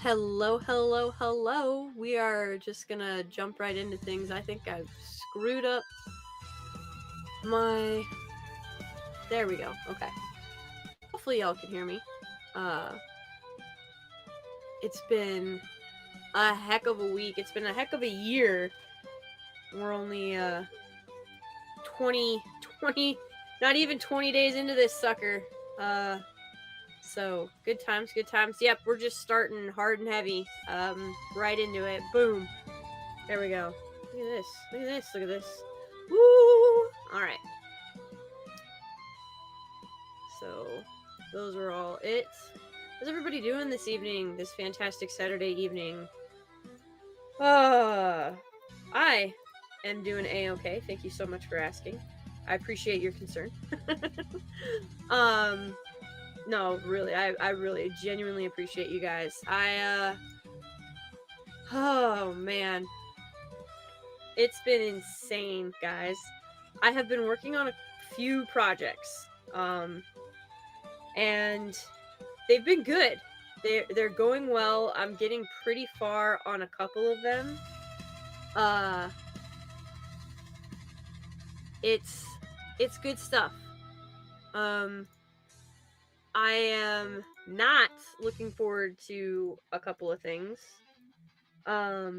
Hello, hello, hello. We are just gonna jump right into things. I think I've screwed up my. There we go. Okay. Hopefully, y'all can hear me. Uh, it's been a heck of a week. It's been a heck of a year. We're only 20, not even 20 days into this sucker. So good times, good times. Yep, we're just starting hard and heavy. Right into it. Boom. There we go. Look at this. Look at this. Look at this. Woo! Alright. So, those are all it. How's everybody doing this evening? This fantastic Saturday evening? I am doing A-okay. Thank you so much for asking. I appreciate your concern. No, really, I really genuinely appreciate you guys. Oh man. It's been insane, guys. I have been working on a few projects. And they've been good. They're going well. I'm getting pretty far on a couple of them. It's good stuff. I am not looking forward to a couple of things. But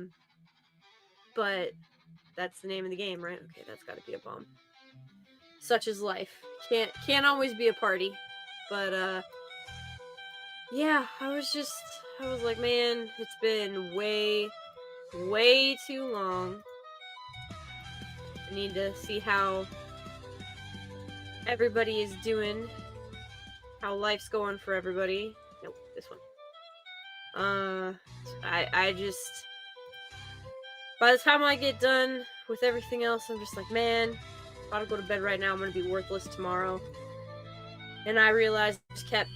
that's the name of the game, right? Okay, that's got to be a bomb. Such is life. Can't always be a party. But yeah, I was like, man, it's been way too long. I need to see how everybody is doing, how life's going for everybody. Nope, this one. I just, by the time I get done with everything else, I'm just like, man, if I don't go to bed right now, I'm gonna be worthless tomorrow. And I realized I just kept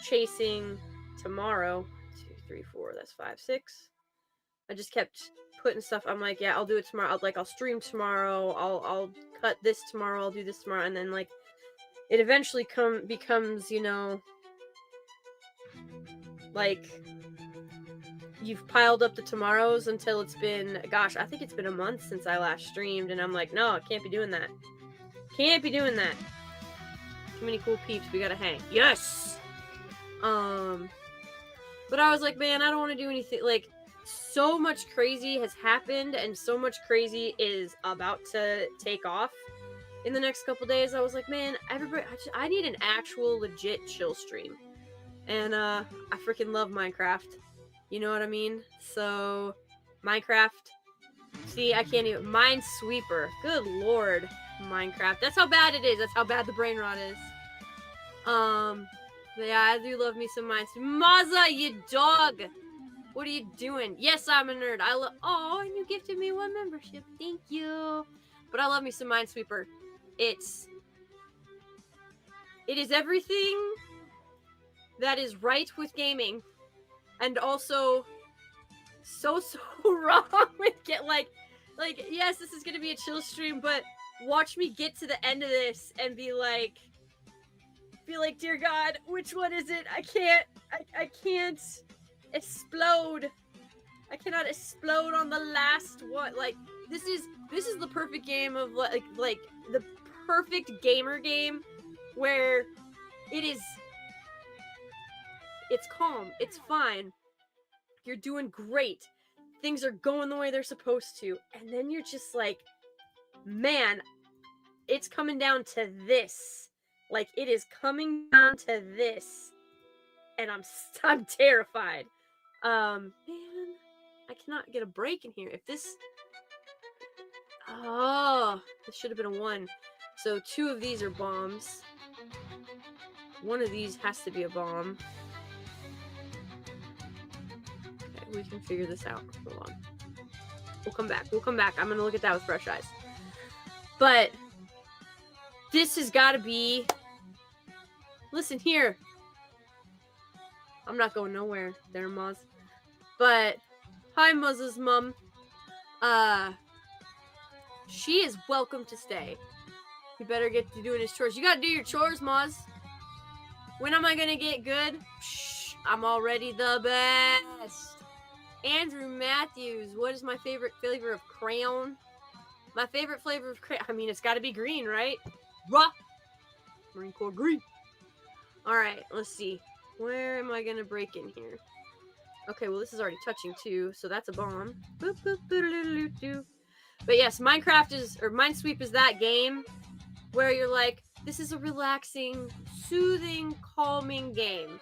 chasing tomorrow. 2, 3, 4, that's 5, 6. I just kept putting stuff. I'm like, yeah, I'll do it tomorrow. I'll stream tomorrow. I'll cut this tomorrow. I'll do this tomorrow, and then like, it eventually becomes, like you've piled up the tomorrows until it's been, gosh, I think it's been a month since I last streamed, and I'm like, no, I can't be doing that. Can't be doing that. Too many cool peeps. We gotta hang. Yes. But I was like, man, I don't want to do anything like. So much crazy has happened and so much crazy is about to take off in the next couple days. I was like, man, everybody, I need an actual legit chill stream. And I freaking love Minecraft. You know what I mean? So Minecraft, see, I can't even. Minesweeper, good lord. Minecraft, that's how bad it is. That's how bad the brain rot is. But yeah, I do love me some Minesweeper. Maza, you dog. What are you doing? Yes, I'm a nerd. I love. Oh, and you gifted me one membership. Thank you. But I love me some Minesweeper. It is everything that is right with gaming, and also so wrong with like yes, this is gonna be a chill stream, but watch me get to the end of this and be like, dear God, which one is it? I can't explode. I cannot explode on the last one. Like, this is the perfect game of like the perfect gamer game where it's calm, it's fine, you're doing great, things are going the way they're supposed to, and then you're just like, man, it's coming down to this. Like, it is coming down to this, and I'm terrified. Man, I cannot get a break in here. If this... Oh, this should have been a 1. So 2 of these are bombs. One of these has to be a bomb. Okay, we can figure this out. Hold on. We'll come back. I'm gonna look at that with fresh eyes. But this has got to be... Listen here. I'm not going nowhere there, Maz. But hi, Maz's mom. She is welcome to stay. You better get to doing his chores. You gotta do your chores, Maz. When am I gonna get good? Shh, I'm already the best. Andrew Matthews, what is my favorite flavor of crayon? My favorite flavor of crayon, I mean, it's got to be green, right? Raw. Marine Corps green. All right, let's see. Where am I going to break in here? Okay, well, this is already touching too, so that's a bomb. Boop, boop, boop. But yes, Minesweep is that game where you're like, this is a relaxing, soothing, calming game.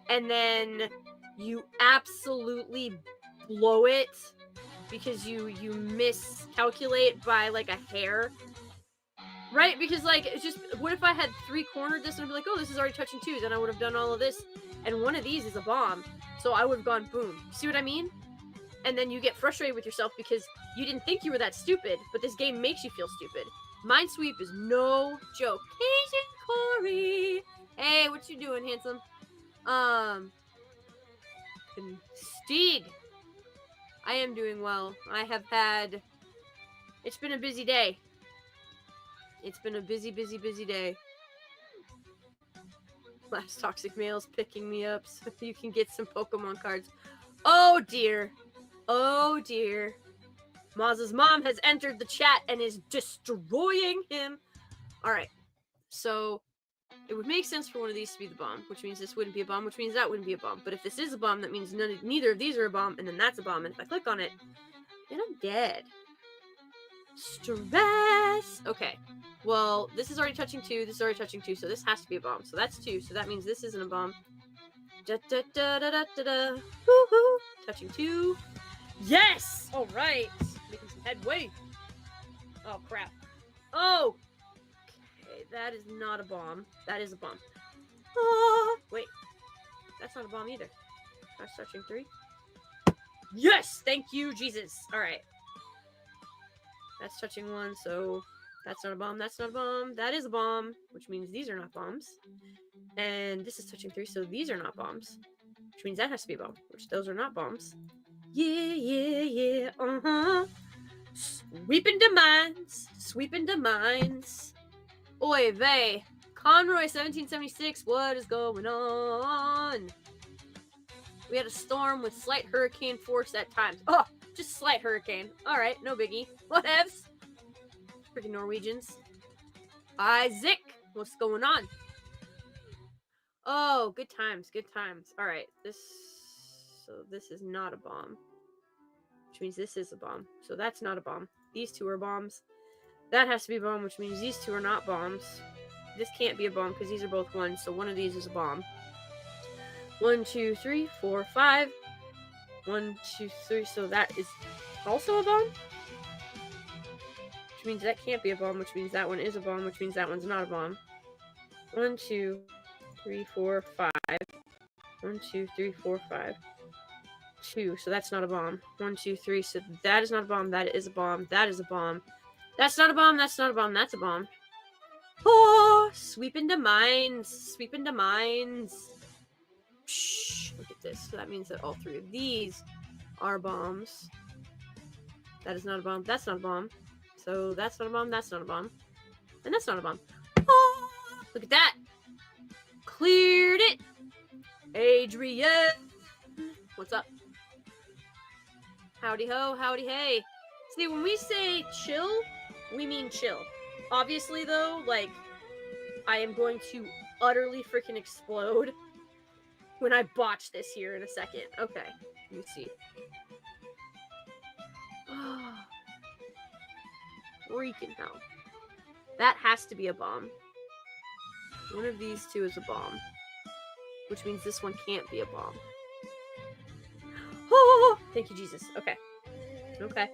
And then you absolutely blow it because you miscalculate by like a hair. Right? Because like it's just what if I had three-cornered this and I'd be like, oh, this is already touching twos, and I would have done all of this, and one of these is a bomb. So I would have gone boom. See what I mean? And then you get frustrated with yourself because you didn't think you were that stupid, but this game makes you feel stupid. Minesweep is no joke. Cajun Corey! Hey, what you doing, handsome? Steed. I am doing well. I have had... It's been a busy day. It's been a busy day. Last toxic male's picking me up so you can get some Pokemon cards. Oh dear. Oh dear. Maz's mom has entered the chat and is destroying him. Alright. So, it would make sense for one of these to be the bomb, which means this wouldn't be a bomb, which means that wouldn't be a bomb. But if this is a bomb, that means neither of these are a bomb, and then that's a bomb. And if I click on it, then I'm dead. Stress! Okay. Well, this is already touching 2, this is already touching 2, so this has to be a bomb. So that's 2, so that means this isn't a bomb. Da-da-da-da-da-da-da. Woohoo! Touching 2. Yes! Alright! Making some headway. Oh, crap. Oh! Okay, that is not a bomb. That is a bomb. Oh! Wait. That's not a bomb either. That's touching 3. Yes! Thank you, Jesus! Alright. That's touching 1, so that's not a bomb, that's not a bomb. That is a bomb, which means these are not bombs. And this is touching 3, so these are not bombs. Which means that has to be a bomb, which those are not bombs. Yeah, uh-huh. Sweeping to mines, sweeping to mines. Oy vey. Conroy 1776, what is going on? We had a storm with slight hurricane force at times. Oh, just slight hurricane. Alright, no biggie. Whatevs. Freaking Norwegians. Isaac, what's going on? Oh, good times, good times. Alright, this is not a bomb. Which means this is a bomb. So that's not a bomb. These two are bombs. That has to be a bomb, which means these two are not bombs. This can't be a bomb because these are both 1, so one of these is a bomb. 1, 2, 3, 4, 5. 1, 2, 3, so that is also a bomb? Which means that can't be a bomb, which means that one is a bomb, which means that one's not a bomb. 1, 2, 3, 4, 5. 1, 2, 3, 4, 5. 2, so that's not a bomb. 1, 2, 3, so that is not a bomb, that is a bomb, that is a bomb. That's not a bomb, that's not a bomb, that's a bomb. Oh, sweeping to mines, sweeping to mines. Shh, look at this. So that means that all 3 of these are bombs. That is not a bomb, that's not a bomb. So that's not a bomb, that's not a bomb. And that's not a bomb. Oh, look at that. Cleared it. Adrian. What's up? Howdy ho, howdy hey. See, when we say chill, we mean chill. Obviously, though, like, I am going to utterly freaking explode when I botch this here in a second. Okay, let me see. Freaking hell. That has to be a bomb. One of these two is a bomb. Which means this one can't be a bomb. Oh, thank you, Jesus. Okay. Okay.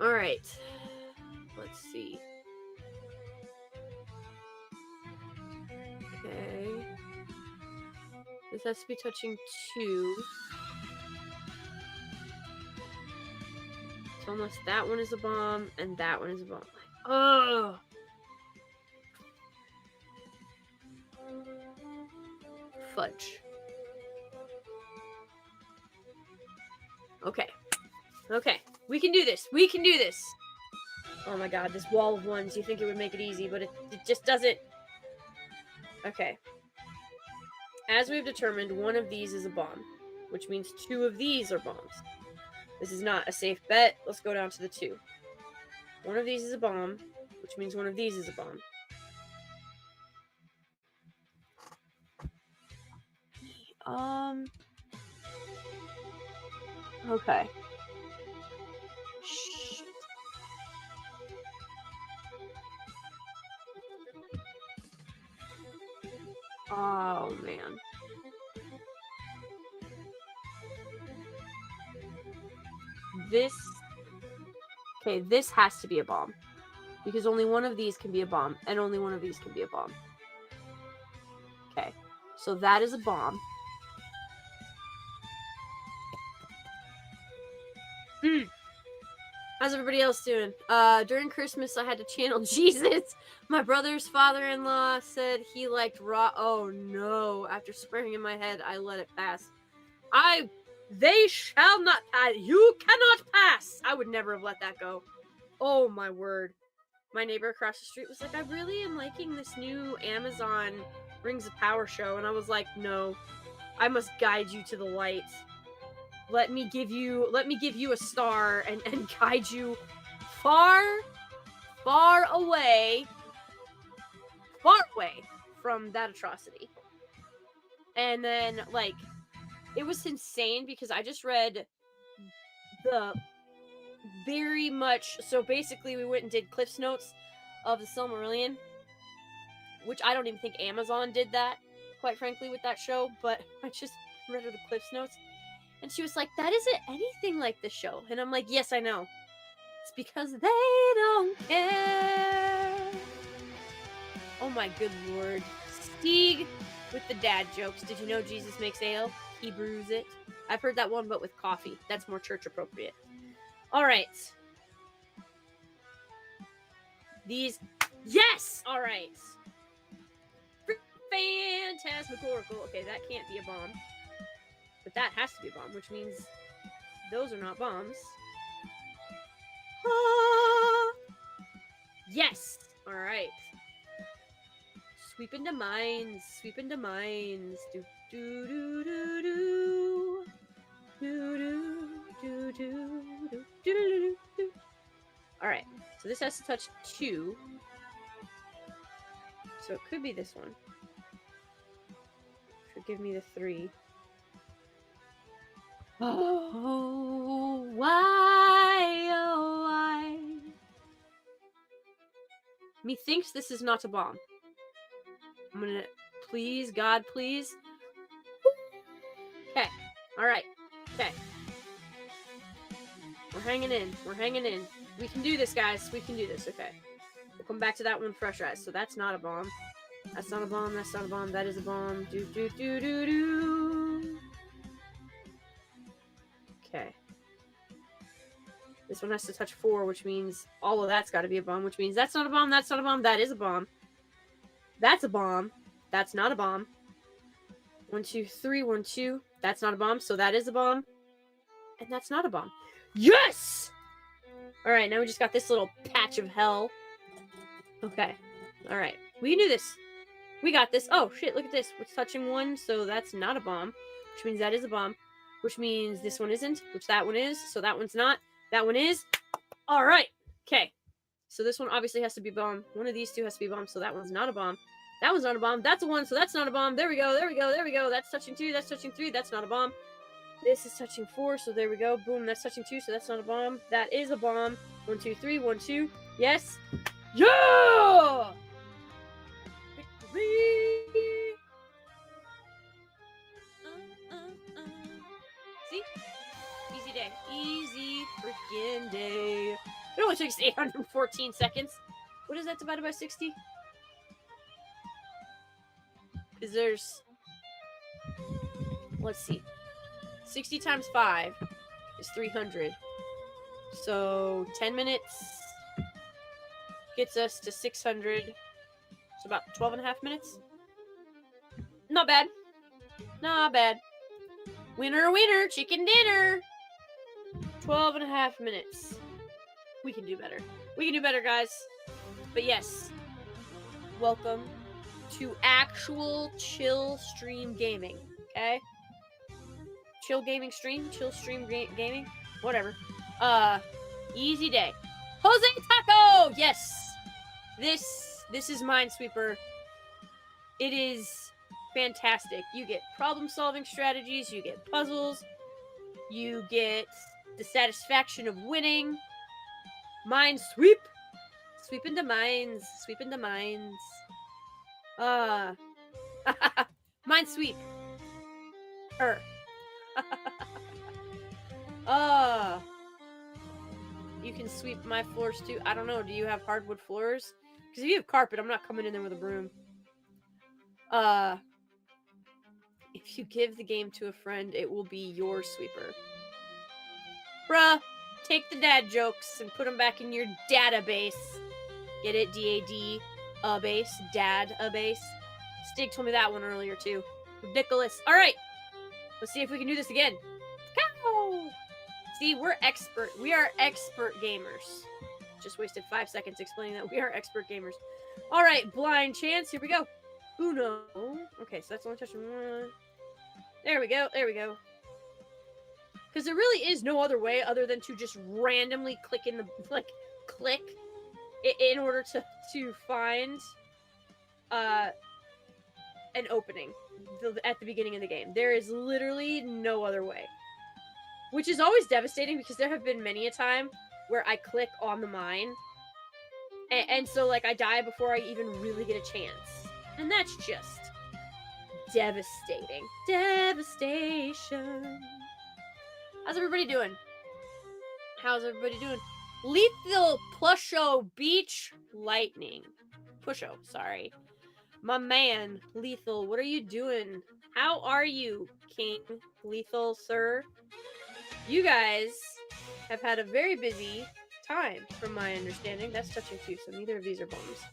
Alright. Let's see. Okay. This has to be touching 2. So unless that one is a bomb and that one is a bomb. Oh! Fudge. Okay. Okay. We can do this. We can do this. Oh my god, this wall of 1s. You think it would make it easy, but it just doesn't. Okay. As we've determined, one of these is a bomb, which means 2 of these are bombs. This is not a safe bet. Let's go down to the 2. One of these is a bomb, which means one of these is a bomb. Okay. Shit. Oh, man. This has to be a bomb. Because only one of these can be a bomb, and only one of these can be a bomb. Okay. So that is a bomb. How's everybody else doing? During Christmas, I had to channel Jesus. My brother's father-in-law said he liked raw. Oh no! After swearing in my head, I let it pass. They shall not pass. You cannot pass. I would never have let that go. Oh my word! My neighbor across the street was like, "I really am liking this new Amazon Rings of Power show," and I was like, "No, I must guide you to the light. Let me give you a star and guide you far away from that atrocity." And then, like, it was insane because I just read the very much. So basically, we went and did Cliff's Notes of the Silmarillion, which I don't even think Amazon did that, quite frankly, with that show. But I just read her the Cliff's Notes. And she was like, "That isn't anything like the show." And I'm like, "Yes, I know. It's because they don't care." Oh my good lord. Stieg with the dad jokes. Did you know Jesus makes ale? He brews it. I've heard that one, but with coffee. That's more church appropriate. Alright. These. Yes! Alright. Phantasmagorical. Okay, that can't be a bomb. But that has to be a bomb, which means those are not bombs. Ah! Yes! Alright. Sweep into mines. Sweep into mines. Do do do do do. Do do do do do do do. Alright. So this has to touch 2. So it could be this one. Should give me the 3. Oh, why, oh, why? Methinks this is not a bomb. I'm gonna... Please, God, please. Okay. Alright. Okay. We're hanging in. We're hanging in. We can do this, guys. We can do this. Okay. We'll come back to that one fresh eyes. So that's not a bomb. That's not a bomb. That's not a bomb. That is a bomb. Do, do, do, do, do. Okay. This one has to touch 4, which means all of that's got to be a bomb, which means that's not a bomb, that's not a bomb, that is a bomb. That's a bomb. That's not a bomb. 1, 2, 3, 1, 2. That's not a bomb, so that is a bomb. And that's not a bomb. Yes! Alright, now we just got this little patch of hell. Okay. Alright. We can do this. We got this. Oh, shit, look at this. It's touching 1, so that's not a bomb. Which means that is a bomb. Which means this one isn't. Which that one is. So that one's not. That one is. Alright. Okay. So this one obviously has to be a bomb. One of these 2 has to be a bomb, so that one's not a bomb. That one's not a bomb. That's a 1, so that's not a bomb. There we go. There we go. There we go. That's touching 2. That's touching 3. That's not a bomb. This is touching 4, so there we go. Boom. That's touching 2, so that's not a bomb. That is a bomb. 1, 2, 3. 1, 2. Yes. Yeah! Victory! See? Easy day. Easy freaking day. It only takes 814 seconds. What is that divided by 60? Because there's... Let's see. 60 times 5 is 300. So 10 minutes gets us to 600. It's about 12 and a half minutes. Not bad. Not bad. Winner, winner, chicken dinner. 12 and a half minutes. We can do better. We can do better, guys. But yes, welcome to actual chill stream gaming. Okay? Chill gaming stream, chill stream gaming, whatever. Easy day. Jose Taco! Yes! This is Minesweeper. It is fantastic. You get problem-solving strategies, you get puzzles, you get the satisfaction of winning. Mine sweep! Sweep into mines. Sweep into mines. Mine sweep. You can sweep my floors too. I don't know. Do you have hardwood floors? Because if you have carpet, I'm not coming in there with a broom. If you give the game to a friend, it will be your sweeper. Bruh, take the dad jokes and put them back in your database. Get it? D-A-D, a base, dad, a base. Stig told me that one earlier too. Ridiculous. All right, let's see if we can do this again. Cow! See, we're expert. We are expert gamers. Just wasted 5 seconds explaining that we are expert gamers. All right, blind chance. Here we go. Uno. Okay, so that's only touching one. There we go. There we go. Because there really is no other way other than to just randomly click in the click in order to find an opening at the beginning of the game. There is literally no other way. Which is always devastating because there have been many a time where I click on the mine and so like I die before I even really get a chance. And that's just devastating. Devastation. How's everybody doing? How's everybody doing? Lethal Plusho Beach Lightning. Pusho, sorry. My man, Lethal, what are you doing? How are you, King Lethal, sir? You guys have had a very busy time, from my understanding. That's touching too, so neither of these are bombs.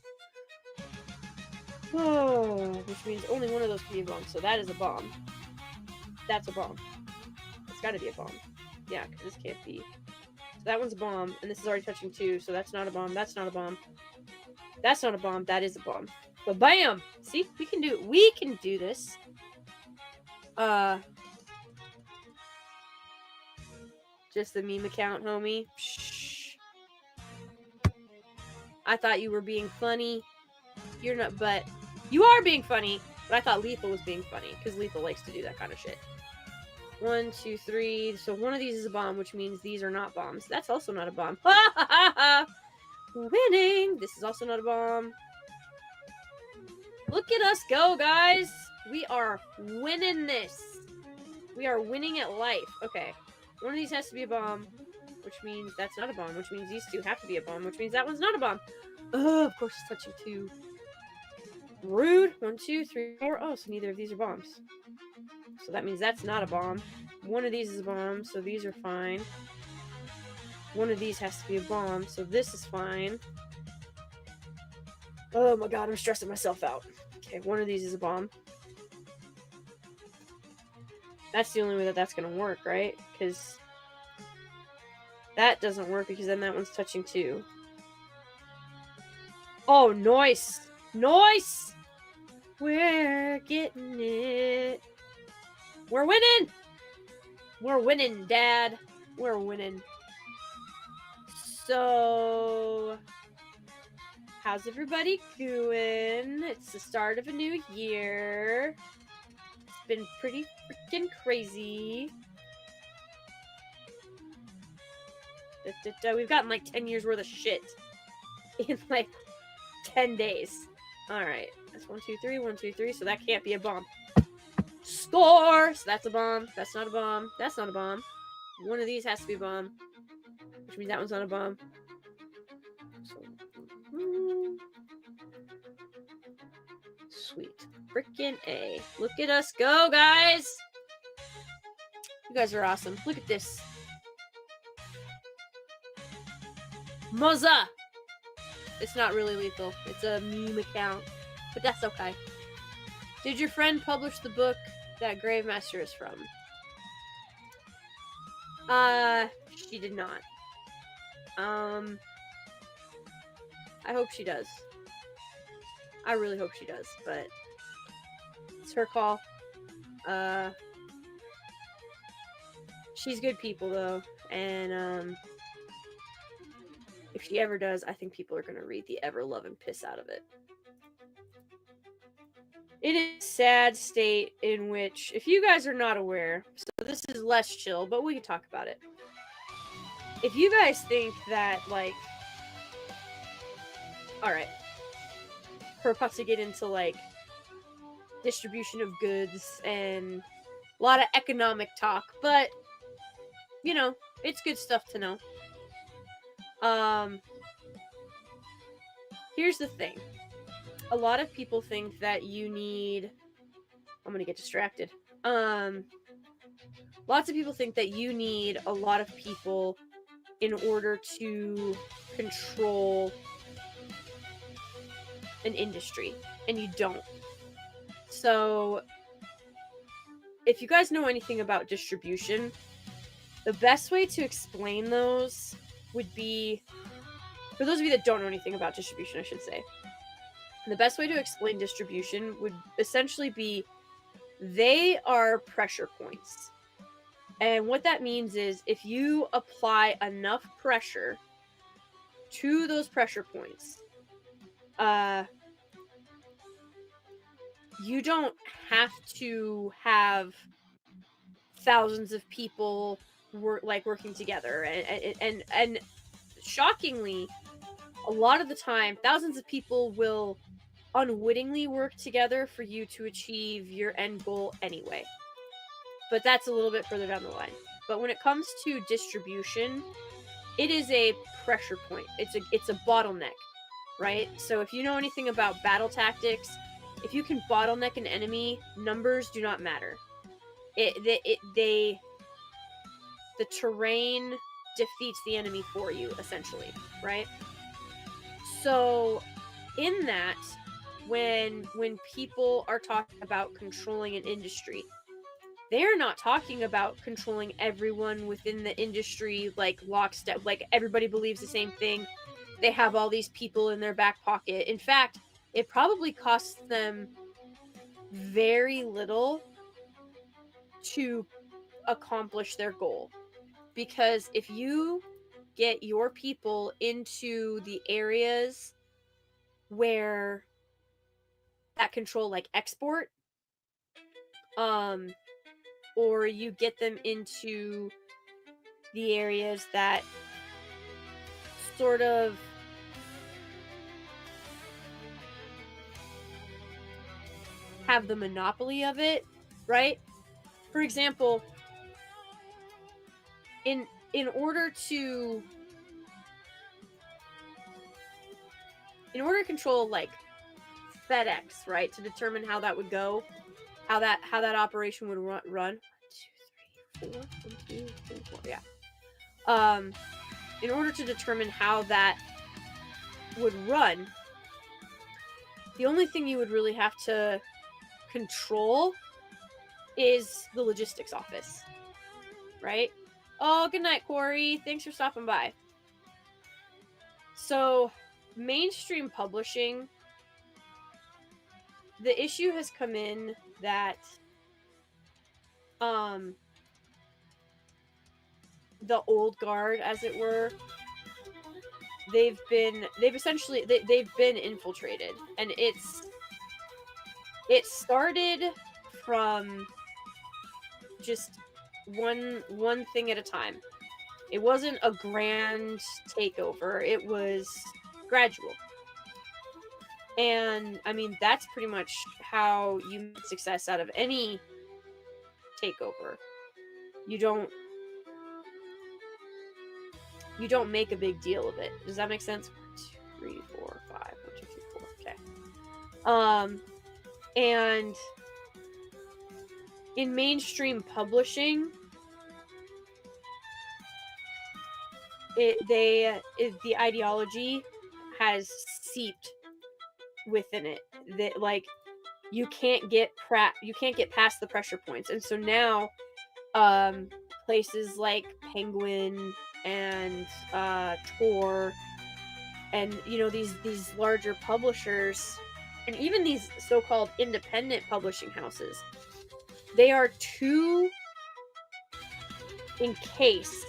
Oh, which means only one of those can be a bomb, so that is a bomb. That's a bomb. It's gotta be a bomb. Yeah, because this can't be. So that one's a bomb, and this is already touching two, so that's not a bomb, that's not a bomb. That's not a bomb, that is a bomb. But bam! See, we can do it. We can do this. Just the meme account, homie. Shh. I thought you were being funny. You're not, but you are being funny. But I thought Lethal was being funny because Lethal likes to do that kind of shit. 1, 2, 3. So one of these is a bomb, which means these are not bombs. That's also not a bomb. Winning. This is also not a bomb. Look at us go, guys. We are winning this. We are winning at life. Okay. One of these has to be a bomb, which means that's not a bomb, which means these two have to be a bomb, which means that one's not a bomb. Oh, of course it's touching two. Rude. 1, 2, 3, 4. Oh, so neither of these are bombs. So that means that's not a bomb. One of these is a bomb, so these are fine. One of these has to be a bomb, so this is fine. Oh my god, I'm stressing myself out. Okay, one of these is a bomb. That's the only way that that's gonna work, right? Because that doesn't work because then that one's touching two. Oh, nice! Nice! We're getting it. We're winning! We're winning, Dad. We're winning. So, how's everybody doing? It's the start of a new year. It's been pretty freaking crazy. We've gotten like 10 years worth of shit in like 10 days. Alright, that's 1, 2, 3, 1, 2, 3, so that can't be a bomb. Score! So that's a bomb. That's not a bomb. That's not a bomb. One of these has to be a bomb, which means that one's not a bomb. So, sweet. Frickin' A. Look at us go, guys! You guys are awesome. Look at this. Moza! It's not really lethal. It's a meme account. But that's okay. Did your friend publish the book that Gravemaster is from? She did not. I hope she does. I really hope she does, but it's her call. She's good people though, and if she ever does, I think people are gonna read the ever loving piss out of it. It is a sad state in which, if you guys are not aware, so this is less chill, but we can talk about it. If you guys think that, like, alright, we're about to get into, like, distribution of goods and a lot of economic talk, but, you know, it's good stuff to know. Here's the thing. A lot of people think that you need... I'm gonna get distracted. Lots of people think that you need a lot of people in order to control an industry, and you don't. So, if you guys know anything about distribution, the best way to explain those would be, for those of you that don't know anything about distribution, I should say, the best way to explain distribution would essentially be they are pressure points. And what that means is if you apply enough pressure to those pressure points, you don't have to have thousands of people working together, and shockingly, a lot of the time, thousands of people will unwittingly work together for you to achieve your end goal anyway. But that's a little bit further down the line. But when it comes to distribution, it is a pressure point. It's a bottleneck, right? So if you know anything about battle tactics, if you can bottleneck an enemy, numbers do not matter. The terrain defeats the enemy for you, essentially, right? So in that, when people are talking about controlling an industry, they're not talking about controlling everyone within the industry like lockstep, like everybody believes the same thing. They have all these people in their back pocket. In fact, it probably costs them very little to accomplish their goal. Because if you get your people into the areas where that control like export, or you get them into the areas that sort of have the monopoly of it, right? For example, in order to control like FedEx, right, to determine how that would go, how that operation would run. 1, 2, 3, 4, 1, 2, 3, 4, yeah. In order to determine how that would run, the only thing you would really have to control is the logistics office, right? Oh, good night, Corey. Thanks for stopping by. So, mainstream publishing, the issue has come in that the old guard, as it were, they've been infiltrated, and it started from just one thing at a time. It wasn't a grand takeover, it was gradual. And I mean, that's pretty much how you make success out of any takeover. You don't make a big deal of it. Does that make sense? 1, 2, 3, 4, 5. 1, 2, 3, 4. Okay. And in mainstream publishing, the ideology has seeped within it that like you can't get past the pressure points, and so now places like Penguin and Tor and these larger publishers, And even these so-called independent publishing houses, they are too encased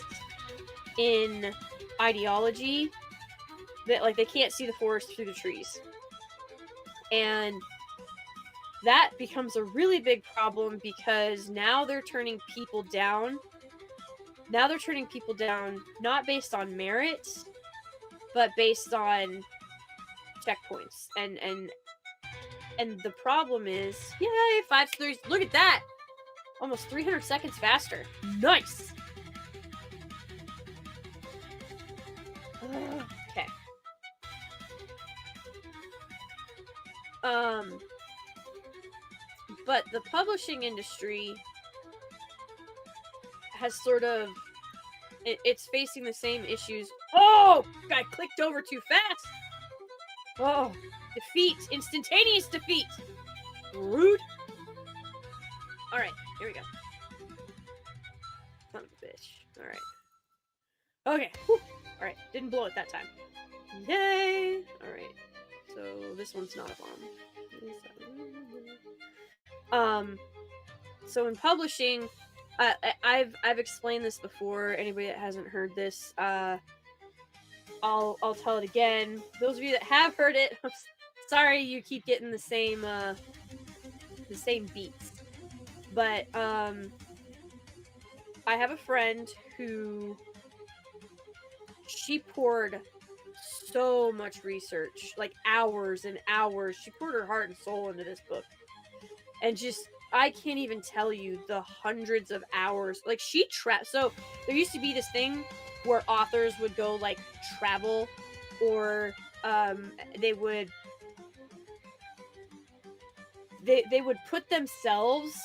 in ideology that, like, they can't see the forest through the trees. And that becomes a really big problem because now they're turning people down. Now they're turning people down not based on merit, but based on checkpoints. And the problem is, yay, 5 stories. Look at that! Almost 300 seconds faster. Nice! Okay. But the publishing industry has sort of, it's facing the same issues. Oh! I clicked over too fast! Oh, defeat! Instantaneous defeat! Rude! Alright, here we go. Son of a bitch. Alright. Okay. Alright, didn't blow it that time. Yay! Alright. So this one's not a bomb. So in publishing, I've explained this before. Anybody that hasn't heard this, I'll tell it again. Those of you that have heard it, I'm sorry you keep getting the same beats. But I have a friend who, she poured so much research, like hours and hours. She poured her heart and soul into this book. And just, I can't even tell you the hundreds of hours. Like, she so there used to be this thing where authors would go, like, travel, or they would put themselves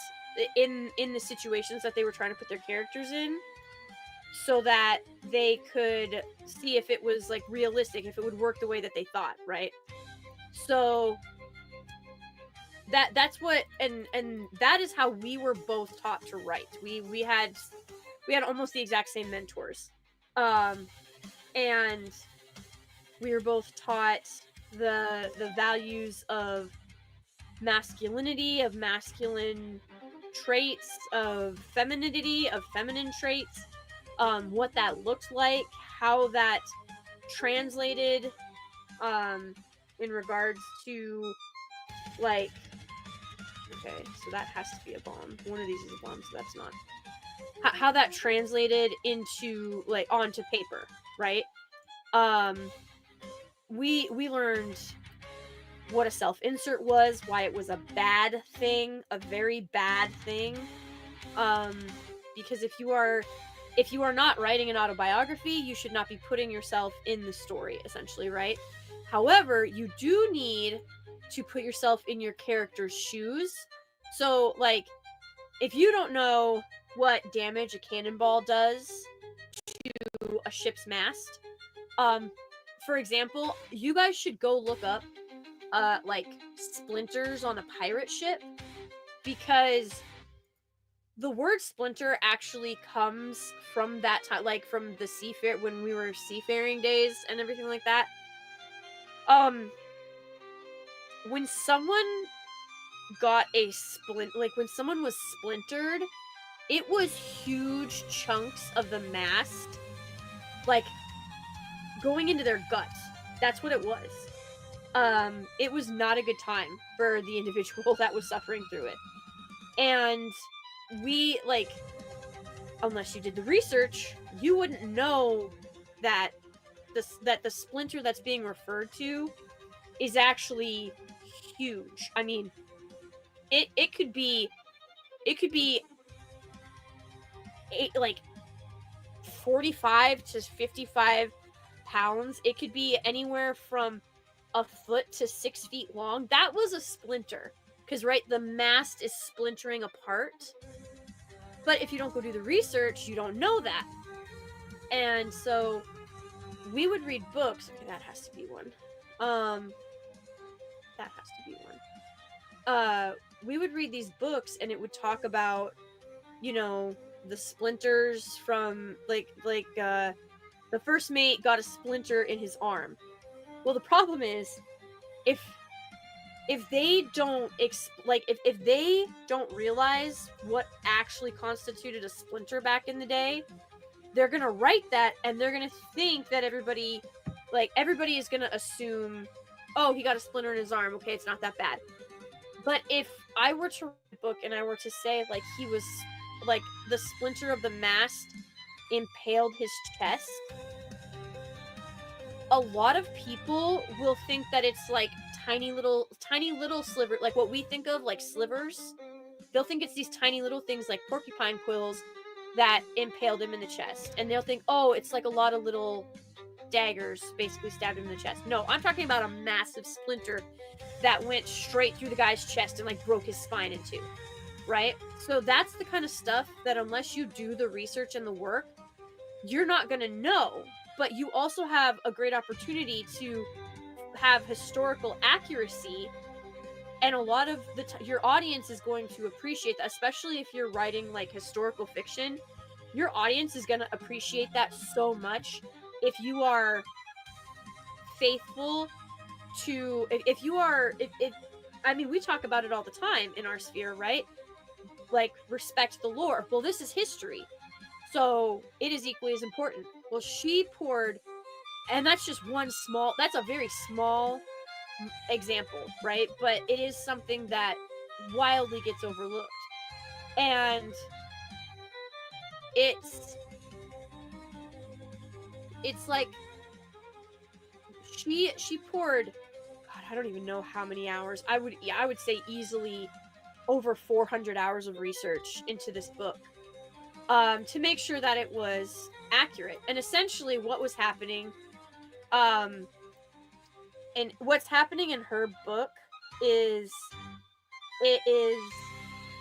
in the situations that they were trying to put their characters in, so that they could see if it was, like, realistic, if it would work the way that they thought, right? So that's what, and that is how we were both taught to write. We had almost the exact same mentors, and we were both taught the values of masculinity, of masculine traits, of femininity, of feminine traits, what that looked like, how that translated in regards to, like, okay, so that has to be a bomb. One of these is a bomb, so that's not. How that translated into, like, onto paper, right? We learned what a self-insert was, why it was a bad thing, a very bad thing. Because if you are not writing an autobiography, you should not be putting yourself in the story, essentially, right? However, you do need to put yourself in your character's shoes. So, like, if you don't know what damage a cannonball does to a ship's mast, for example, you guys should go look up, like, splinters on a pirate ship, because the word splinter actually comes from that time, like, from the when we were seafaring days and everything like that. When someone got a like, when someone was splintered, it was huge chunks of the mast, like, going into their guts. That's what it was. It was not a good time for the individual that was suffering through it. And we, like, unless you did the research, you wouldn't know that the splinter that's being referred to is actually huge. I mean, it could be like 45 to 55 pounds. It could be anywhere from a foot to 6 feet long. That was a splinter, because, right, the mast is splintering apart. But if you don't go do the research, you don't know that. And so we would read books. Okay, that has to be one. That has to be one. We would read these books, and it would talk about, you know, the splinters from, like, the first mate got a splinter in his arm. Well, the problem is, if if they don't if they don't realize what actually constituted a splinter back in the day, they're gonna write that and they're gonna think that everybody is gonna assume, oh, he got a splinter in his arm, okay, it's not that bad. But if I were to write a book and I were to say like he was like the splinter of the mast impaled his chest, a lot of people will think that it's like tiny little sliver, like what we think of like slivers. They'll think it's these tiny little things like porcupine quills that impaled him in the chest, and they'll think, oh, it's like a lot of little daggers basically stabbed him in the chest. No, I'm talking about a massive splinter that went straight through the guy's chest and like broke his spine in two, right? So that's the kind of stuff that unless you do the research and the work, you're not going to know. But you also have a great opportunity to have historical accuracy, and a lot of your audience is going to appreciate that, especially if you're writing like historical fiction. Your audience is going to appreciate that so much if you are faithful to if you are if I mean, we talk about it all the time in our sphere, right? Like, respect the lore. Well, this is history, so it is equally as important. Well, she poured, and that's just that's a very small example, right? But it is something that wildly gets overlooked. And it's like she poured, God, I don't even know how many hours. I would say easily over 400 hours of research into this book, to make sure that it was accurate. And essentially what was happening, and what's happening in her book is, it is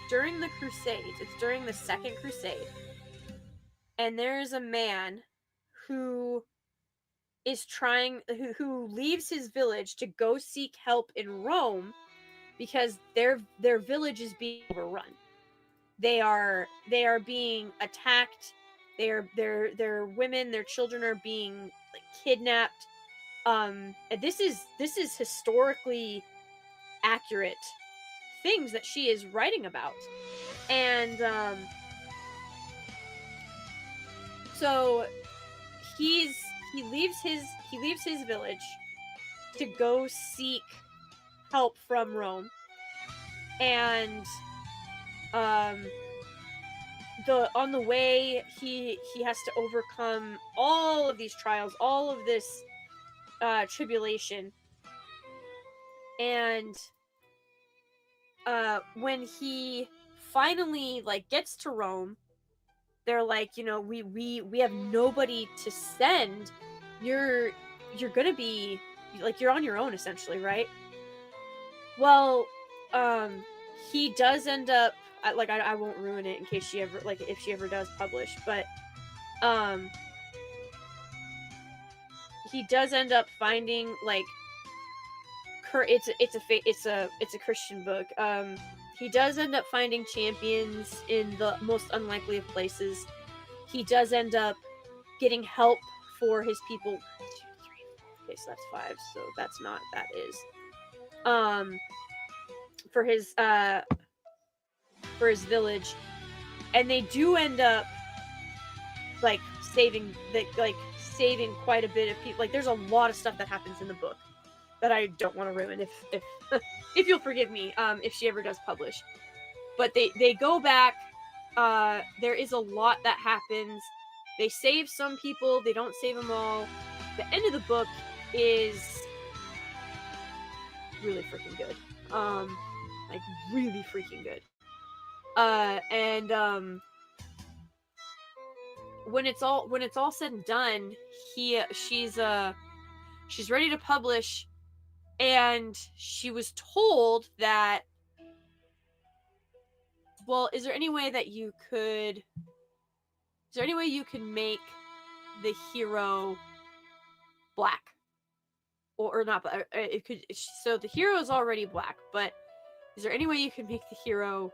during the Crusades. It's during the Second Crusade. And there's a man who is who leaves his village to go seek help in Rome because their village is being overrun. They are being attacked. Their women, their children are being like kidnapped. And this is historically accurate things that she is writing about. And so he leaves his village to go seek help from Rome. And on the way he has to overcome all of these trials, all of this tribulation. And when he finally like gets to Rome, they're like, you know, we have nobody to send. You're gonna be like, you're on your own essentially, right? Well, he does end up, I won't ruin it in case she ever, like, if she ever does publish, but he does end up finding like it's a Christian book. He does end up finding champions in the most unlikely of places. He does end up getting help for his people. 1, 2, 3, 4. Okay, so that's 5. So that's not, that is for his village, and they do end up like saving quite a bit of people. Like, there's a lot of stuff that happens in the book that I don't want to ruin, if if you'll forgive me, if she ever does publish. But they go back. There is a lot that happens. They save some people. They don't save them all. The end of the book is really freaking good. Like, really freaking good. And when it's all said and done, she's ready to publish, and she was told that, well, is there any way you could make the hero black, or not? But it could. So the hero is already black, but is there any way you could make the hero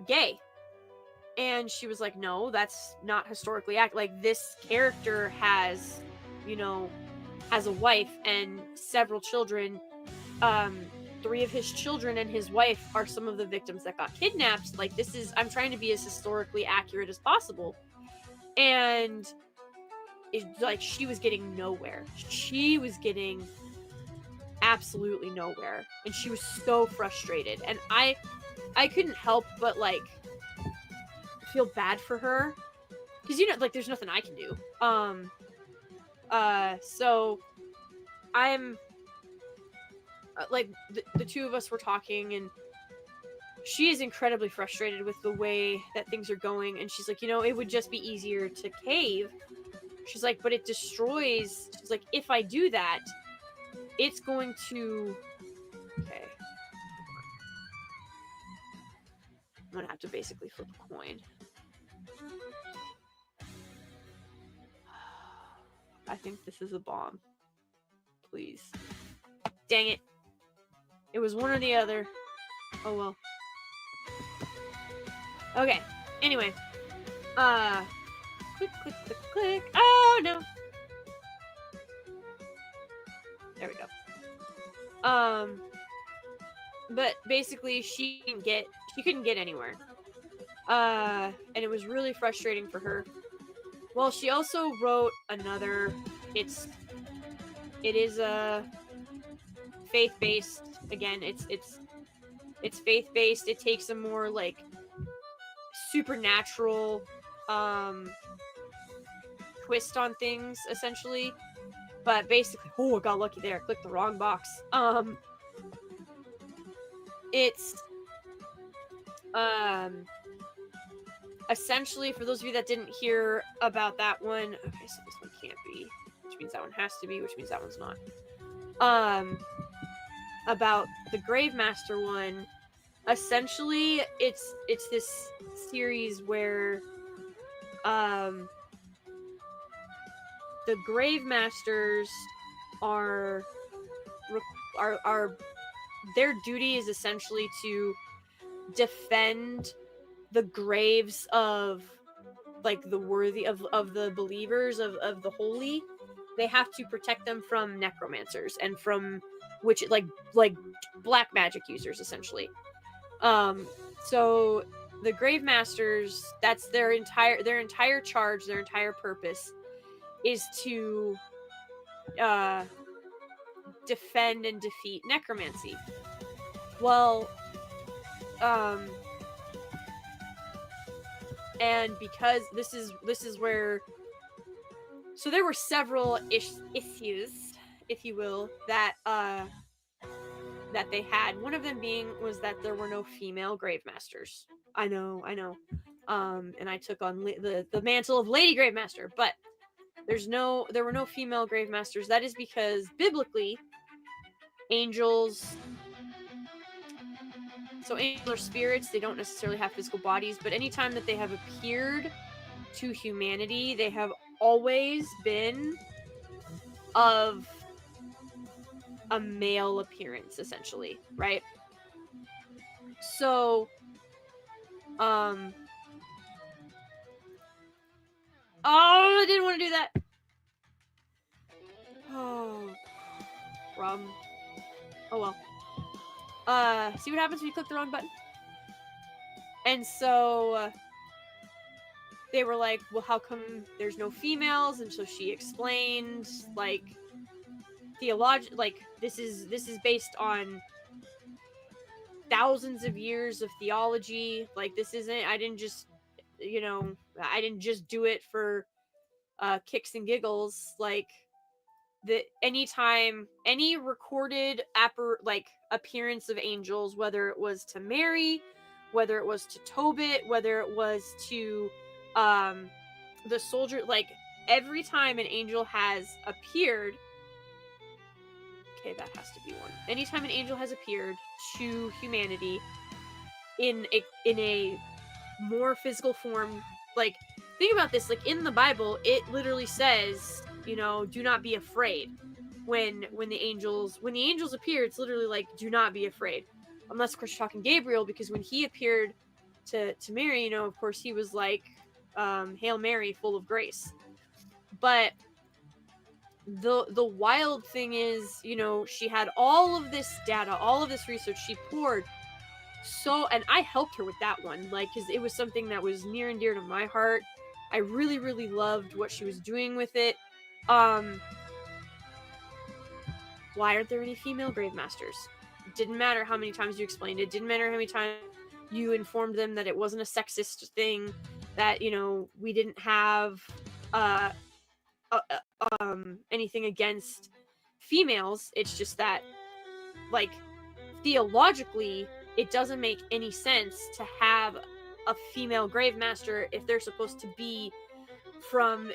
gay? And she was like, no, that's not historically accurate. Like, this character has a wife and several children, 3 of his children and his wife are some of the victims that got kidnapped. Like, I'm trying to be as historically accurate as possible. And it's like, she was getting nowhere. She was getting absolutely nowhere. And she was so frustrated. And I couldn't help but, like, feel bad for her. Because, like, there's nothing I can do. So I'm, like, the two of us were talking, and she is incredibly frustrated with the way that things are going, and she's like, it would just be easier to cave. She's like, but it destroys. She's like, if I do that, it's going to. Okay. I'm gonna have to basically flip a coin. I think this is a bomb. Please. Dang it. It was one or the other. Oh well. Okay. Anyway. Click, click, click, click. Oh no. There we go. But basically she couldn't get anywhere. And it was really frustrating for her. Well, she also wrote another. It is a faith-based. Again, it's faith-based. It takes a more like supernatural twist on things, essentially. But basically, I got lucky there. I clicked the wrong box. It's essentially, for those of you that didn't hear about that one, okay, so this one can't be, which means that one has to be, which means that one's not. About the Gravemaster one, essentially, it's this series where, the Gravemasters are their duty is essentially to defend the graves of like the worthy of the believers of the holy. They have to protect them from necromancers and from which like black magic users, essentially. So the Gravemasters, that's their entire charge, their entire purpose is to defend and defeat necromancy. Well, and because this is where, so there were several issues, if you will, that they had. One of them was that there were no female Gravemasters. I know. And I took on the mantle of Lady Gravemaster, but there were no female Gravemasters. That is because biblically, angels are spirits. They don't necessarily have physical bodies, but anytime that they have appeared to humanity, they have always been of a male appearance, essentially, right? So, oh, I didn't want to do that. Oh, oh well. See what happens when you click the wrong button? And so they were like, well, how come there's no females? And so she explained, like, this is based on thousands of years of theology. Like, this isn't, I didn't just do it for kicks and giggles. Like, anytime any recorded appearance of angels, whether it was to Mary, whether it was to Tobit, whether it was to the soldier, like every time an angel has appeared, okay, that has to be one. Anytime an angel has appeared to humanity in a more physical form, like, think about this, like in the Bible, it literally says, do not be afraid. When the angels appear, it's literally like, do not be afraid. Unless, of course, you're talking Gabriel, because when he appeared to Mary, of course, he was like, Hail Mary, full of grace. But the wild thing is, you know, she had all of this data, all of this research she poured. So, and I helped her with that one, like, because it was something that was near and dear to my heart. I really, really loved what she was doing with it. Why aren't there any female grave masters? It didn't matter how many times you explained it. Didn't matter how many times you informed them that it wasn't a sexist thing, that, you know, we didn't have uh, anything against females. It's just that, like, theologically, it doesn't make any sense to have a female grave master if they're supposed to be from,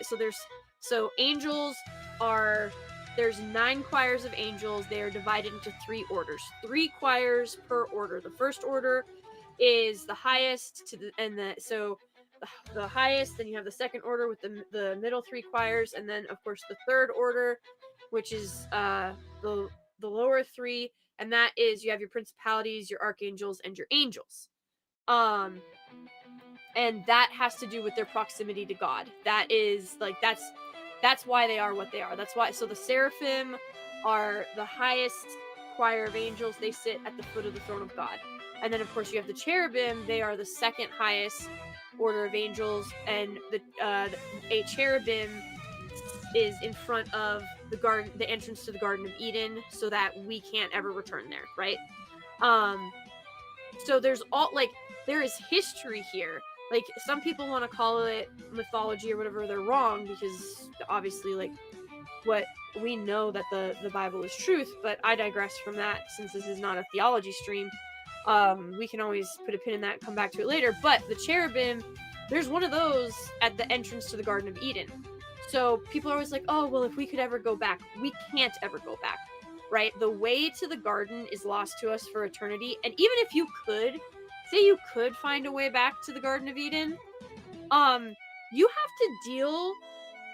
so angels are, there's 9 choirs of angels. They are divided into 3 orders, 3 choirs per order. The first order is the highest to the highest, then you have the second order with the middle 3 choirs, and then of course the third order, which is the lower 3, and that is, you have your principalities, your archangels, and your angels. And that has to do with their proximity to God. That is, like, that's why they are what they are. That's why. So the seraphim are the highest choir of angels. They sit at the foot of the throne of God. And then of course you have the cherubim. They are the second highest order of angels, and a cherubim is in front of the garden, the entrance to the Garden of Eden, so that we can't ever return there, right? So there's all, like, there is history here. Like, some people want to call it mythology or whatever, they're wrong, because obviously, like, what we know that the Bible is truth, but I digress from that since this is not a theology stream. We can always put a pin in that and come back to it later. But the cherubim, there's one of those at the entrance to the Garden of Eden. So people are always like, oh, well, if we could ever go back. We can't ever go back, right? The way to the garden is lost to us for eternity. And even if you could, say you could find a way back to the Garden of Eden, you have to deal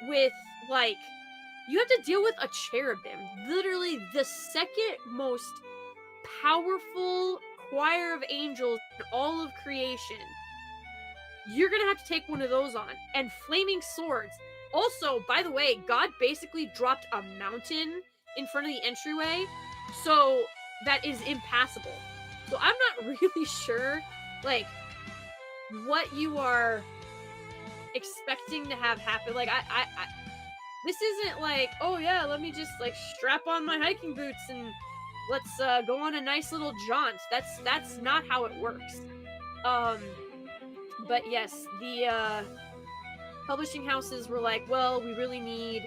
with, like, you have to deal with a cherubim. Literally the second most powerful choir of angels in all of creation. You're gonna have to take one of those on. And flaming swords. Also, by the way, God basically dropped a mountain in front of the entryway, so that is impassable. So I'm not really sure, like, what you are expecting to have happen. Like, I this isn't like, oh yeah, let me just, like, strap on my hiking boots and let's go on a nice little jaunt. That's not how it works. But yes, the publishing houses were like, well, we really need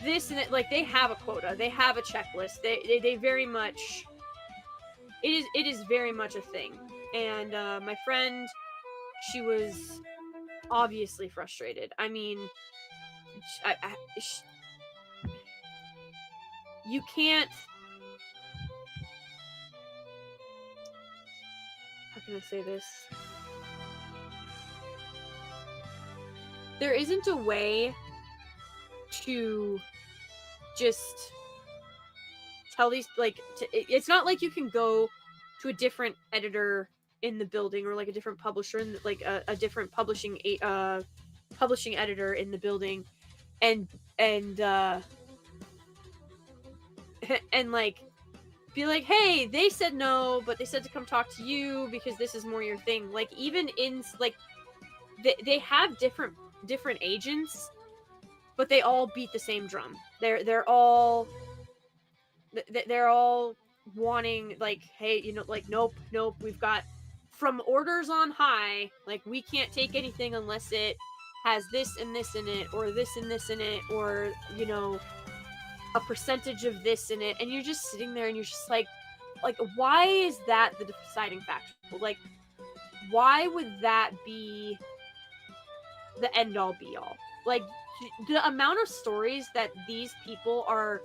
this and it. Like, they have a quota, they have a checklist. They very much, it is very much a thing. And my friend, she was obviously frustrated. I mean, you can't, how can I say this? There isn't a way to just tell these, like, it's not like you can go to a different editor in the building, or like a different publisher in like a different publishing editor in the building, and and like be like, hey, they said no, but they said to come talk to you because this is more your thing. Like, even in, like, they have different agents, but they all beat the same drum. They're all wanting, like, hey, you know, like, nope, we've got from orders on high, like, we can't take anything unless it has this and this in it, or this and this in it, or, you know, a percentage of this in it. And you're just sitting there and you're just like, why is that the deciding factor? Like, why would that be the end all be all? Like, the amount of stories that these people are,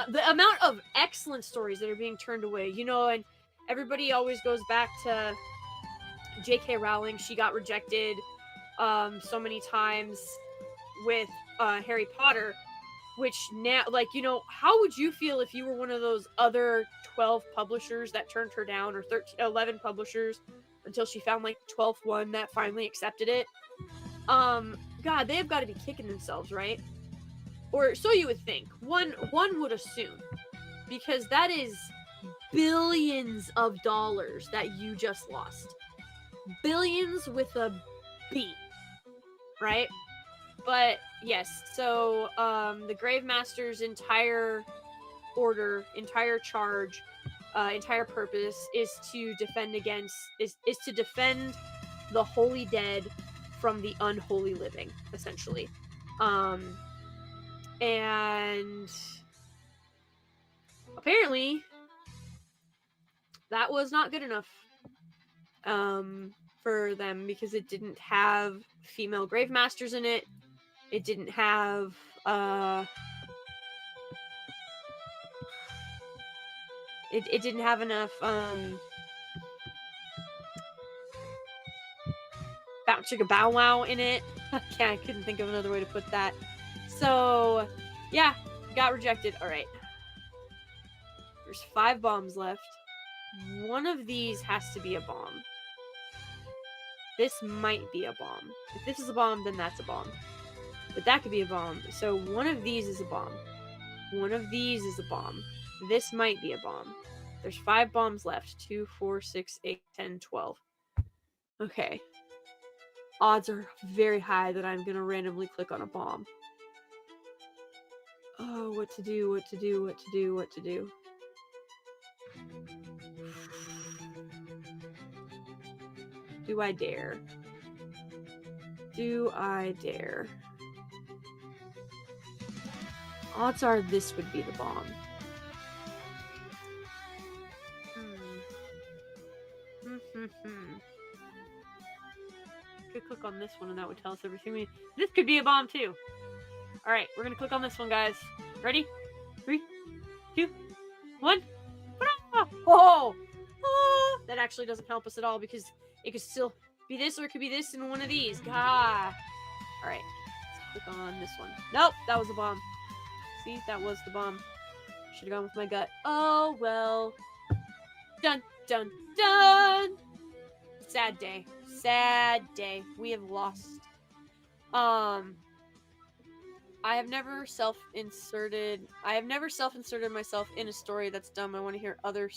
the amount of excellent stories that are being turned away, you know, and everybody always goes back to J.K. Rowling. She got rejected so many times with Harry Potter, which now, like, you know, how would you feel if you were one of those other 12 publishers that turned her down, or 11 publishers, until she found, like, the 12th one that finally accepted it? God, they have got to be kicking themselves, right? or so you would think. One would assume, because that is billions of dollars that you just lost. Billions with a B, right? But yes, so the Grave Master's entire order, entire charge, entire purpose is to defend against is to defend the holy dead from the unholy living, essentially. And apparently that was not good enough for them, because it didn't have female grave masters in it. It didn't have it didn't have enough bow chicka bow wow in it. I couldn't think of another way to put that. So yeah, got rejected. All right, there's 5 bombs left. One of these has to be a bomb. This might be a bomb. If this is a bomb, then that's a bomb. But that could be a bomb. So one of these is a bomb. One of these is a bomb. This might be a bomb. There's 5 bombs left. 2, 4, 6, 8, 10, 12. Okay. Odds are very high that I'm going to randomly click on a bomb. Oh, what to do, what to do, what to do, what to do. Do I dare? Do I dare? Odds are this would be the bomb. Could click on this one and that would tell us everything. This could be a bomb too. Alright, we're gonna click on this one, guys. Ready? 3, 2, 1. Oh! Oh! That actually doesn't help us at all, because it could still be this, or it could be this in one of these. God. Alright, let's click on this one. Nope, that was the bomb. See, that was the bomb. Should have gone with my gut. Oh, well. Dun, dun, dun! Sad day. Sad day. We have lost. I have never self-inserted myself in a story that's dumb. I want to hear other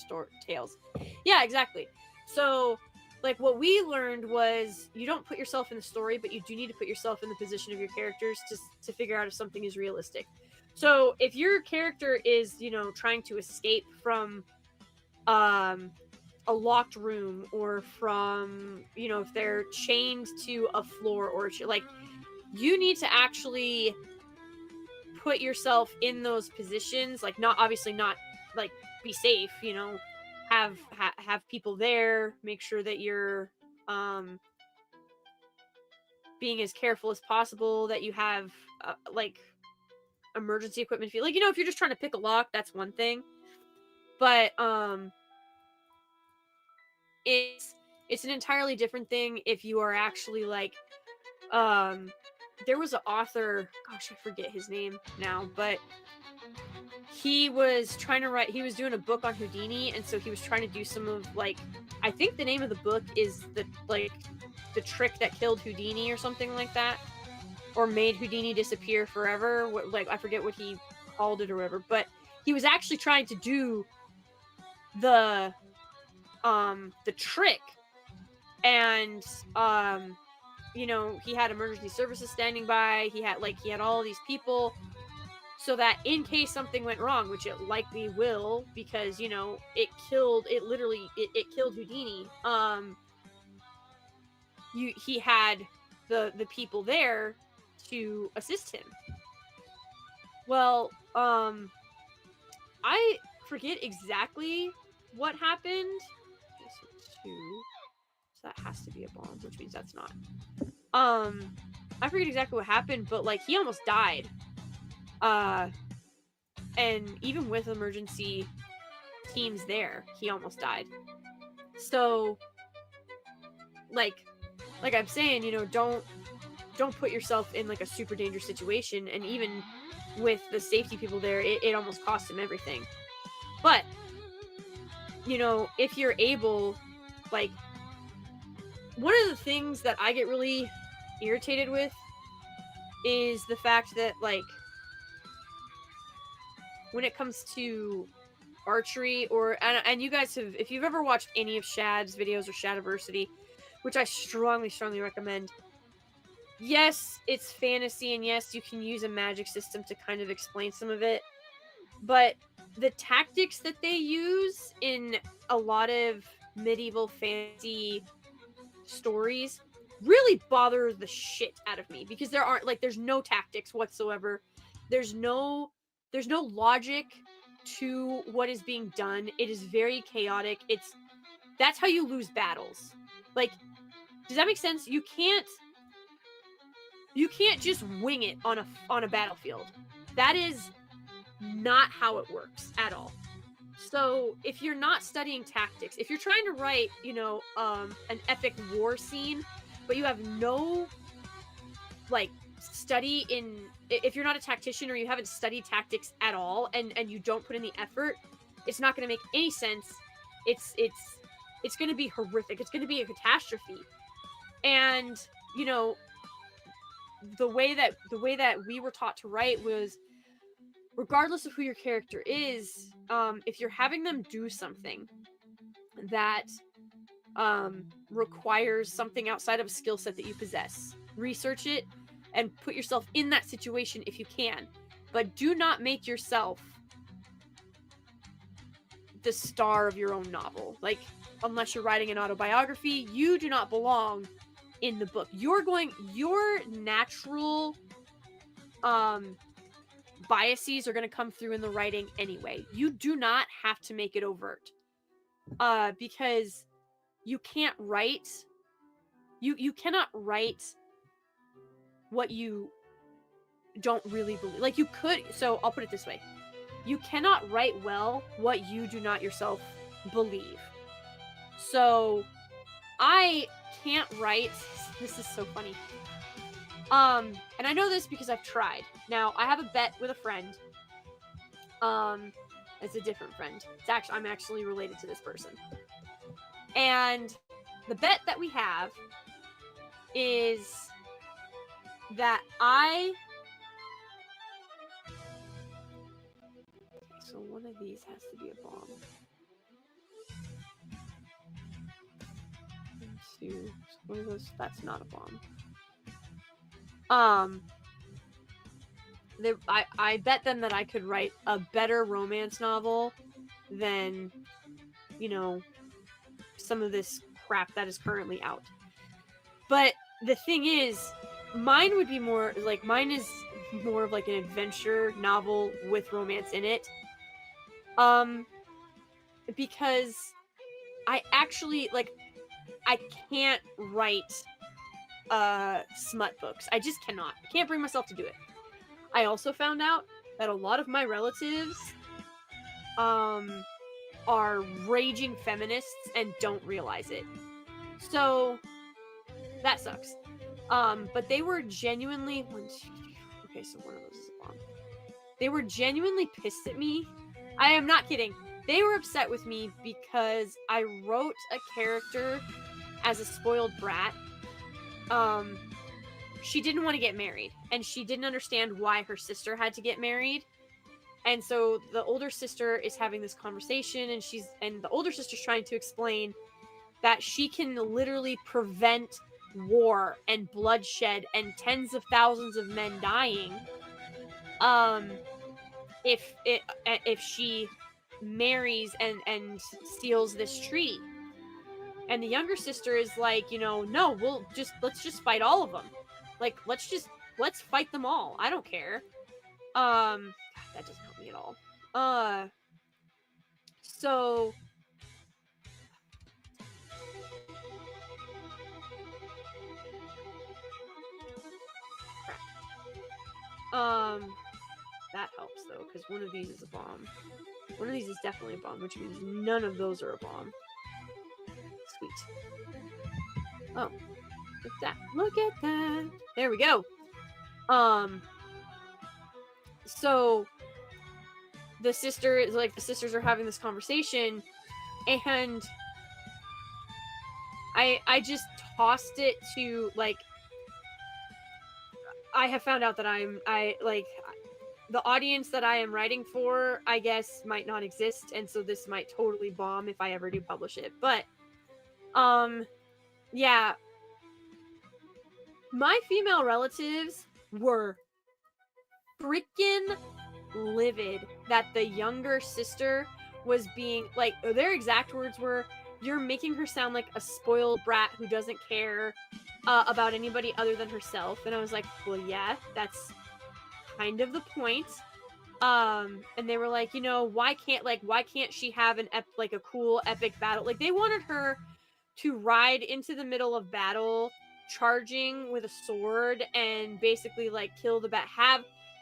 tales. Yeah, exactly. So, like, what we learned was you don't put yourself in the story, but you do need to put yourself in the position of your characters to figure out if something is realistic. So, if your character is, trying to escape from a locked room, or from, if they're chained to a floor, or like, you need to actually put yourself in those positions, like, not like, be safe, have people there, make sure that you're being as careful as possible, that you have like emergency equipment. Like, if you're just trying to pick a lock, that's one thing, but it's an entirely different thing if you are actually like there was an author, gosh, I forget his name now, but he was doing a book on Houdini, and so he was trying to do some of, like, I think the name of the book is the trick that killed Houdini or something like that, or made Houdini disappear forever. Like, I forget what he called it or whatever, but he was actually trying to do the trick, and he had emergency services standing by. He had all these people, so that in case something went wrong, which it likely will, because it killed Houdini. He had the people there to assist him. Well, I forget exactly what happened. So that has to be a bomb, which means that's not. I forget exactly what happened, but like, he almost died. And even with emergency teams there, he almost died. So, like I'm saying, don't put yourself in like a super dangerous situation. And even with the safety people there, it almost cost him everything. But if you're able, like, one of the things that I get really irritated with is the fact that, like, when it comes to archery, or and you guys have, if you've ever watched any of Shad's videos or Shadiversity, which I strongly recommend, yes, it's fantasy, and yes, you can use a magic system to kind of explain some of it, but the tactics that they use in a lot of medieval fantasy stories really bother the shit out of me, because there's no tactics whatsoever. There's no logic to what is being done. It is very chaotic. That's how you lose battles. Like, does that make sense? You can't just wing it on a battlefield. That is not how it works at all. So if you're not studying tactics, if you're trying to write, an epic war scene, but you have no study in, if you're not a tactician or you haven't studied tactics at all, and you don't put in the effort, it's not going to make any sense. It's going to be horrific. It's going to be a catastrophe. And the way that we were taught to write was, regardless of who your character is, if you're having them do something that requires something outside of a skill set that you possess, research it and put yourself in that situation if you can. But do not make yourself the star of your own novel. Like, unless you're writing an autobiography, you do not belong in the book. Your natural biases are going to come through in the writing anyway. You do not have to make it overt, because you can't write, you cannot write what you don't really believe. Like, you could, so I'll put it this way: you cannot write well what you do not yourself believe. So I can't write, this is so funny, and I know this because I've tried. Now, I have a bet with a friend. It's a different friend. I'm actually related to this person. And the bet that we have is that so one of these has to be a bomb. 2, one of those, that's not a bomb. I bet them that I could write a better romance novel than, some of this crap that is currently out. But the thing is, mine is more of like an adventure novel with romance in it. Because I actually, I can't write smut books. I just cannot. I can't bring myself to do it. I also found out that a lot of my relatives are raging feminists and don't realize it. So that sucks. But they were genuinely okay, so one of those is a bomb. They were genuinely pissed at me. I am not kidding. They were upset with me because I wrote a character as a spoiled brat. She didn't want to get married, and she didn't understand why her sister had to get married. And so the older sister is having this conversation, and the older sister's trying to explain that she can literally prevent war and bloodshed and tens of thousands of men dying if she marries and steals this tree. And the younger sister is like, no, let's just fight all of them. Like, let's fight them all. I don't care. God, that doesn't help me at all. So that helps though, because one of these is a bomb. One of these is definitely a bomb, which means none of those are a bomb. Sweet. Oh, look at that. There we go. So the sisters are having this conversation, and I just tossed it to, like, I have found out that the audience that I am writing for, I guess, might not exist, and so this might totally bomb if I ever do publish it. But, yeah. My female relatives were freaking livid that the younger sister was being, like, their exact words were, "You're making her sound like a spoiled brat who doesn't care about anybody other than herself." And I was like, well, yeah, that's kind of the point. And they were like, why can't she have like a cool epic battle? Like, they wanted her to ride into the middle of battle, charging with a sword, and basically like kill the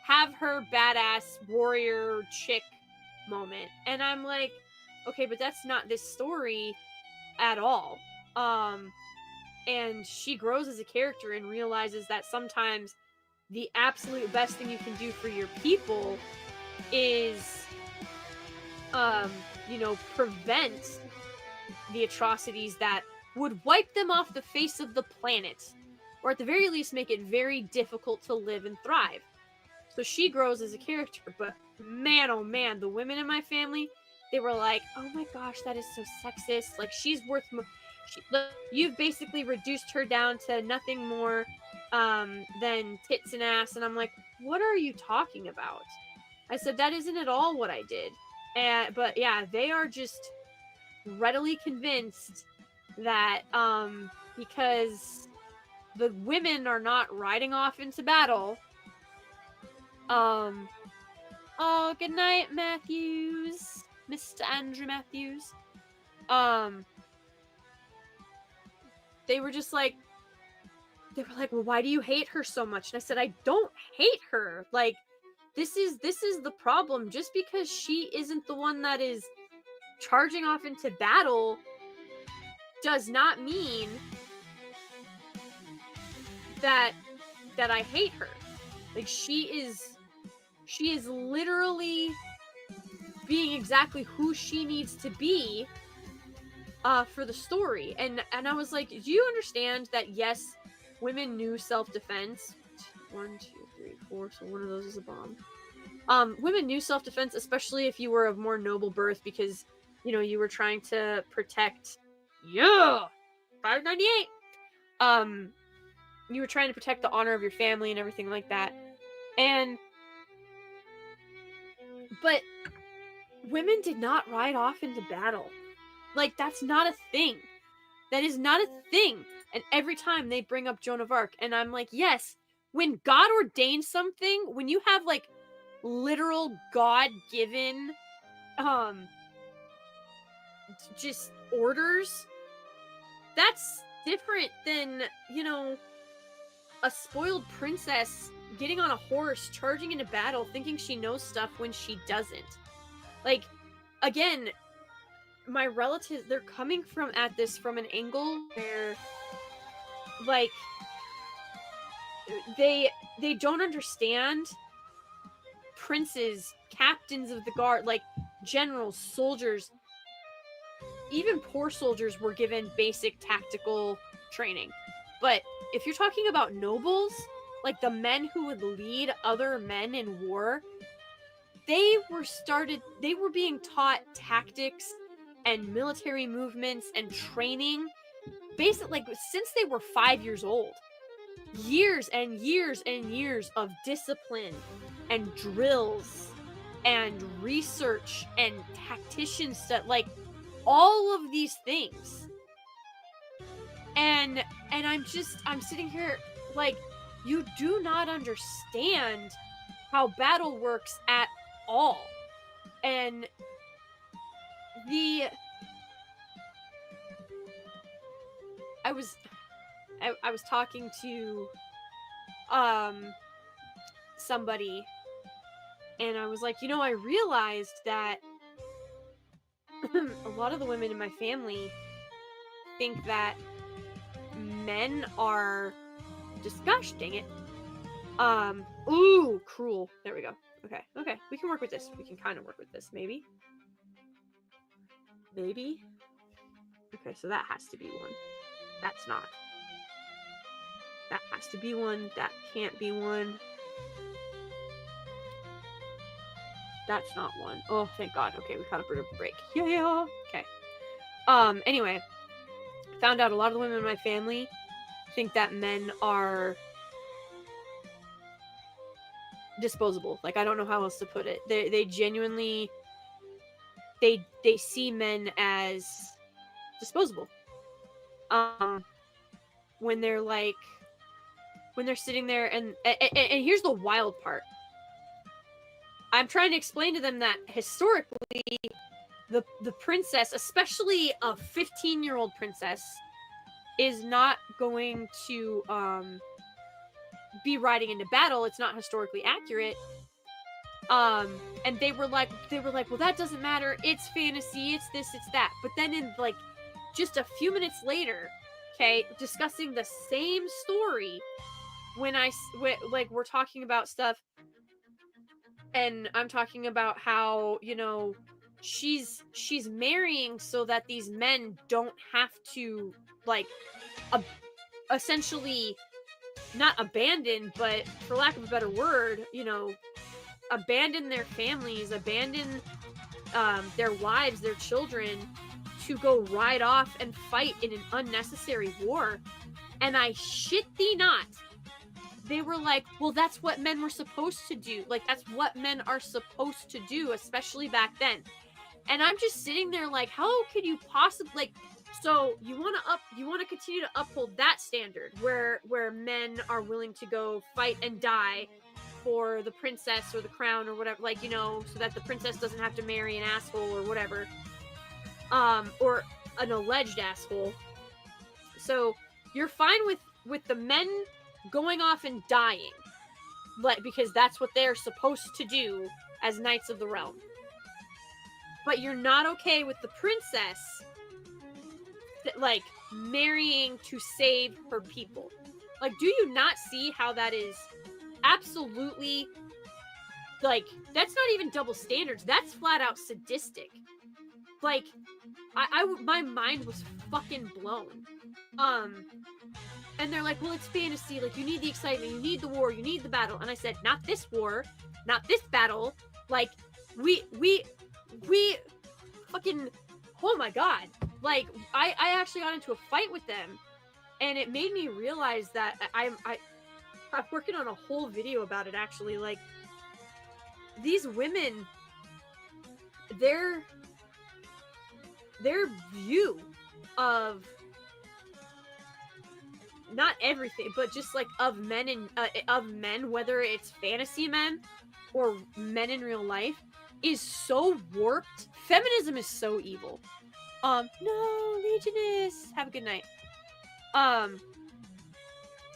have her badass warrior chick moment. And I'm like, okay, but that's not this story at all. And she grows as a character and realizes that sometimes the absolute best thing you can do for your people is prevent the atrocities that would wipe them off the face of the planet, or at the very least make it very difficult to live and thrive. So she grows as a character. But man, oh man, the women in my family, they were like, oh my gosh, that is so sexist. Like, she's worth you've basically reduced her down to nothing more than tits and ass. And I'm like, what are you talking about? I said, that isn't at all what I did. But yeah, they are just readily convinced that because the women are not riding off into battle. Oh, good night, Matthews. Mr. Andrew Matthews. They were just like, well, why do you hate her so much? And I said, I don't hate her. Like, this is the problem. Just because she isn't the one that is charging off into battle does not mean that I hate her. Like, she is literally being exactly who she needs to be for the story. And I was like, do you understand that yes, women knew self-defense? 1, 2, 3, 4, so one of those is a bomb. Women knew self-defense, especially if you were of more noble birth, because you were trying to protect 598. You were trying to protect the honor of your family and everything like that. But women did not ride off into battle. Like, that's not a thing. That is not a thing. And every time they bring up Joan of Arc, and I'm like, yes, when God ordains something, when you have like literal God-given just orders, that's different than, a spoiled princess getting on a horse, charging into battle, thinking she knows stuff when she doesn't. Like, again, my relatives, they're coming at this from an angle where, like, they don't understand princes, captains of the guard, like, generals, soldiers. Even poor soldiers were given basic tactical training. But if you're talking about nobles, like the men who would lead other men in war, they were being taught tactics and military movements and training basically like since they were 5 years old. Years and years and years of discipline and drills and research and tactician stuff, like all of these things. And I'm sitting here like, you do not understand how battle works at all. And I was talking to somebody, and I was like, I realized that a lot of the women in my family think that men are just, gosh dang it. Ooh, cruel. There we go. Okay. We can work with this. We can kind of work with this, maybe. Maybe? Okay, so that has to be one. That's not. That has to be one. That can't be one. That's not one. Oh, thank God. Okay, we caught up at a break. Yeah. Okay. Anyway, found out a lot of the women in my family think that men are disposable. Like, I don't know how else to put it. They genuinely they see men as disposable. When they're like, when they're sitting there and here's the wild part. I'm trying to explain to them that historically the princess, especially a 15-year-old princess, is not going to be riding into battle. It's not historically accurate. And they were like, well, that doesn't matter. It's fantasy. It's this. It's that. But then in like just a few minutes later, okay, discussing the same story, when we're talking about stuff, and I'm talking about how, you know, she's marrying so that these men don't have to, like, essentially not abandon, but for lack of a better word, you know, abandon their families, abandon their wives, their children, to go ride off and fight in an unnecessary war. And I shit thee not, they were like, well, that's what men were supposed to do. Like, that's what men are supposed to do, especially back then. And I'm just sitting there like, how could you possibly, like, so you want to continue to uphold that standard where men are willing to go fight and die for the princess or the crown or whatever, like, you know, so that the princess doesn't have to marry an asshole or whatever, or an alleged asshole. So you're fine with the men going off and dying, like, because that's what they're supposed to do as knights of the realm. But you're not okay with the princess like marrying to save her people. Like, do you not see how that is absolutely, like, that's not even double standards, that's flat out sadistic. Like, I my mind was fucking blown. And they're like, well, it's fantasy, like, you need the excitement, you need the war, you need the battle. And I said, not this war, not this battle. Like, we fucking, oh my God. Like, I actually got into a fight with them, and it made me realize that I'm working on a whole video about it, actually. Like, these women, their view of not everything, but just like of men and whether it's fantasy men or men in real life, is so warped. Feminism is so evil. No, Legionist, have a good night.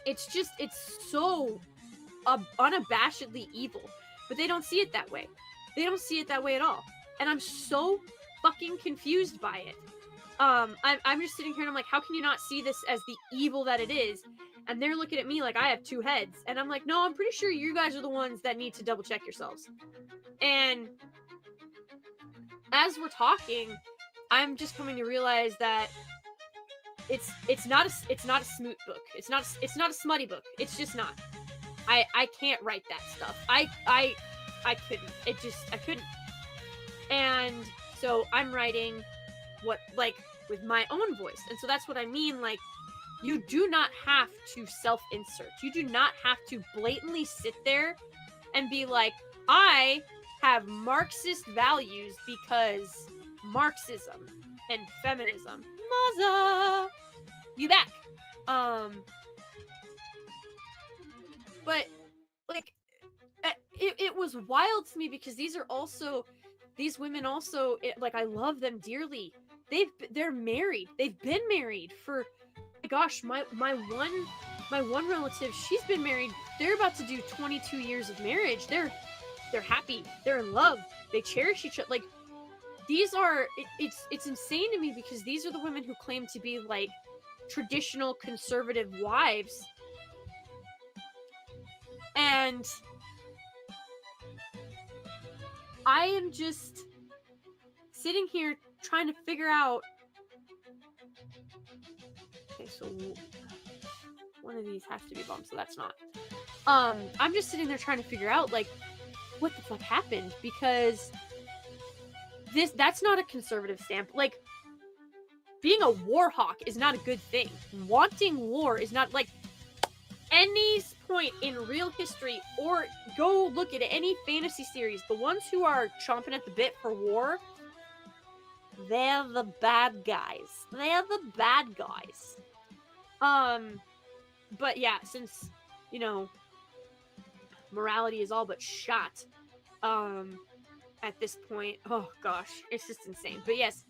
It's so unabashedly evil, but they don't see it that way. They don't see it that way at all, and I'm so fucking confused by it. I'm just sitting here and I'm like, how can you not see this as the evil that it is? And they're looking at me like I have two heads, and I'm like, no, I'm pretty sure you guys are the ones that need to double check yourselves. And as we're talking, I'm just coming to realize that it's not a smoot book. It's not a smutty book. It's just not. I can't write that stuff. I couldn't. I couldn't. And so I'm writing what, like, with my own voice. And so that's what I mean. Like, you do not have to self-insert. You do not have to blatantly sit there and be like, I have Marxist values because Marxism and feminism. Maza! You back. But, like, it was wild to me because these women also, like, I love them dearly. They're married. They've been married for, my gosh, my one relative, she's been married. They're about to do 22 years of marriage. They're happy. They're in love. They cherish each other. Like, these are, it's insane to me because these are the women who claim to be, like, traditional conservative wives. And I am just sitting here trying to figure out, okay, so one of these has to be bumped, so that's not. I'm just sitting there trying to figure out, like, what the fuck happened? Because that's not a conservative stamp. Like, being a war hawk is not a good thing. Wanting war is not, like, any point in real history, or go look at any fantasy series, the ones who are chomping at the bit for war, they're the bad guys. They're the bad guys. But yeah, since, you know, morality is all but shot, at this point, oh gosh, it's just insane. But yes,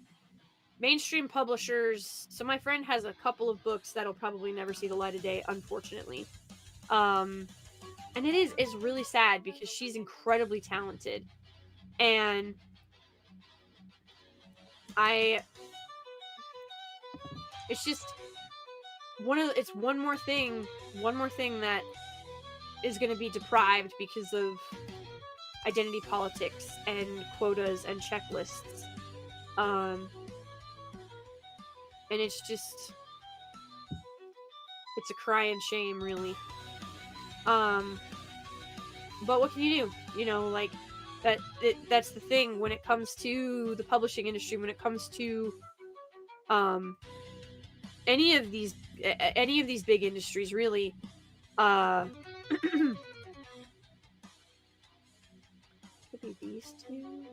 mainstream publishers. So my friend has a couple of books that'll probably never see the light of day, unfortunately. And it's really sad because she's incredibly talented, and it's just one more thing that is going to be deprived because of identity politics and quotas and checklists. And it's a crying shame, really. But what can you do? You know, like, that's the thing when it comes to the publishing industry, when it comes to any of these big industries, really. Could be these two.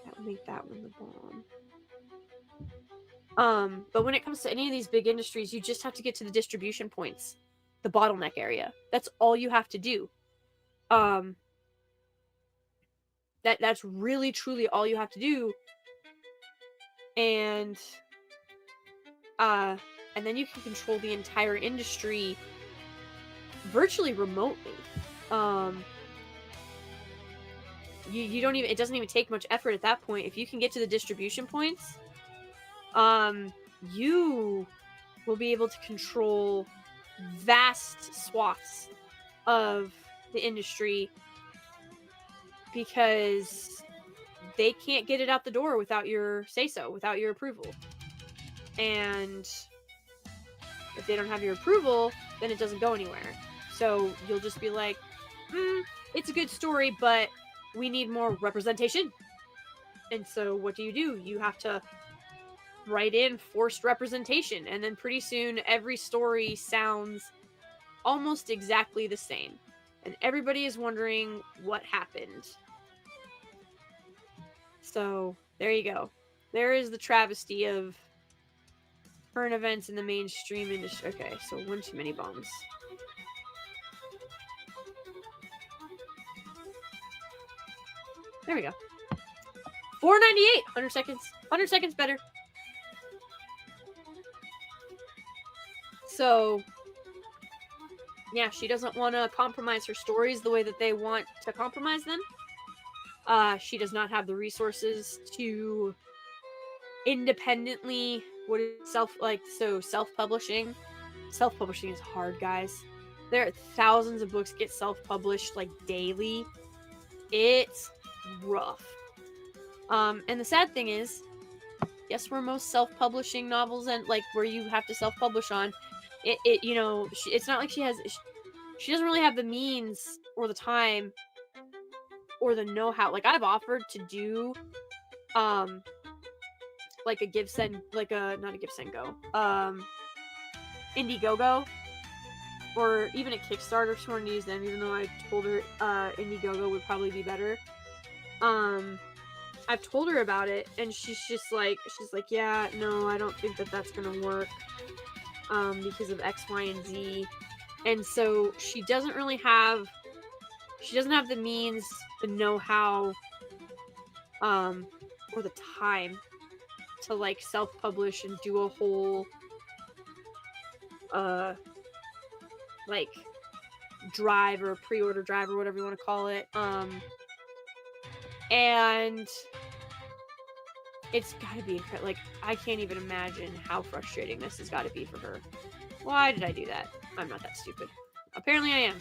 That would make that one the bomb. But when it comes to any of these big industries, you just have to get to the distribution points, the bottleneck area. That's all you have to do. That's really truly all you have to do. And then you can control the entire industry virtually remotely. You don't even, it doesn't even take much effort at that point. If you can get to the distribution points, you will be able to control vast swaths of the industry, because they can't get it out the door without your say-so, without your approval. And if they don't have your approval, then it doesn't go anywhere. So you'll just be like, it's a good story, but we need more representation. And so what do? You have to write in forced representation, and then pretty soon every story sounds almost exactly the same. And everybody is wondering what happened. So there you go. There is the travesty of current events in the mainstream industry. Okay, so one too many bombs. There we go. 498. 100 seconds. 100 seconds better. So, yeah, she doesn't want to compromise her stories the way that they want to compromise them. She does not have the resources to independently self-publishing. Self-publishing is hard, guys. There are thousands of books get self-published like daily. It's rough. And the sad thing is, yes, where most self-publishing novels and like where you have to self-publish on, it you know, it's not like she doesn't really have the means or the time or the know-how. Like, I've offered to do like a not a Give Send Go, Indiegogo, or even a Kickstarter. She wanted to use them, even though I told her Indiegogo would probably be better. I've told her about it, and she's like, yeah, no, I don't think that's gonna work, because of X, Y, and Z. And so she doesn't have the means, the know-how, or the time to like self-publish and do a whole like drive or pre-order drive or whatever you want to call it. And it's gotta be incredible. Like, I can't even imagine how frustrating this has got to be for her. Why did I do that? I'm not that stupid. Apparently I am.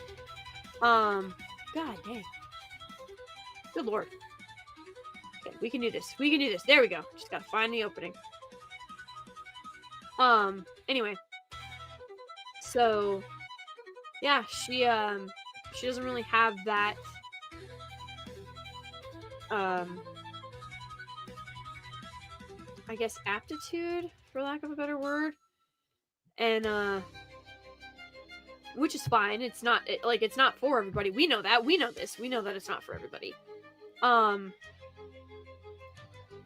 God dang. Good lord. Okay, we can do this. We can do this. There we go. Just gotta find the opening. Anyway. So, yeah, she doesn't really have that I guess aptitude, for lack of a better word. And which is fine. It's not it's not for everybody. We know that. We know this. We know that it's not for everybody.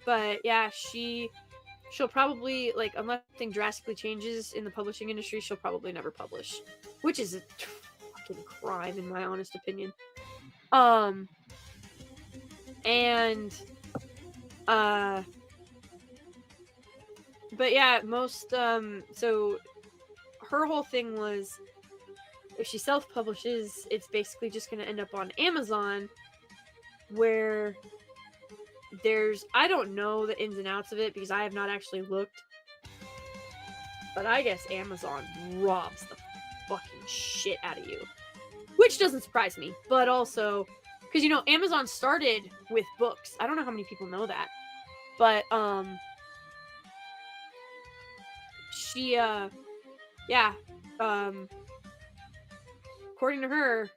But yeah, she'll probably, like, unless something drastically changes in the publishing industry, she'll probably never publish, which is a fucking crime in my honest opinion. And but yeah, most so her whole thing was, if she self-publishes, it's basically just going to end up on Amazon, where I don't know the ins and outs of it because I have not actually looked, but I guess Amazon robs the fucking shit out of you, which doesn't surprise me. But also, because, you know, Amazon started with books. I don't know how many people know that, but she yeah, according to her,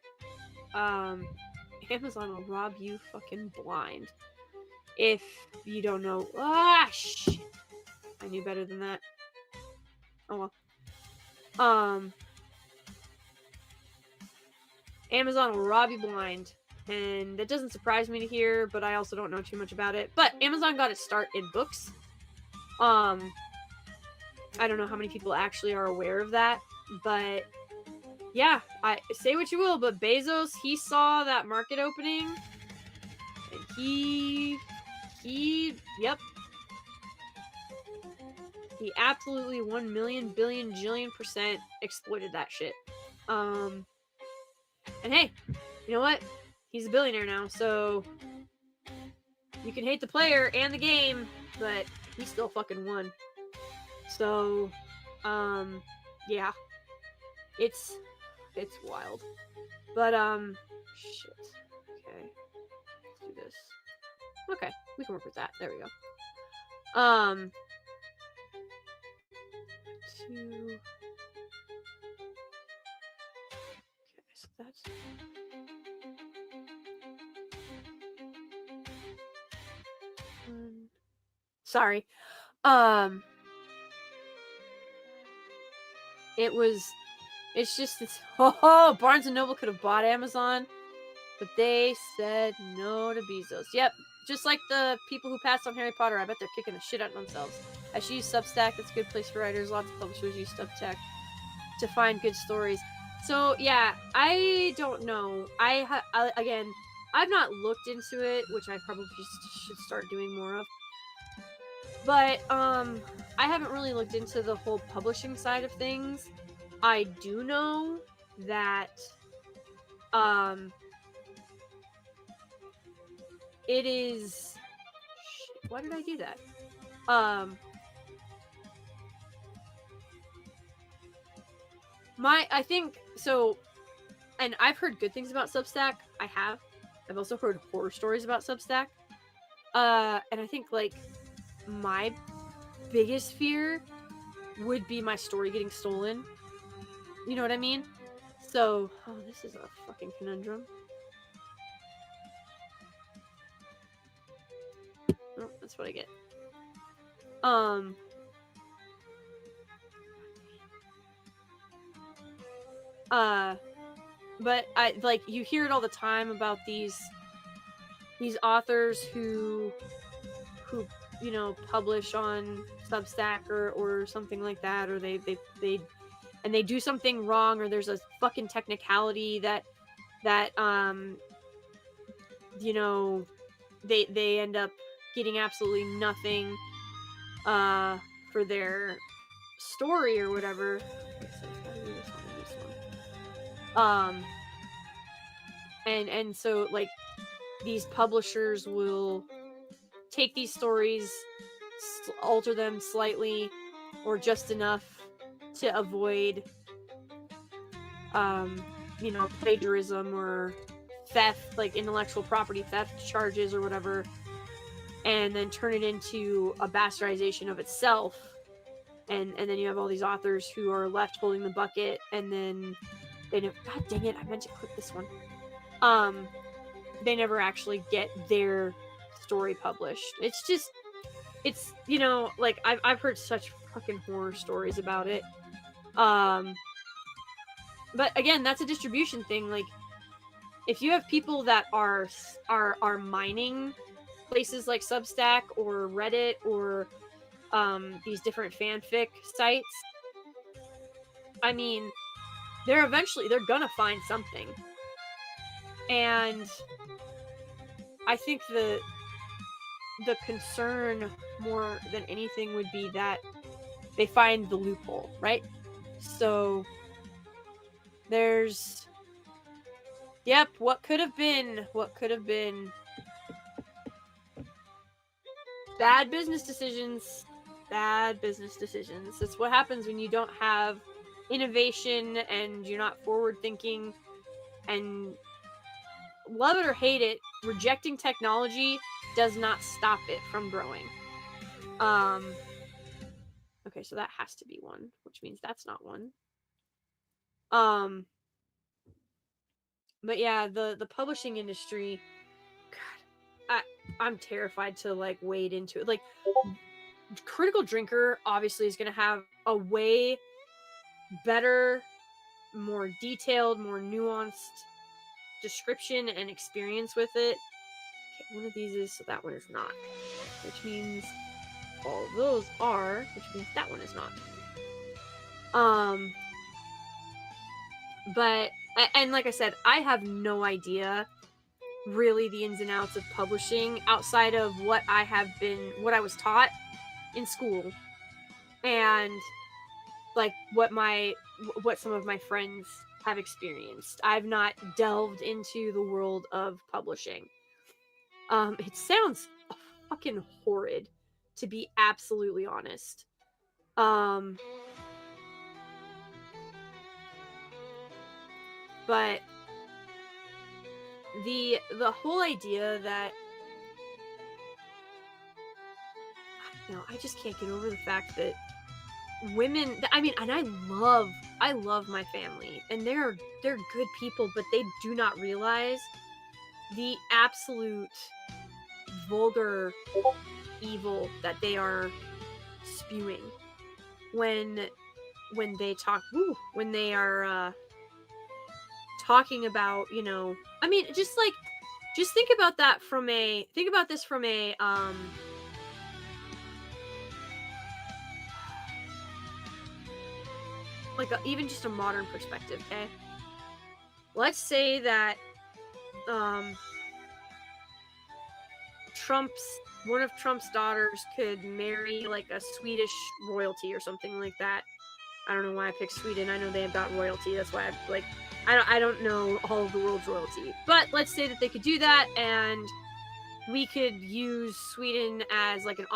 Amazon will rob you fucking blind if you don't know. Ah, shit. I knew better than that. Oh well. Amazon will rob you blind, and that doesn't surprise me to hear, but I also don't know too much about it. But Amazon got its start in books. I don't know how many people actually are aware of that, but yeah, I say what you will, but Bezos, he saw that market opening, and he yep, he absolutely 1 million billion jillion % exploited that shit. And hey, you know what? He's a billionaire now, so you can hate the player and the game, but he still fucking won. So, yeah, it's wild. But shit. Okay, let's do this. Okay, we can work with that. There we go. Okay, so that's. Sorry. It's just this. Oh, Barnes and Noble could have bought Amazon, but they said no to Bezos. Yep, just like the people who passed on Harry Potter. I bet they're kicking the shit out of themselves. I should use Substack. That's a good place for writers. Lots of publishers use Substack to find good stories. So yeah, I don't know. Again, I've not looked into it, which I probably should start doing more of. But I haven't really looked into the whole publishing side of things. I do know that it is. Shit, why did I do that? I think so, and I've heard good things about Substack. I've also heard horror stories about Substack. And I think, like, my biggest fear would be my story getting stolen. You know what I mean? So, oh, this is a fucking conundrum. Oh, that's what I get. But you hear it all the time about these authors who you know, publish on Substack or something like that, or they do something wrong, or there's a fucking technicality that you know, they end up getting absolutely nothing for their story or whatever. And so, like, these publishers will take these stories, alter them slightly or just enough to avoid you know, plagiarism or theft, like intellectual property theft charges or whatever, and then turn it into a bastardization of itself, and then you have all these authors who are left holding the bucket, and then they never, god dang it, I meant to click this one. They never actually get their story published. It's you know, like I've heard such fucking horror stories about it. But again, that's a distribution thing. Like, if you have people that are mining places like Substack or Reddit or these different fanfic sites, I mean, they're gonna find something. And I think the concern more than anything would be that they find the loophole, right? So there's, yep, what could have been. Bad business decisions. It's what happens when you don't have innovation and you're not forward thinking. And love it or hate it, rejecting technology does not stop it from growing. Okay, so that has to be one, which means that's not one. But yeah, the publishing industry, God, I'm terrified to like wade into it. Like, Critical Drinker obviously is going to have a way better, more detailed, more nuanced description and experience with it. Okay, one of these is, so that one is not, which means all of those are, which means that one is not. But, and like I said, I have no idea really the ins and outs of publishing outside of what I was taught in school, and like what some of my friends have experienced. I've not delved into the world of publishing. It sounds fucking horrid, to be absolutely honest. But the whole idea that, you know, I just can't get over the fact that women, I mean, and I love my family, and they're good people, but they do not realize the absolute vulgar evil that they are spewing when they talk, when they are talking about, you know, I mean, just think about this from a like even just a modern perspective. Okay, let's say that one of Trump's daughters could marry like a Swedish royalty or something like that. I don't know why I picked Sweden. I know they have got royalty. That's why I don't know all of the world's royalty. But let's say that they could do that, and we could use Sweden as like an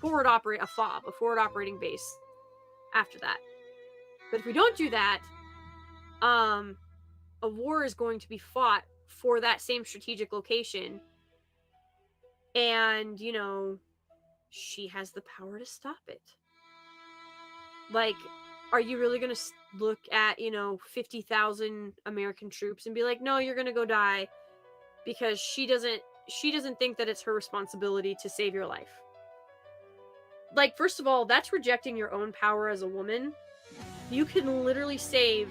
forward operating base after that. But if we don't do that, a war is going to be fought for that same strategic location. And, you know, she has the power to stop it. Like, are you really going to look at, you know, 50,000 American troops and be like, no, you're going to go die because she doesn't think that it's her responsibility to save your life? Like, first of all, that's rejecting your own power as a woman. You can literally save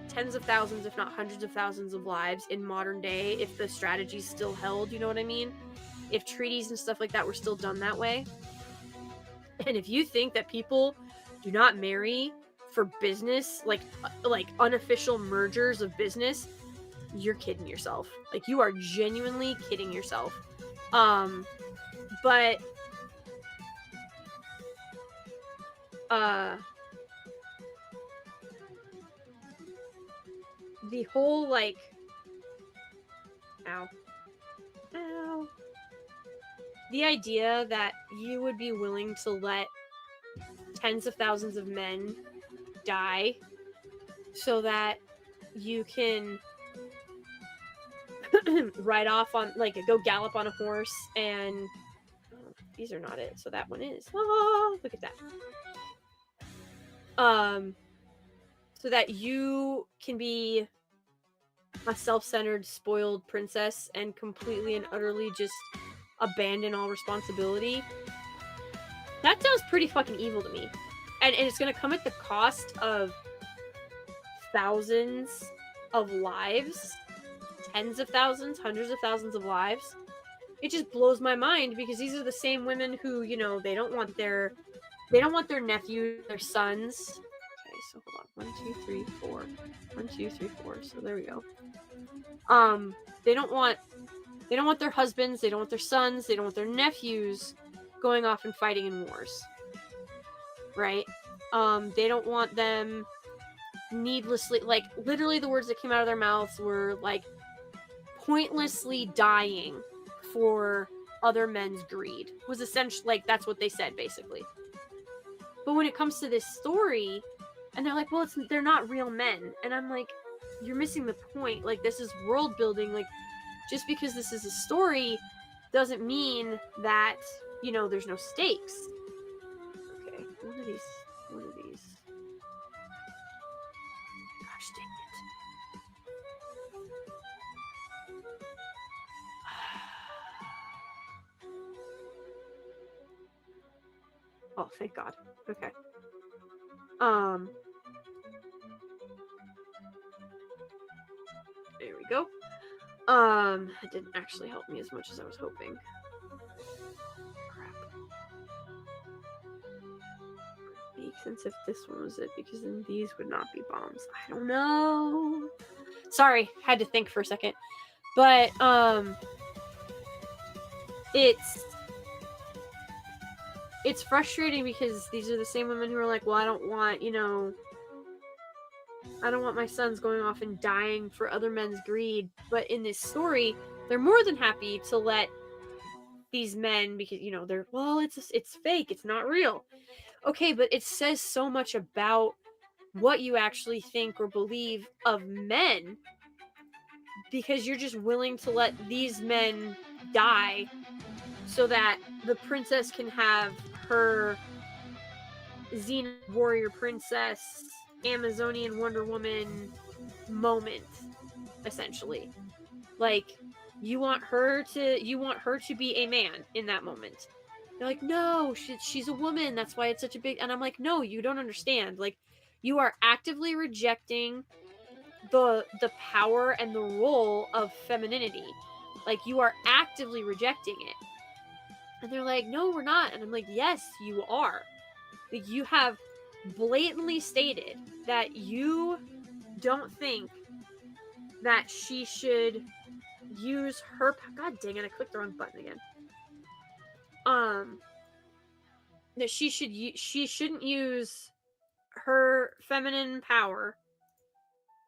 tens of thousands, if not hundreds of thousands of lives in modern day if the strategy's still held, you know what I mean? If treaties and stuff like that were still done that way. And if you think that people do not marry for business, like unofficial mergers of business, you're kidding yourself. Like, you are genuinely kidding yourself. But the whole like, ow, the idea that you would be willing to let tens of thousands of men die so that you can ride off on, like, go gallop on a horse and these are not it, so that one is. Oh, look at that. so that you can be a self-centered, spoiled princess and completely and utterly just abandon all responsibility. That sounds pretty fucking evil to me. And it's gonna come at the cost of thousands of lives, tens of thousands, hundreds of thousands of lives. It just blows my mind because these are the same women who, you know, they don't want their nephews, their sons. Okay, so hold on. 1, 2, 3, 4. 1, 2, 3, 4. So there we go. They don't want their husbands, they don't want their sons, they don't want their nephews going off and fighting in wars. Right? They don't want them needlessly, like, literally the words that came out of their mouths were like pointlessly dying for other men's greed. Was essentially, like, that's what they said basically. But when it comes to this story, and they're like, well, they're not real men, and I'm like, you're missing the point. Like, this is world building. Like, just because this is a story doesn't mean that, you know, there's no stakes. Okay, one of these. Gosh dang it. Oh, thank God. Okay. There we go. It didn't actually help me as much as I was hoping. Crap. Makes sense if this one was it, because then these would not be bombs. I don't know. Sorry, had to think for a second. But, it's frustrating because these are the same women who are like, well, I don't want my sons going off and dying for other men's greed. But in this story, they're more than happy to let these men, because, you know, they're, well, it's fake, it's not real. Okay, but it says so much about what you actually think or believe of men, because you're just willing to let these men die so that the princess can have her Xena warrior princess, Amazonian Wonder Woman moment, essentially. Like, you want her to be a man in that moment. They're like, no, she's a woman, that's why it's such a big. And I'm like, no, you don't understand. Like, you are actively rejecting the power and the role of femininity. Like, you are actively rejecting it. And they're like, no, we're not. And I'm like, yes, you are. Like, you have blatantly stated that you don't think that she should use her. God dang it! I clicked the wrong button again. That she shouldn't use her feminine power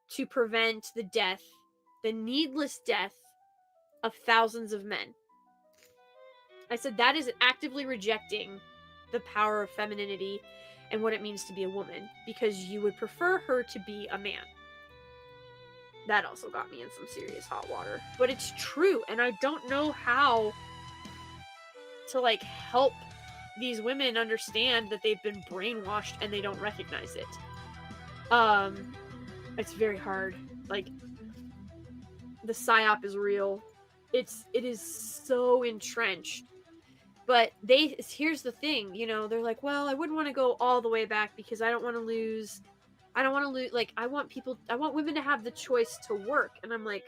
to prevent the needless death of thousands of men. I said that is actively rejecting the power of femininity and what it means to be a woman, because you would prefer her to be a man. That also got me in some serious hot water. But it's true, and I don't know how to, like, help these women understand that they've been brainwashed and they don't recognize it. It's very hard. Like, the psyop is real. It is so entrenched. But here's the thing, you know, they're like, well, I wouldn't want to go all the way back because I don't want to lose, like, I want women to have the choice to work. And I'm like,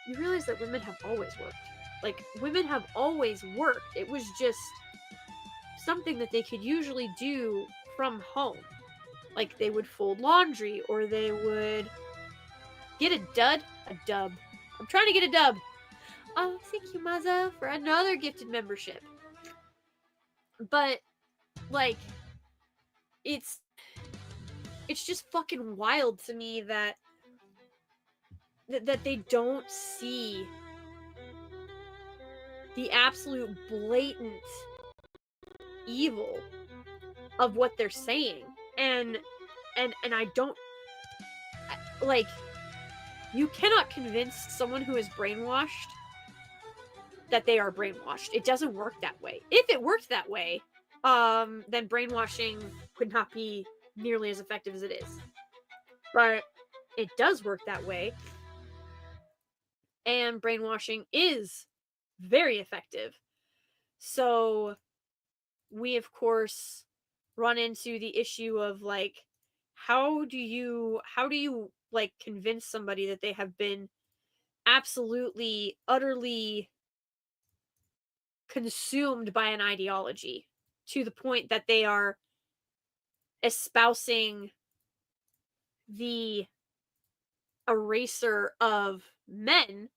you realize that women have always worked. Like, women have always worked. It was just something that they could usually do from home. Like, they would fold laundry, or they would get a dub. I'm trying to get a dub. Oh, thank you, Maza, for another gifted membership. But, like, it's just fucking wild to me that they don't see the absolute blatant evil of what they're saying. And I don't, like, you cannot convince someone who is brainwashed that they are brainwashed. It doesn't work that way. If it worked that way, then brainwashing would not be nearly as effective as it is. but it does work that way. And brainwashing is very effective. So we, of course, run into the issue of like, how do you like convince somebody that they have been absolutely, utterly consumed by an ideology to the point that they are espousing the eraser of men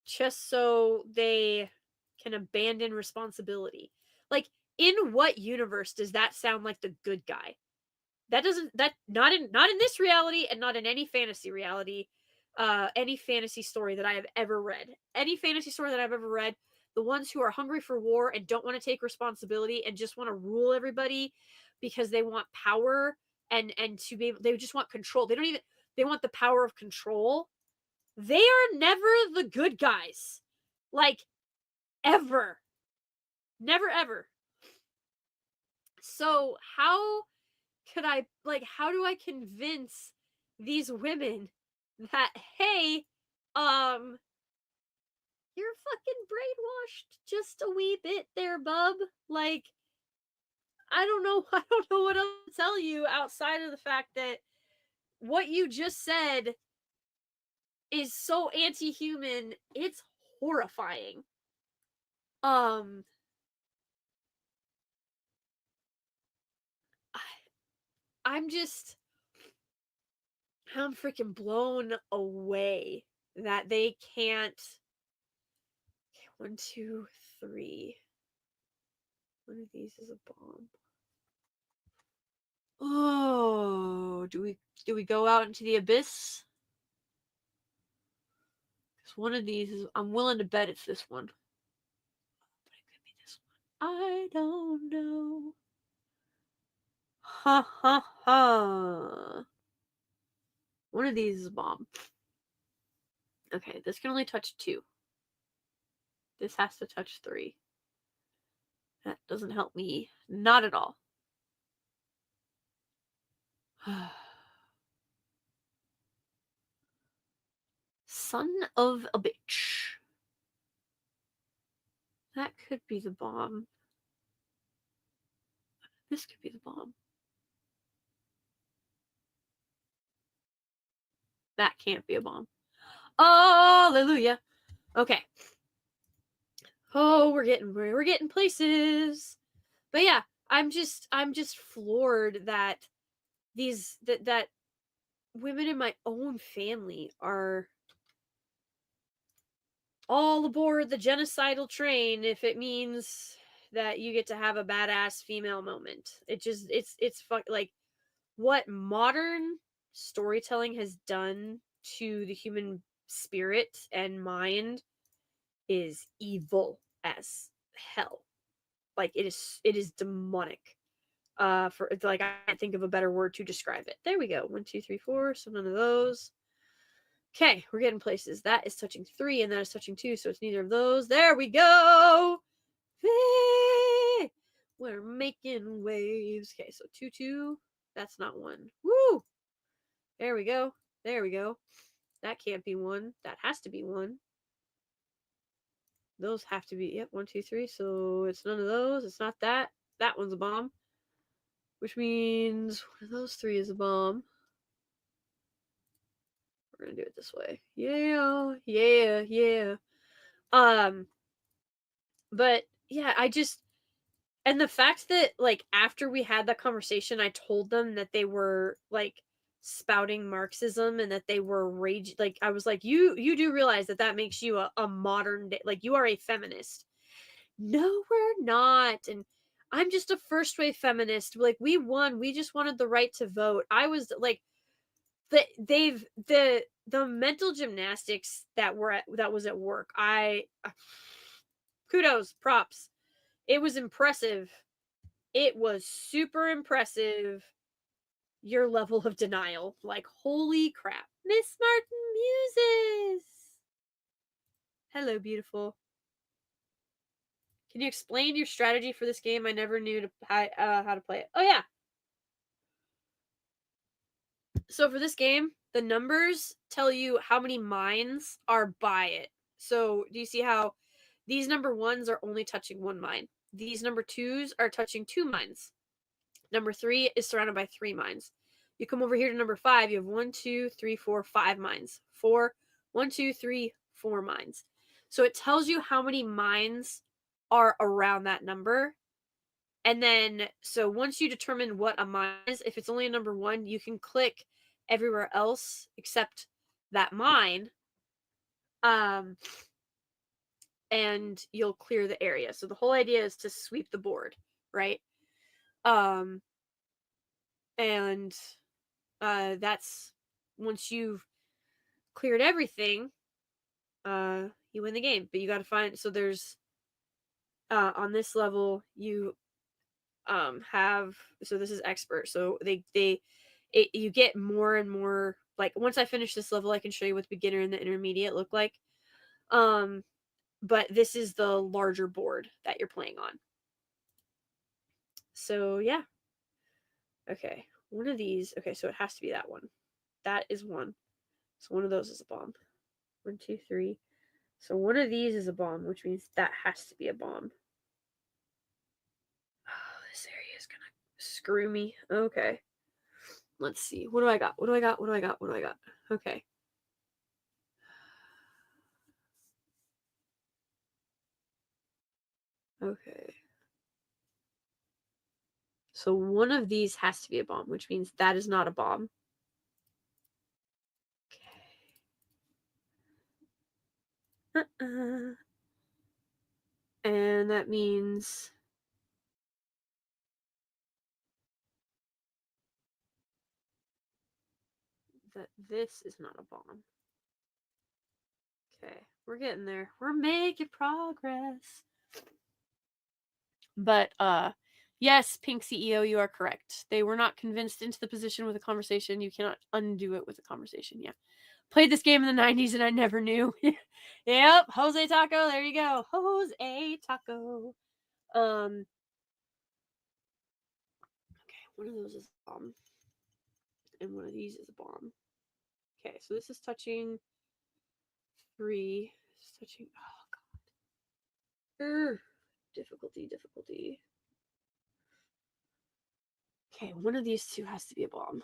just so they can abandon responsibility. Like, in what universe does that sound like the good guy? That doesn't, that not in this reality, and not in any fantasy reality, any fantasy story that I have ever read. Any fantasy story that I've ever read, the ones who are hungry for war and don't want to take responsibility and just want to rule everybody because they want power and to be able, they just want control. They don't even, they want the power of control. They are never the good guys. Like, ever. Never ever. So how could I, like, how do I convince these women that, hey, you're fucking brainwashed just a wee bit there, bub? Like, I don't know, I don't know what else to tell you outside of the fact that what you just said is so anti-human, it's horrifying. Um I'm just, I'm freaking blown away that they can't. Okay, 1, 2, 3. One of these is a bomb. Oh, do we go out into the abyss? Because one of these is, I'm willing to bet it's this one. But it could be this one. I don't know. Ha ha ha. One of these is a bomb. Okay, this can only touch 2. This has to touch 3. That doesn't help me. Not at all. Son of a bitch. That could be the bomb. This could be the bomb. That can't be a bomb. Hallelujah. Okay. Oh, we're getting places. But yeah, I'm just floored that that women in my own family are all aboard the genocidal train if it means that you get to have a badass female moment. It just, it's like what modern storytelling has done to the human spirit and mind is evil as hell. Like, it is demonic. For it's like, I can't think of a better word to describe it. There we go. 1, 2, 3, 4. So none of those. Okay, we're getting places. That is touching 3 and that is touching 2, so it's neither of those. There we go. We're making waves. Okay, so 2, 2. That's not 1. Woo! There we go. There we go. That can't be 1. That has to be 1. Those have to be, yep, 1, 2, 3. So it's none of those. It's not that. That one's a bomb. Which means one of those 3 is a bomb. We're gonna do it this way. Yeah, yeah, yeah. But yeah, I just, and the fact that, like, after we had that conversation, I told them that they were like spouting Marxism and that they were rage. Like, I was like, you do realize that that makes you a modern day, like, you are a feminist. No, we're not. And I'm just a first wave feminist. Like, we won. We just wanted the right to vote. I was like, the mental gymnastics that was at work. I kudos, props. It was impressive. It was super impressive. Your level of denial. Like, holy crap. Miss Martin Muses. Hello, beautiful. Can you explain your strategy for this game? I never knew how to play it. Oh, yeah. So for this game, the numbers tell you how many mines are by it. So do you see how these number ones are only touching one mine? These number twos are touching two mines. Number 3 is surrounded by 3 mines. You come over here to number 5, you have 1, 2, 3, 4, 5 mines. 4, 1, 2, 3, 4 mines. So it tells you how many mines are around that number. And then, so once you determine what a mine is, if it's only a number 1, you can click everywhere else except that mine. And you'll clear the area. So the whole idea is to sweep the board, right? And that's once you've cleared everything, you win the game. But you got to find, so there's on this level you have, so this is expert, so you get more and more, like once I finish this level I can show you what the beginner and the intermediate look like. But this is the larger board that you're playing on. So yeah. Okay, one of these, okay, so it has to be that one. That is one. So one of those is a bomb. 1, 2, 3. So one of these is a bomb, which means that has to be a bomb. Oh, this area is gonna screw me. Okay. Let's see. What do I got? What do I got? What do I got? What do I got? Okay. Okay. So one of these has to be a bomb, which means that is not a bomb. Okay. And that means that this is not a bomb. Okay, we're getting there. We're making progress. But yes, Pink CEO, you are correct. They were not convinced into the position with a conversation. You cannot undo it with a conversation. Yeah. Played this game in the 90s and I never knew. Yep, Jose Taco, there you go. Jose Taco. Okay, one of those is a bomb. And one of these is a bomb. Okay, so this is touching 3. This is touching, oh god. Difficulty. Okay, one of these two has to be a bomb.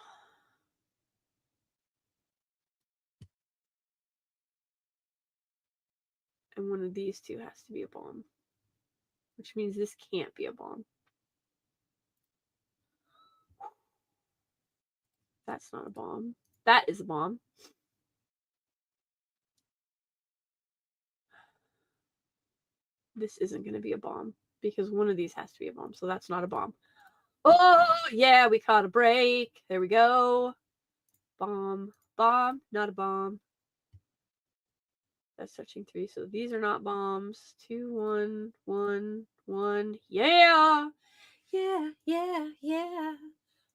And one of these two has to be a bomb. Which means this can't be a bomb. That's not a bomb. That is a bomb. This isn't going to be a bomb because one of these has to be a bomb, so that's not a bomb. Oh, yeah, we caught a break. There we go. Bomb. Bomb. Not a bomb. That's touching 3, so these are not bombs. 2, 1, 1, 1. Yeah! Yeah.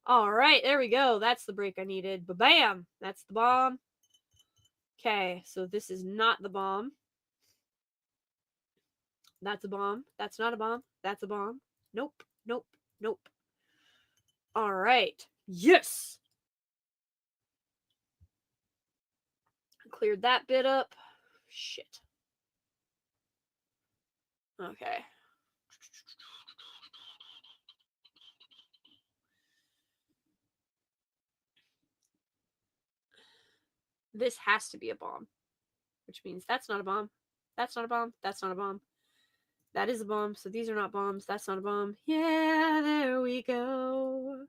All right, there we go. That's the break I needed. Ba-bam! That's the bomb. Okay, so this is not the bomb. That's a bomb. That's not a bomb. That's a bomb. Nope. All right. Yes! Cleared that bit up. Shit. Okay. This has to be a bomb, which means that's not a bomb. That's not a bomb. That's not a bomb. That is a bomb. So these are not bombs. That's not a bomb. Yeah, there we go.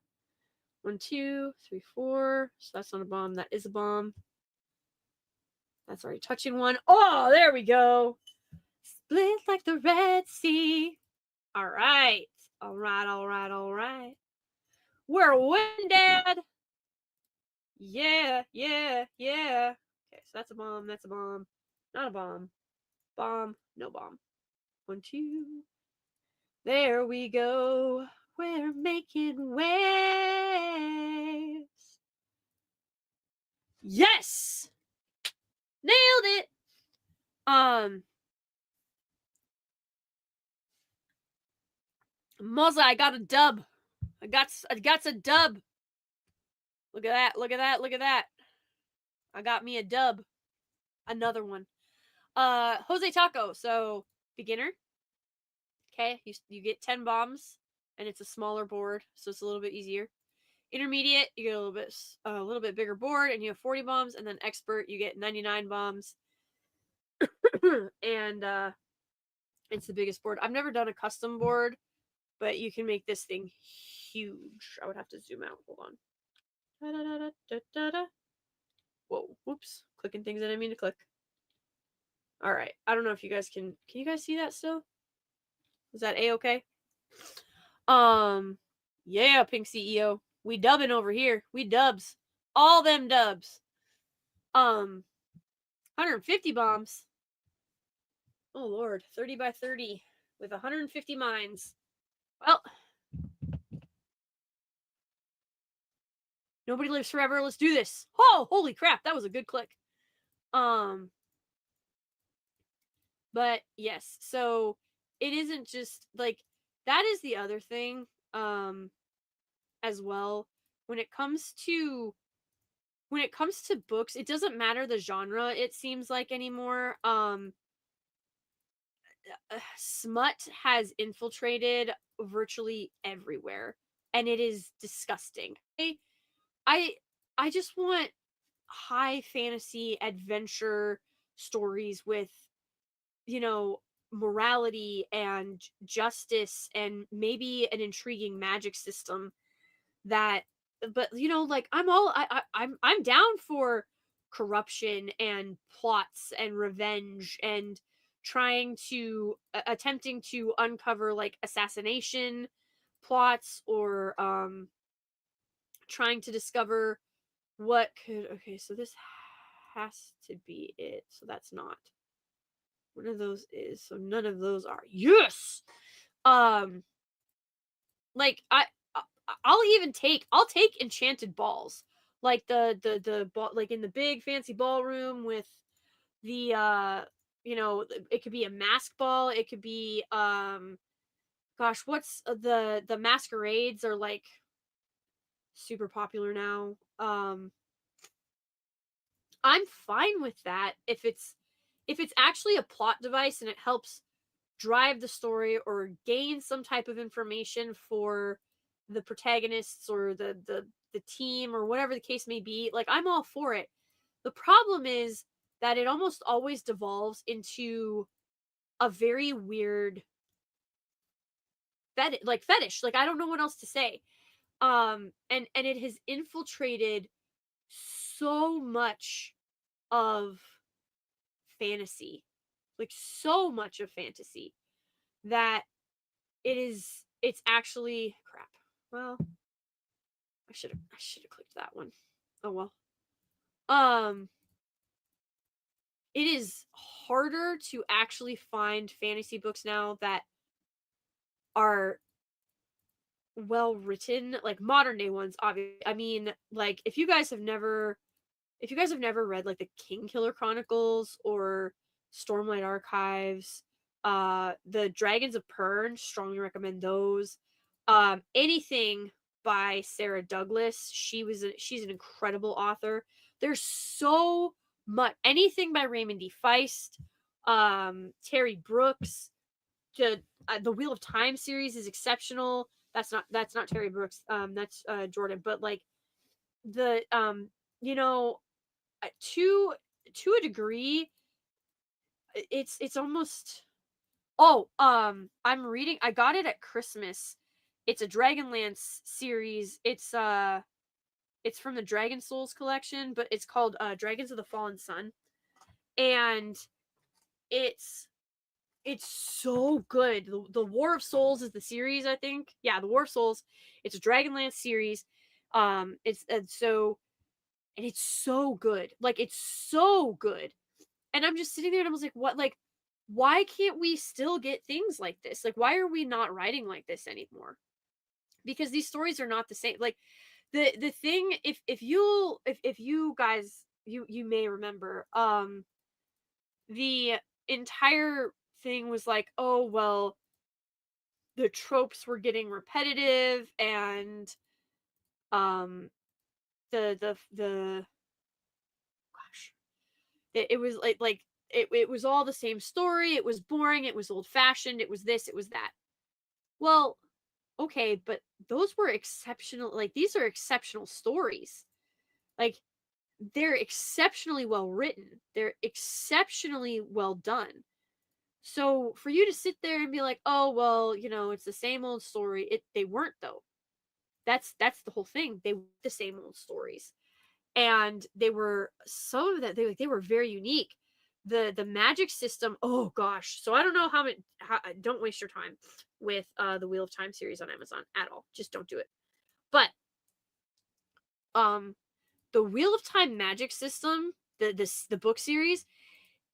1, 2, 3, 4. So that's not a bomb. That is a bomb. That's already touching one. Oh, there we go. Split like the Red Sea. All right. We're winning, Dad. Yeah. Okay, so that's a bomb. That's a bomb. Not a bomb. Bomb. No bomb. 1, 2. There we go. We're making waves. Yes! Nailed it! Mozza, I got a dub. I got a dub. Look at that, look at that, look at that. I got me a dub. Another one. Jose Taco. So, beginner. Okay, you get 10 bombs, and it's a smaller board, so it's a little bit easier. Intermediate, you get a little bit bigger board, and you have 40 bombs, and then expert, you get 99 bombs. And it's the biggest board. I've never done a custom board, but you can make this thing huge. I would have to zoom out. Hold on. Da-da-da-da-da-da. Whoa, whoops. Clicking things I didn't mean to click. All right. I don't know if you guys can you guys see that still? Is that A-okay? Yeah, Pink CEO. We dubbing over here. We dubs. All them dubs. 150 bombs. Oh lord, 30 by 30 with 150 mines. Well, nobody lives forever. Let's do this. Oh, holy crap, that was a good click. But yes, so it isn't just like that is the other thing as well when it comes to books, it doesn't matter the genre it seems like anymore. Smut has infiltrated virtually everywhere and it is disgusting. I I just want high fantasy adventure stories with, you know, morality and justice and maybe an intriguing magic system that, but you know, like I'm down for corruption and plots and revenge and trying to attempting to uncover like assassination plots or trying to discover what could, okay, so this has to be it, so that's not one of those is, so none of those are, yes. um like I'll take enchanted balls, like the ball, like in the big fancy ballroom with the you know, it could be a mask ball, it could be gosh, what's the masquerades are like super popular now. I'm fine with that if it's actually a plot device and it helps drive the story or gain some type of information for the protagonists or the team or whatever the case may be. Like, I'm all for it. The problem is that it almost always devolves into a very weird fetish. Like, I don't know what else to say. And it has infiltrated so much of fantasy, like so much of fantasy, that it's actually crap. Well, I should have clicked that one. Oh well. Um it is harder to actually find fantasy books now that are well written, like modern day ones, obviously. I mean, like if you guys have never read like the King Killer Chronicles or Stormlight Archives, the Dragons of Pern, strongly recommend those. Anything by Sarah Douglas, she's an incredible author. There's so much, anything by Raymond D. Feist, Terry Brooks, the Wheel of Time series is exceptional. That's not Terry Brooks. That's Jordan. But like the you know, to a degree, it's almost, oh, I'm reading, I got it at Christmas. It's a Dragonlance series. It's from the Dragon Souls collection, but it's called Dragons of the Fallen Sun. And it's so good. The War of Souls is the series, I think. Yeah, the War of Souls. It's a Dragonlance series. It's and it's so good. Like, it's so good. And I'm just sitting there and I was like, what? Like, why can't we still get things like this? Like, why are we not writing like this anymore? Because these stories are not the same. Like, the thing, if you guys, you may remember, the entire thing was like, oh well, the tropes were getting repetitive and um the gosh, it was like it was all the same story. It was boring. It was old fashioned. It was this. It was that. Well, okay, but those were exceptional. Like, these are exceptional stories. Like, they're exceptionally well written. They're exceptionally well done. So for you to sit there and be like, "Oh, well, it's the same old story." They weren't, though. That's the whole thing. They were the same old stories. And they were some of that they were very unique. The magic system, oh gosh. So I don't know don't waste your time with the Wheel of Time series on Amazon at all. Just don't do it. But um the Wheel of Time magic system, the book series,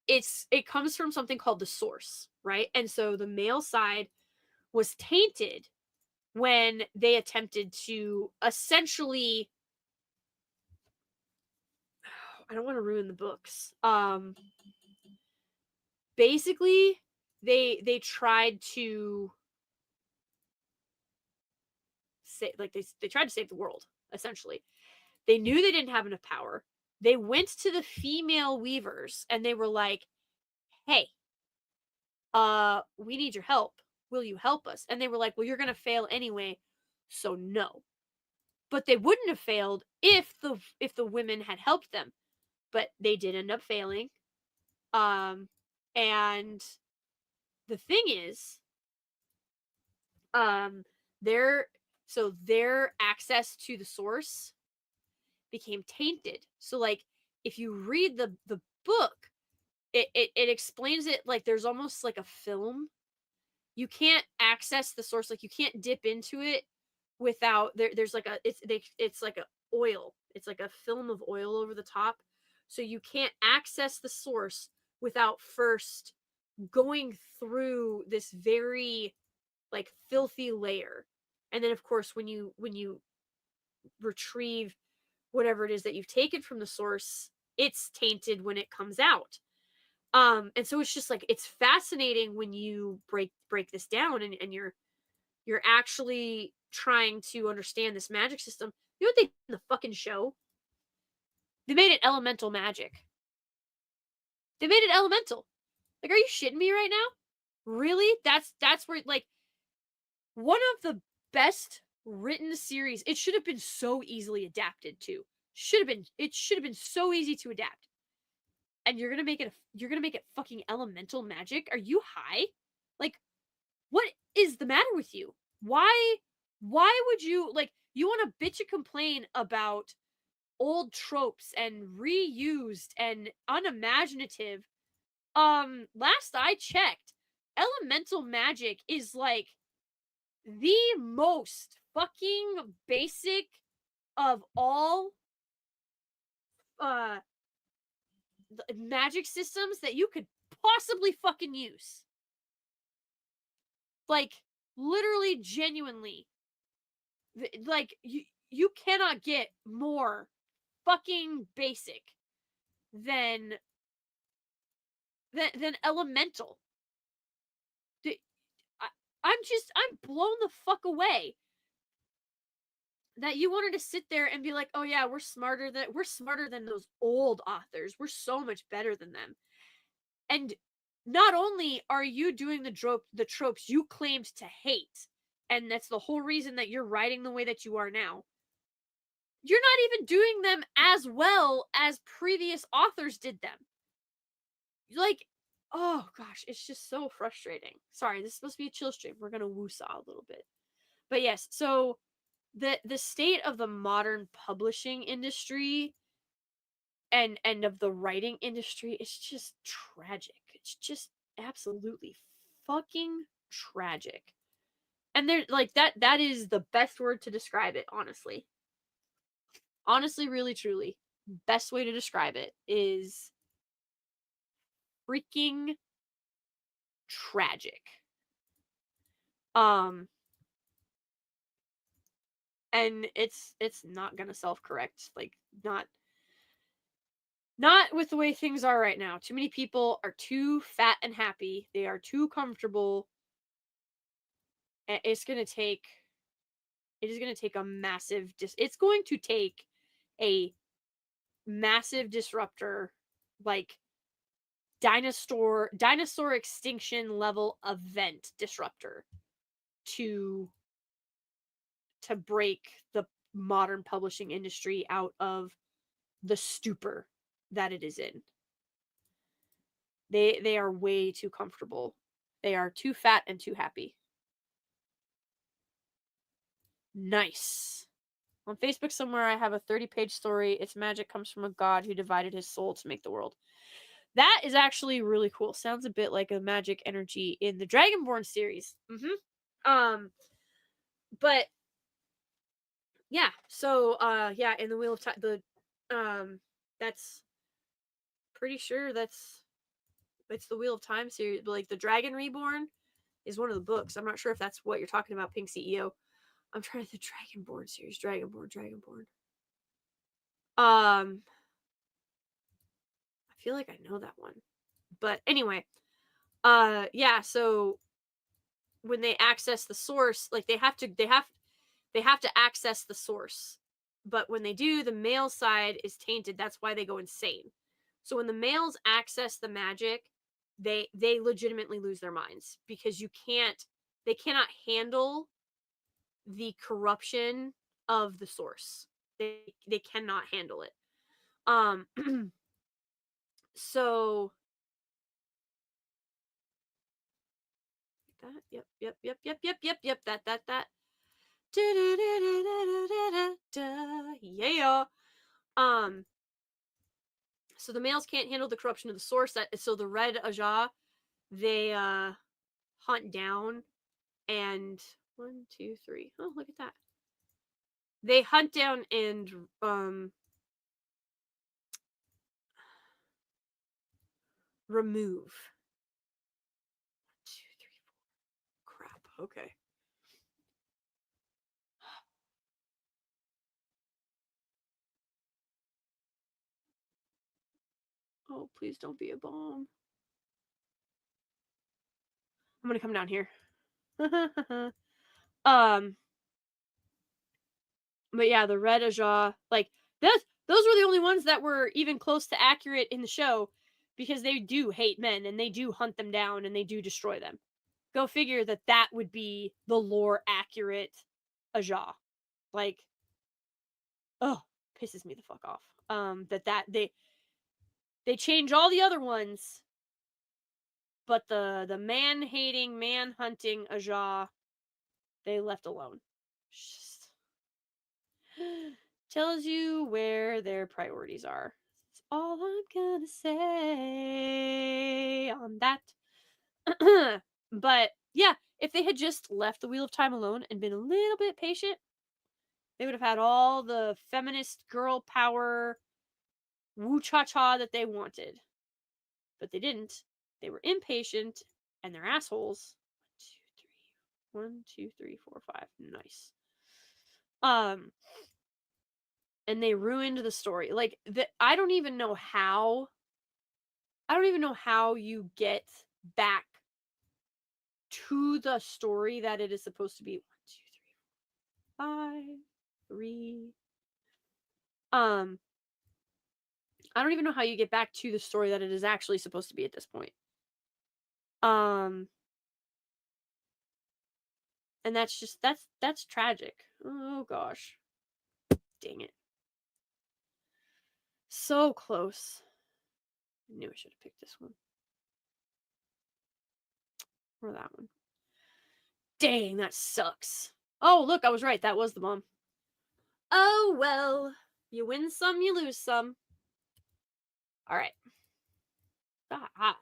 it comes from something called the Source, right? And so the male side was tainted when they attempted to essentially, I don't want to ruin the books. Basically, they tried to say, like, they tried to save the world, essentially. They knew they didn't have enough power. They went to the female weavers and they were like, "Hey, we need your help. Will you help us?" And they were like, "Well, you're going to fail anyway, so no." But they wouldn't have failed if the women had helped them. But they did end up failing. And the thing is, um their their access to the Source became tainted. So, like, if you read the book, it explains it like there's almost like a film. You can't access the Source, like, you can't dip into it without there's like it's like a oil. It's like a film of oil over the top. So you can't access the Source without first going through this very, like, filthy layer. And then, of course, when you retrieve whatever it is that you've taken from the Source, it's tainted when it comes out. And so it's just like, it's fascinating when you break this down, and you're actually trying to understand this magic system. You know what they did in the fucking show? They made it elemental magic. They made it elemental. Like, are you shitting me right now? Really? That's where, like, one of the best written series. It should have been so easily adapted to. It should have been so easy to adapt. And you're gonna make it fucking elemental magic? Are you high? Like, what is the matter with you? Why would you, like, you want to bitch and complain about old tropes and reused and unimaginative? Last I checked, elemental magic is like the most fucking basic of all uh magic systems that you could possibly fucking use. Like, literally, genuinely, like, you cannot get more fucking basic than elemental. I'm blown the fuck away that you wanted to sit there and be like, "Oh yeah, we're smarter than those old authors. We're so much better than them." And not only are you doing the tropes you claimed to hate, and that's the whole reason that you're writing the way that you are now, you're not even doing them as well as previous authors did them. Like, oh gosh, it's just so frustrating. Sorry, this is supposed to be a chill stream. We're gonna woo-saw a little bit. But yes, so the state of the modern publishing industry and of the writing industry is just tragic. It's just absolutely fucking tragic. And there, like, that is the best word to describe it, honestly. Honestly, really, truly, best way to describe it is freaking tragic. Um and it's not gonna self-correct. Like, not with the way things are right now. Too many people are too fat and happy. They are too comfortable. It's going to take a massive it's going to take a massive disruptor, like dinosaur extinction level event disruptor to break the modern publishing industry out of the stupor that it is in. They are way too comfortable. They are too fat and too happy. Nice. On Facebook somewhere I have a 30-page story. Its magic comes from a god who divided his soul to make the world. That is actually really cool. Sounds a bit like a magic energy in the Dragonborn series. But yeah, so yeah, in the Wheel of Time, that's pretty sure it's the Wheel of Time series. Like the Dragon Reborn is one of the books. I'm not sure if that's what you're talking about, Pink CEO. I'm trying to the Dragonborn series. Dragonborn. I feel like I know that one. But anyway, yeah, so when they access the source, like they have to access the source. But when they do, the male side is tainted. That's why they go insane. So when the males access the magic, they legitimately lose their minds because they cannot handle the corruption of the source. They cannot handle it. So that yep that yeah. So the males can't handle the corruption of the source. So the red Aja, they hunt down and 1, 2, 3. Oh, look at that. They hunt down and remove. 1, 2, 3, 4. Crap. Okay. Oh, please don't be a bomb. I'm gonna come down here. But yeah, the red Aja, like those were the only ones that were even close to accurate in the show because they do hate men and they do hunt them down and they do destroy them. Go figure that would be the lore accurate Aja. Like, oh, pisses me the fuck off. That they change all the other ones, but the man hating, man hunting Aja, they left alone. Just tells you where their priorities are. That's all I'm gonna say on that. But yeah, if they had just left the Wheel of Time alone and been a little bit patient, they would have had all the feminist girl power woo cha cha that they wanted. But they didn't. They were impatient and they're assholes. 1, 2, 3, 4, 5. Nice. And they ruined the story. Like I don't even know how you get back to the story that it is supposed to be. 1, 2, 3, 5, 3. I don't even know how you get back to the story that it is actually supposed to be at this point. And that's just that's tragic. Oh gosh. Dang it. So close. I knew I should have picked this one. Or that one. Dang, that sucks. Oh, look, I was right. That was the bomb. Oh, well. You win some, you lose some. Alright. Ah.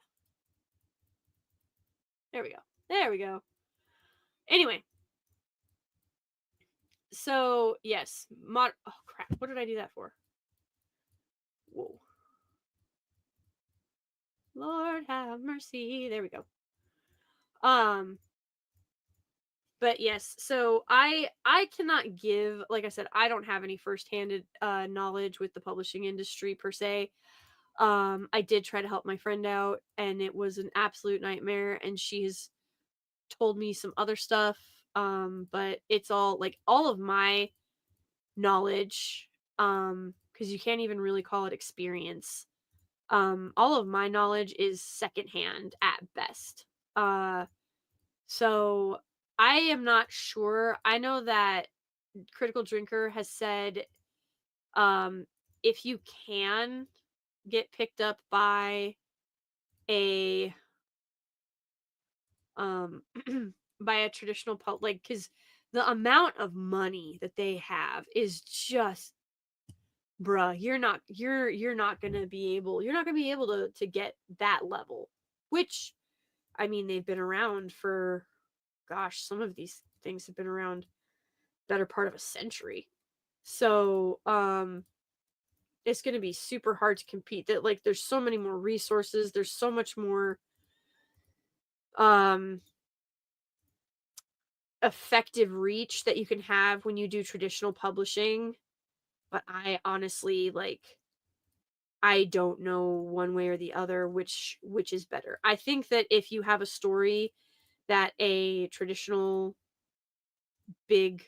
There we go. There we go. Anyway. So, yes. Oh, crap. What did I do that for? Whoa. Lord have mercy. There we go. But yes, so I cannot give, like I said, I don't have any first-hand knowledge with the publishing industry per se. I did try to help my friend out and it was an absolute nightmare and she's told me some other stuff. But it's all like all of my knowledge because you can't even really call it experience. All of my knowledge is secondhand at best. So I am not sure. I know that Critical Drinker has said, if you can get picked up by a by a traditional like, because the amount of money that they have is just, bruh, you're not gonna be able to get that level. Which, I mean, they've been around for, gosh, some of these things have been around better part of a century. So it's going to be super hard to compete. That, like, there's so many more resources, there's so much more effective reach that you can have when you do traditional publishing. But I honestly, like, I don't know one way or the other which is better. I think that if you have a story that a traditional big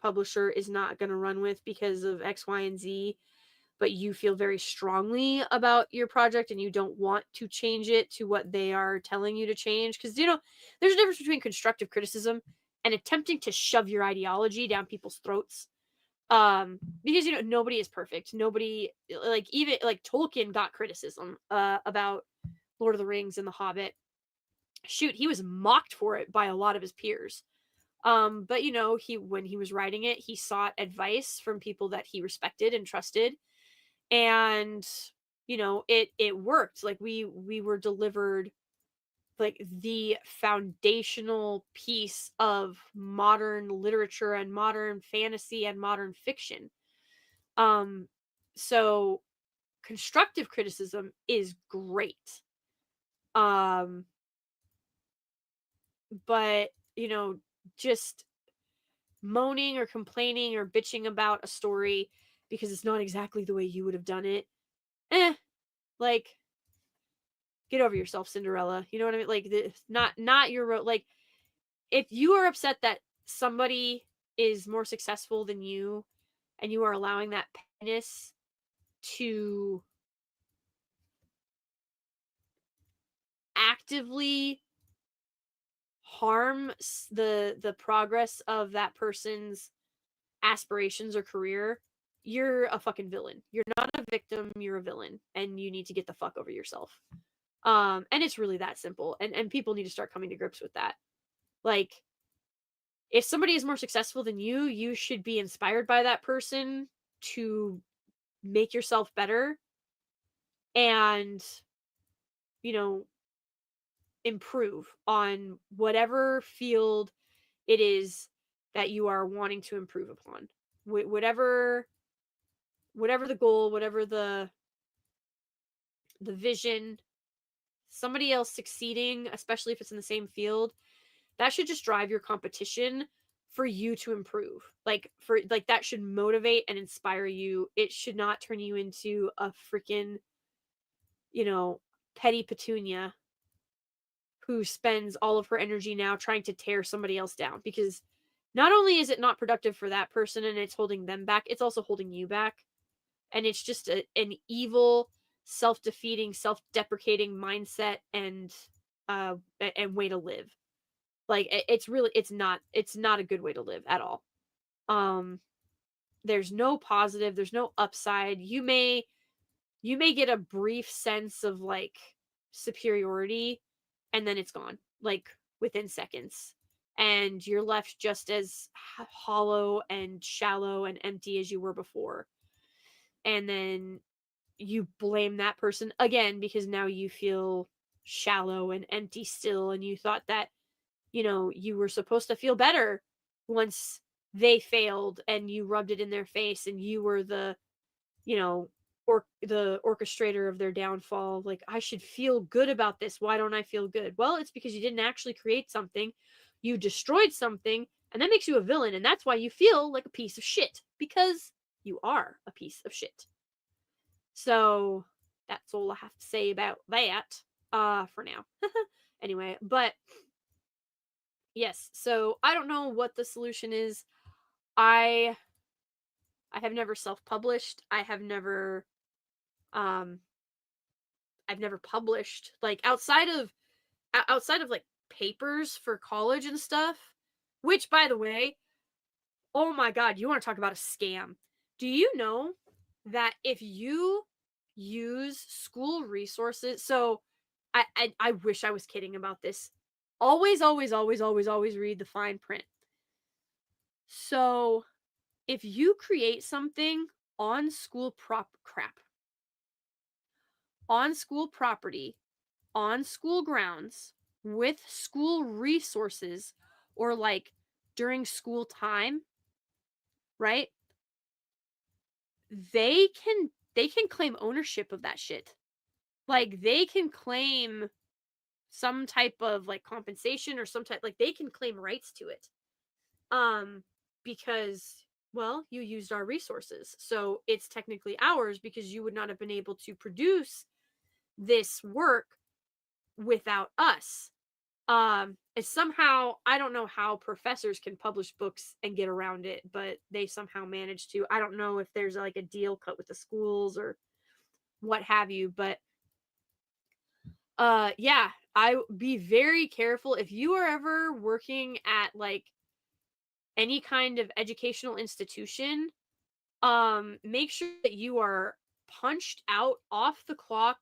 publisher is not going to run with because of X, Y, and Z, but you feel very strongly about your project and you don't want to change it to what they are telling you to change. Because, you know, there's a difference between constructive criticism and attempting to shove your ideology down people's throats. Because, you know, nobody is perfect. Nobody, like, even like Tolkien got criticism about Lord of the Rings and The Hobbit. Shoot, he was mocked for it by a lot of his peers. But, you know, when he was writing it, he sought advice from people that he respected and trusted, and, you know, it worked. Like, we were delivered, like, the foundational piece of modern literature and modern fantasy and modern fiction. So constructive criticism is great. But, you know, just moaning or complaining or bitching about a story because it's not exactly the way you would have done it, like, get over yourself, Cinderella. You know what I mean? Like, not your like, if you are upset that somebody is more successful than you and you are allowing that pettiness to actively harm the progress of that person's aspirations or career, you're a fucking villain. You're not a victim, you're a villain, and you need to get the fuck over yourself. And it's really that simple. And people need to start coming to grips with that. Like, if somebody is more successful than you should be inspired by that person to make yourself better and, you know, improve on whatever field it is that you are wanting to improve upon. Whatever the goal, whatever the vision, somebody else succeeding, especially if it's in the same field, that should just drive your competition for you to improve. Like, for, like, that should motivate and inspire you. It should not turn you into a freaking, you know, petty petunia who spends all of her energy now trying to tear somebody else down, because not only is it not productive for that person and it's holding them back, it's also holding you back. And it's just an evil, self-defeating, self-deprecating mindset and way to live. Like, it's really, it's not a good way to live at all. There's no positive, there's no upside. You may get a brief sense of, like, superiority, and then it's gone, like, within seconds, and you're left just as hollow and shallow and empty as you were before. And then you blame that person again because now you feel shallow and empty still, and you thought that, you know, you were supposed to feel better once they failed and you rubbed it in their face and you were the, you know, the orchestrator of their downfall. Like, I should feel good about this. Why don't I feel good? Well, it's because you didn't actually create something. You destroyed something, and that makes you a villain, and that's why you feel like a piece of shit, because you are a piece of shit. So that's all I have to say about that for now. Anyway, but yes, so I don't know what the solution is. I I have never self-published. Um I've never published like outside of like papers for college and stuff, which by the way, oh my god, you want to talk about a scam. Do you know that if you use school resources, so I wish I was kidding about this. Always, always, always, always, always read the fine print. So if you create something on school on school property, on school grounds, with school resources, or like during school time, right? They can claim ownership of that shit. Like they can claim some type of like compensation or some type, like they can claim rights to it. Because well, you used our resources. So it's technically ours because you would not have been able to produce this work without us. It's somehow, I don't know how professors can publish books and get around it, but they somehow manage to. I don't know if there's like a deal cut with the schools or what have you, but yeah, I be very careful if you are ever working at like any kind of educational institution. Make sure that you are punched out off the clock,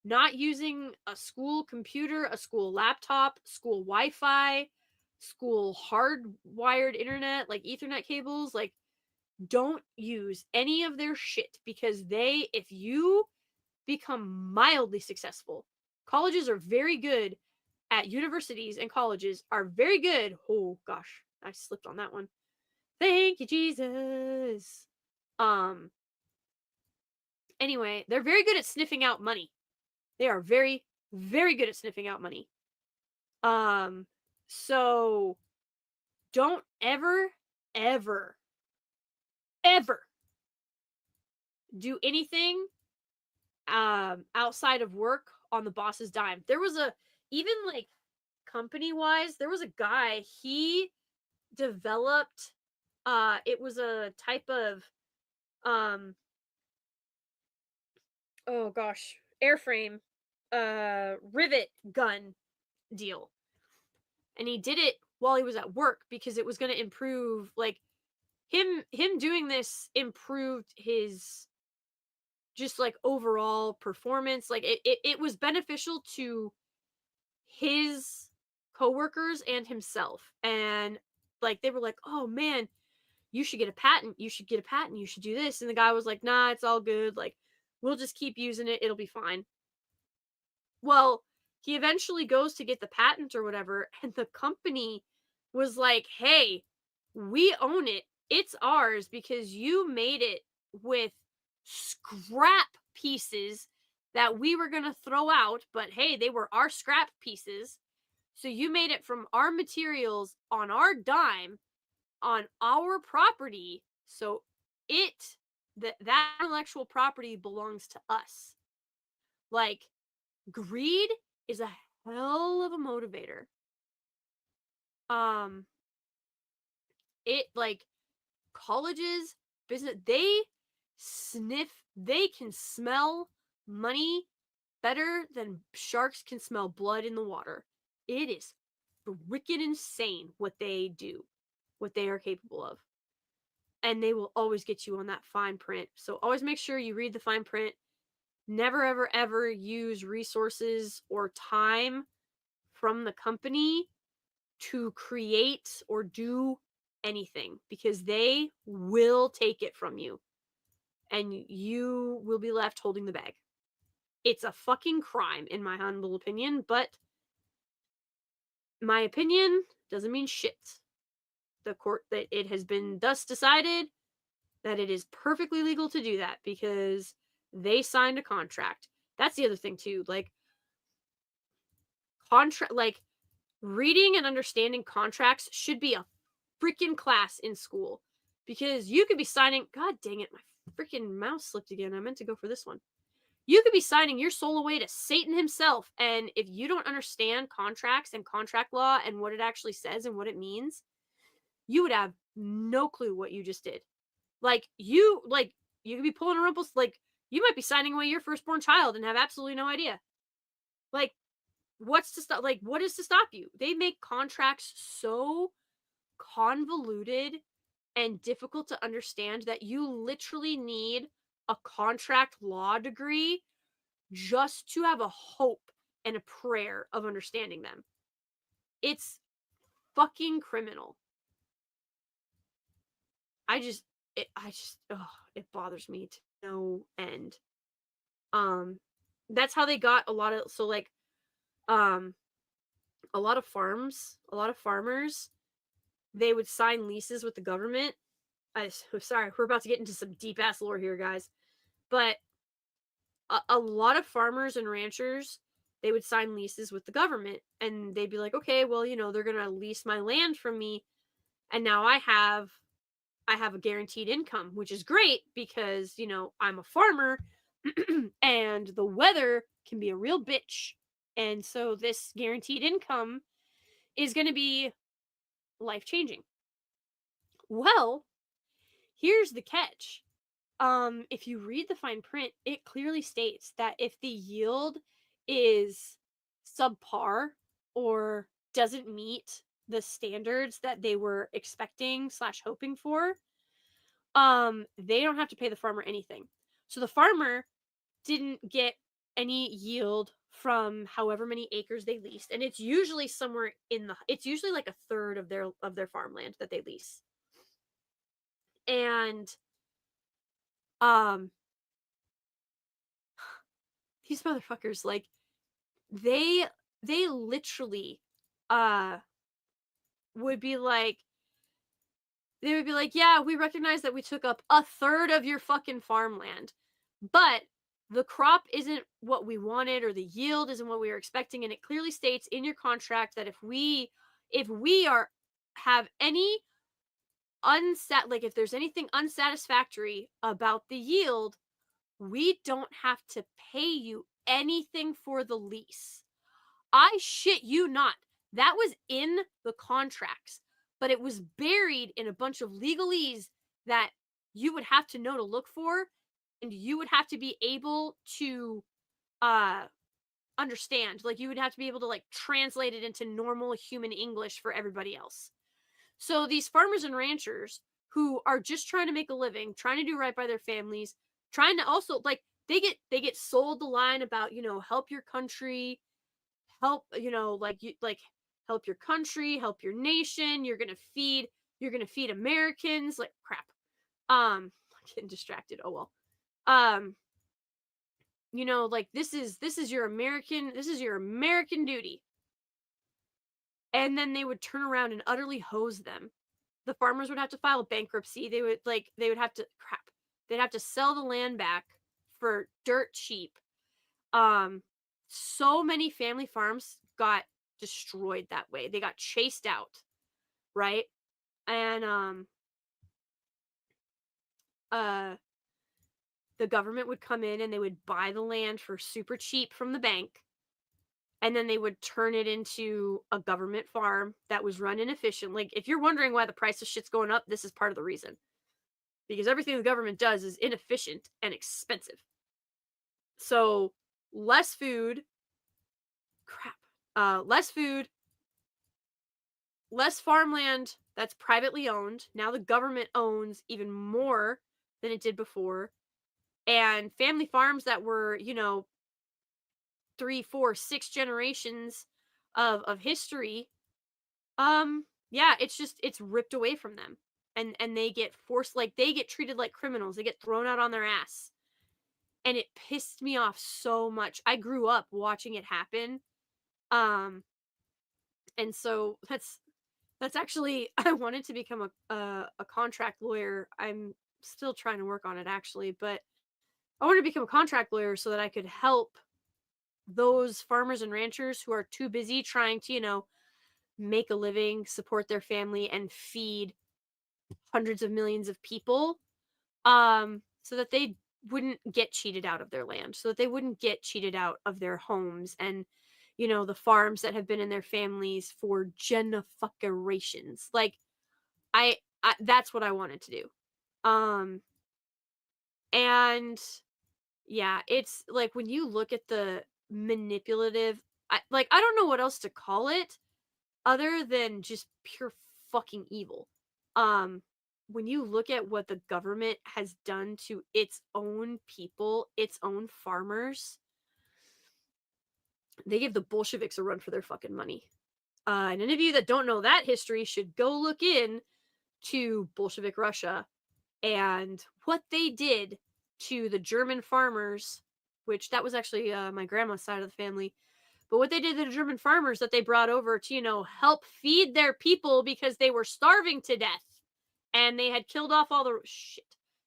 not using a school computer, a school laptop, school Wi-Fi, school hardwired internet, like Ethernet cables. Like, don't use any of their shit because if you become mildly successful, colleges are very good at universities and colleges are very good. Oh gosh, I slipped on that one. Thank you, Jesus. Um, anyway, they're very good at sniffing out money. They are very, very good at sniffing out money. So don't ever, ever, ever do anything outside of work on the boss's dime. There was even like company wise, there was a guy, he developed it was a type of um oh gosh, airframe rivet gun deal. And he did it while he was at work because it was going to improve like him doing this improved his just like overall performance. Like it was beneficial to his coworkers and himself. And like they were like, "Oh man, you should get a patent. You should get a patent. You should do this." And the guy was like, "Nah, it's all good. Like we'll just keep using it. It'll be fine." Well, he eventually goes to get the patent or whatever, and the company was like, "Hey, we own it. It's ours because you made it with scrap pieces that we were going to throw out, but hey, they were our scrap pieces. So you made it from our materials on our dime on our property. So that intellectual property belongs to us." Like greed is a hell of a motivator. Um, it like colleges, business, they can smell money better than sharks can smell blood in the water. It is freaking insane what they do, what they are capable of. And they will always get you on that fine print. So always make sure you read the fine print. Never, ever, ever use resources or time from the company to create or do anything because they will take it from you and you will be left holding the bag. It's a fucking crime, in my humble opinion, but my opinion doesn't mean shit. The court that it has been thus decided that it is perfectly legal to do that because they signed a contract. That's the other thing too. Like reading and understanding contracts should be a freaking class in school because you could be signing, god dang it, my freaking mouse slipped again. I meant to go for this one. You could be signing your soul away to Satan himself, and if you don't understand contracts and contract law and what it actually says and what it means, you would have no clue what you just did. Like you could be pulling a rumples, like you might be signing away your firstborn child and have absolutely no idea. Like what's to stop, like what is to stop you? They make contracts so convoluted and difficult to understand that you literally need a contract law degree just to have a hope and a prayer of understanding them. It's fucking criminal. It bothers me to no end. That's how they got a lot of, so like, um, a lot of farmers, they would sign leases with the government. Sorry, we're about to get into some deep ass lore here, guys. But a lot of farmers and ranchers, they would sign leases with the government, and they'd be like, okay, well, they're gonna lease my land from me, and now I have a guaranteed income, which is great because, I'm a farmer and the weather can be a real bitch. And so this guaranteed income is going to be life changing. Well, here's the catch. If you read the fine print, it clearly states that if the yield is subpar or doesn't meet the standards that they were expecting slash hoping for, they don't have to pay the farmer anything. So the farmer didn't get any yield from however many acres they leased, and it's usually it's usually like a third of their farmland that they lease. And um these motherfuckers, like, they literally uh would be like they would be like, yeah, we recognize that we took up a third of your fucking farmland, but the crop isn't what we wanted, or the yield isn't what we were expecting. And it clearly states in your contract that if we have any if there's anything unsatisfactory about the yield, we don't have to pay you anything for the lease. I shit you not. That was in the contracts, but it was buried in a bunch of legalese that you would have to know to look for, and you would have to be able to uh understand. Like, you would have to be able to, like, translate it into normal human English for everybody else. So these farmers and ranchers who are just trying to make a living, trying to do right by their families, trying to also, like, they get sold the line about, help your country, help, help your country, help your nation, you're gonna feed Americans, like, crap. I'm getting distracted. Oh well. um like, this is your American duty. And then they would turn around and utterly hose them. The farmers would have to file bankruptcy. They would have to, crap, they'd have to sell the land back for dirt cheap. um so many family farms got destroyed that way. They got chased out, right? And uh the government would come in and they would buy the land for super cheap from the bank, and then they would turn it into a government farm that was run inefficient. Like, if you're wondering why the price of shit's going up, this is part of the reason. Because everything the government does is inefficient and expensive. So, less food, crap, less food, less farmland that's privately owned. Now the government owns even more than it did before. And family farms that were, 3, 4, 6 generations of history, yeah, it's ripped away from them. And they get forced, like, they get treated like criminals. They get thrown out on their ass. And it pissed me off so much. I grew up watching it happen. And so that's actually, I wanted to become a contract lawyer. I'm still trying to work on it, actually, but I wanted to become a contract lawyer so that I could help those farmers and ranchers who are too busy trying to, make a living, support their family, and feed hundreds of millions of people, so that they wouldn't get cheated out of their land, so that they wouldn't get cheated out of their homes and, the farms that have been in their families for generations. Like, I that's what I wanted to do. And yeah, it's like when you look at the manipulative, I don't know what else to call it other than just pure fucking evil. Um, when you look at what the government has done to its own people, its own farmers, they give the Bolsheviks a run for their fucking money. And any of you that don't know that history should go look in to Bolshevik Russia and what they did to the German farmers, which that was actually my grandma's side of the family. But what they did to the German farmers that they brought over to, help feed their people because they were starving to death. And they had killed off all the shit.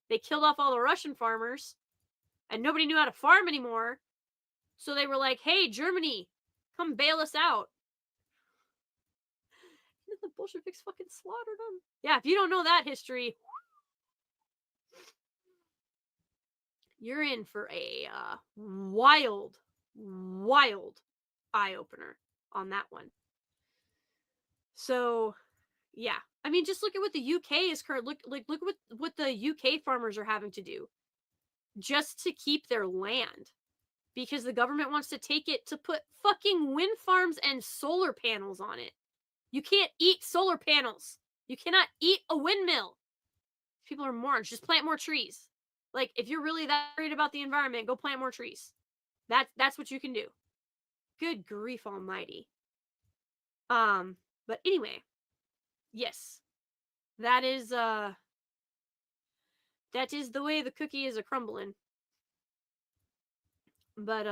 They killed off all the Russian farmers and nobody knew how to farm anymore. So they were like, "Hey, Germany, come bail us out." And the Bolsheviks fucking slaughtered them. Yeah, if you don't know that history, you're in for a wild, wild eye opener on that one. So, yeah, I mean, just look at what the UK is current. Look at what the UK farmers are having to do just to keep their land because the government wants to take it to put fucking wind farms and solar panels on it. You can't eat solar panels. You cannot eat a windmill. People are morons. Just plant more trees. Like, if you're really that worried about the environment, go plant more trees. That's what you can do. Good grief almighty. But anyway, yes. That is the way the cookie is a crumbling. But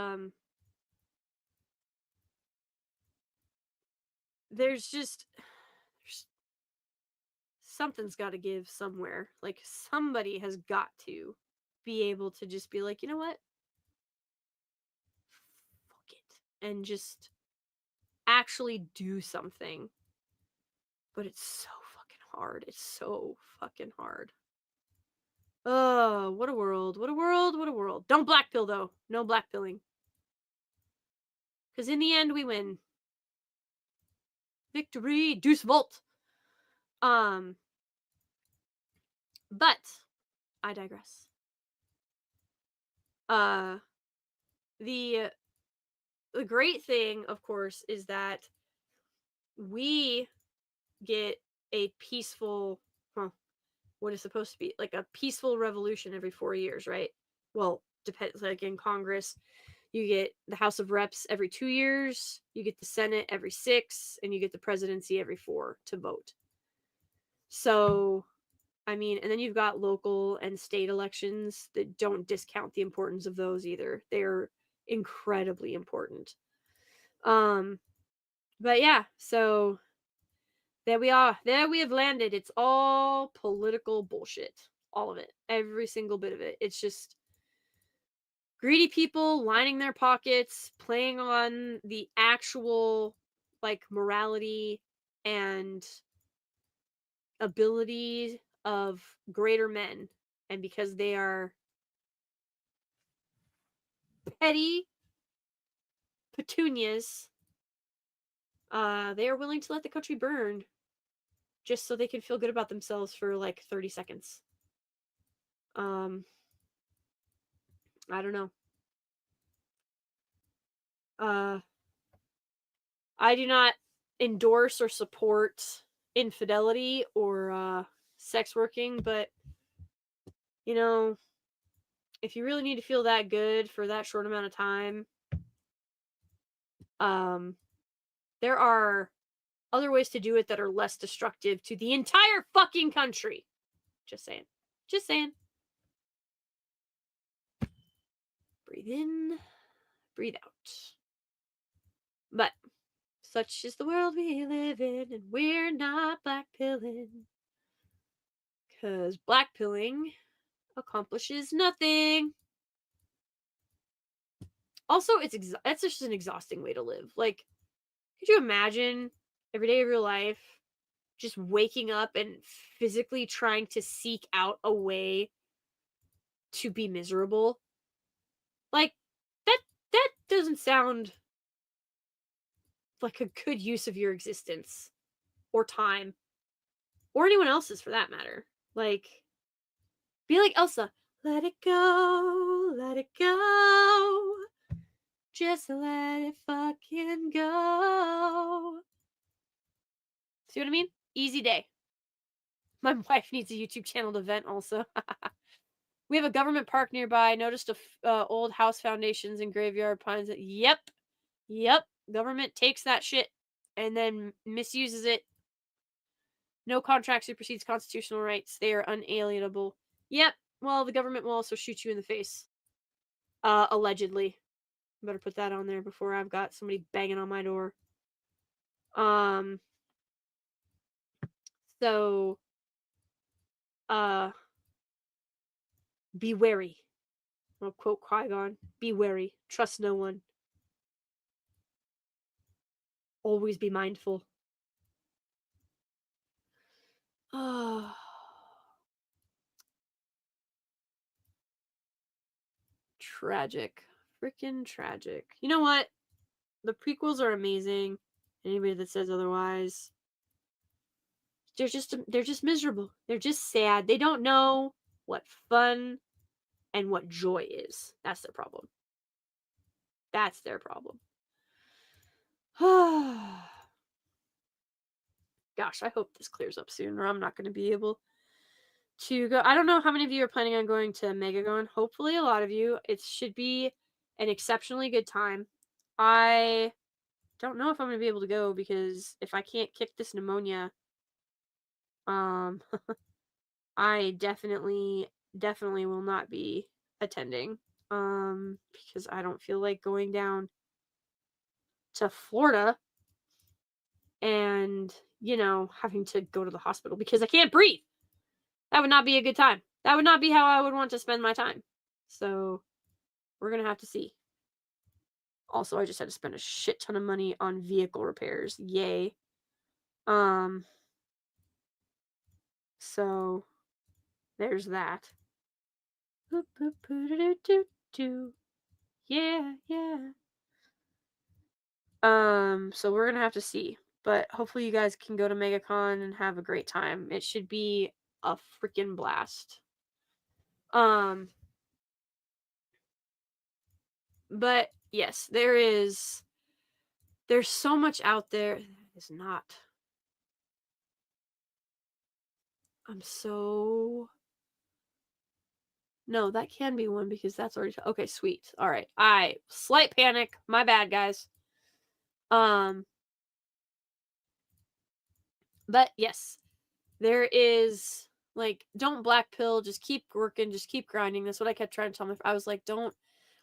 there's something's got to give somewhere. Like somebody has got to be able to just be like, "You know what? Fuck it." And just actually do something. But it's so fucking hard. It's so fucking hard. Oh, what a world. What a world. What a world. Don't black pill though. No black pilling. Because in the end, we win. Victory. Deuce Volt. But I digress. The great thing, of course, is that we get a peaceful, what is supposed to be like a peaceful revolution every 4 years, right? Well, depends. Like in Congress, you get the House of Reps every 2 years, you get the Senate every 6, and you get the presidency every 4 to vote. So, I mean, and then you've got local and state elections that don't discount the importance of those either. They're incredibly important. But yeah, so there we are. There we have landed. It's all political bullshit. All of it. Every single bit of it. It's just greedy people lining their pockets, playing on the actual like morality and ability of greater men. And because they are petty petunias, they are willing to let the country burn just so they can feel good about themselves for like 30 seconds. I don't know. I do not endorse or support infidelity or sex working, but you know, if you really need to feel that good for that short amount of time, there are other ways to do it that are less destructive to the entire fucking country. Just saying. Just saying. Breathe in, breathe out. But such is the world we live in, and we're not black pilling. Because black pilling accomplishes nothing. Also, that's just an exhausting way to live. Like, could you imagine every day of your life just waking up and physically trying to seek out a way to be miserable? Like, that doesn't sound like a good use of your existence or time or anyone else's for that matter. Like, Be like Elsa. Let it go, let it go. Just let it fucking go. See what I mean? Easy day. My wife needs a YouTube channel to vent also. We have a government park nearby. Noticed old house foundations and graveyard pines. Yep. Yep. Government takes that shit and then misuses it. No contract supersedes constitutional rights. They are unalienable. Yep. Well, the government will also shoot you in the face. Allegedly. Better put that on there before I've got somebody banging on my door. So, be wary. I'll quote Qui-Gon. Be wary. Trust no one. Always be mindful. Tragic. Freaking tragic. You know what? The prequels are amazing. Anybody that says otherwise, they're just miserable. They're just sad. They don't know what fun and what joy is. That's their problem. That's their problem. Gosh, I hope this clears up soon, or I'm not going to be able to go. I don't know how many of you are planning on going to MegaCon. Hopefully, a lot of you. It should be an exceptionally good time. I don't know if I'm going to be able to go because if I can't kick this pneumonia, I definitely will not be attending. Because I don't feel like going down to Florida and, having to go to the hospital because I can't breathe. That would not be a good time. That would not be how I would want to spend my time. So, we're going to have to see. Also, I just had to spend a shit ton of money on vehicle repairs. Yay. So, there's that. Yeah, yeah. So we're gonna have to see. But hopefully you guys can go to MegaCon and have a great time. It should be a freaking blast. But yes, there's so much out there that is not. No, that can be one because that's already okay, sweet. All right. Slight panic. My bad, guys. But yes, there is don't black pill, just keep working, just keep grinding. That's what I kept trying to tell my I was like, don't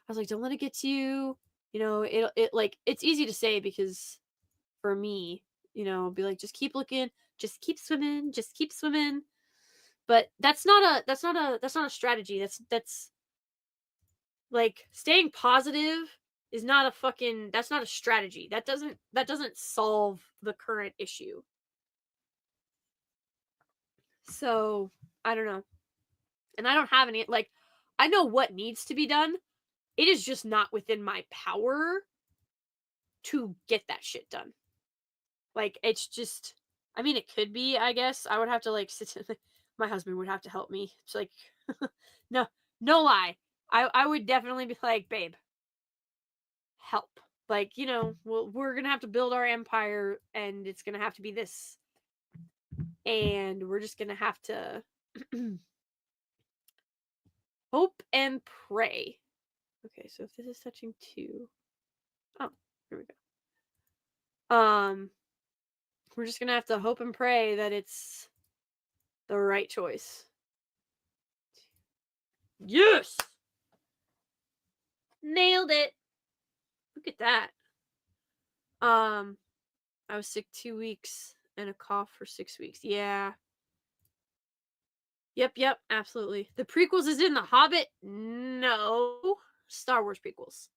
let it get to you. It's easy to say because for me, be like, just keep looking, just keep swimming, just keep swimming. But that's not a strategy. That's like staying positive is not that's not a strategy. That doesn't solve the current issue. So, I don't know. And I don't have any I know what needs to be done. It is just not within my power to get that shit done. It's just it could be, I guess. I would have to sit my husband would have to help me. It's like no lie. I would definitely be like, babe, help. We're gonna have to build our empire and it's gonna have to be this. And we're just gonna have to hope and pray. Okay, so if this is touching 2. Oh, here we go. We're just gonna have to hope and pray that it's the right choice. Yes! Nailed it! Look at that. I was sick 2 weeks and a cough for 6 weeks. Yeah. Yep, absolutely. The prequels is in The Hobbit? No. Star Wars prequels.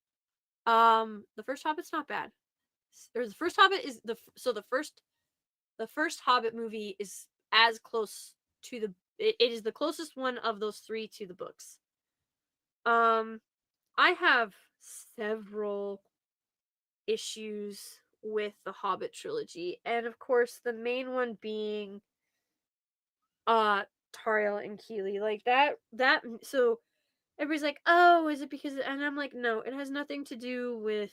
The first Hobbit's not bad. Or the first Hobbit is the first Hobbit movie is as close to it is the closest one of those 3 to the books. I have several issues with the Hobbit trilogy, and of course the main one being Tariel and Keely. Like that so everybody's like, "Oh, is it because," and I'm like, "No, it has nothing to do with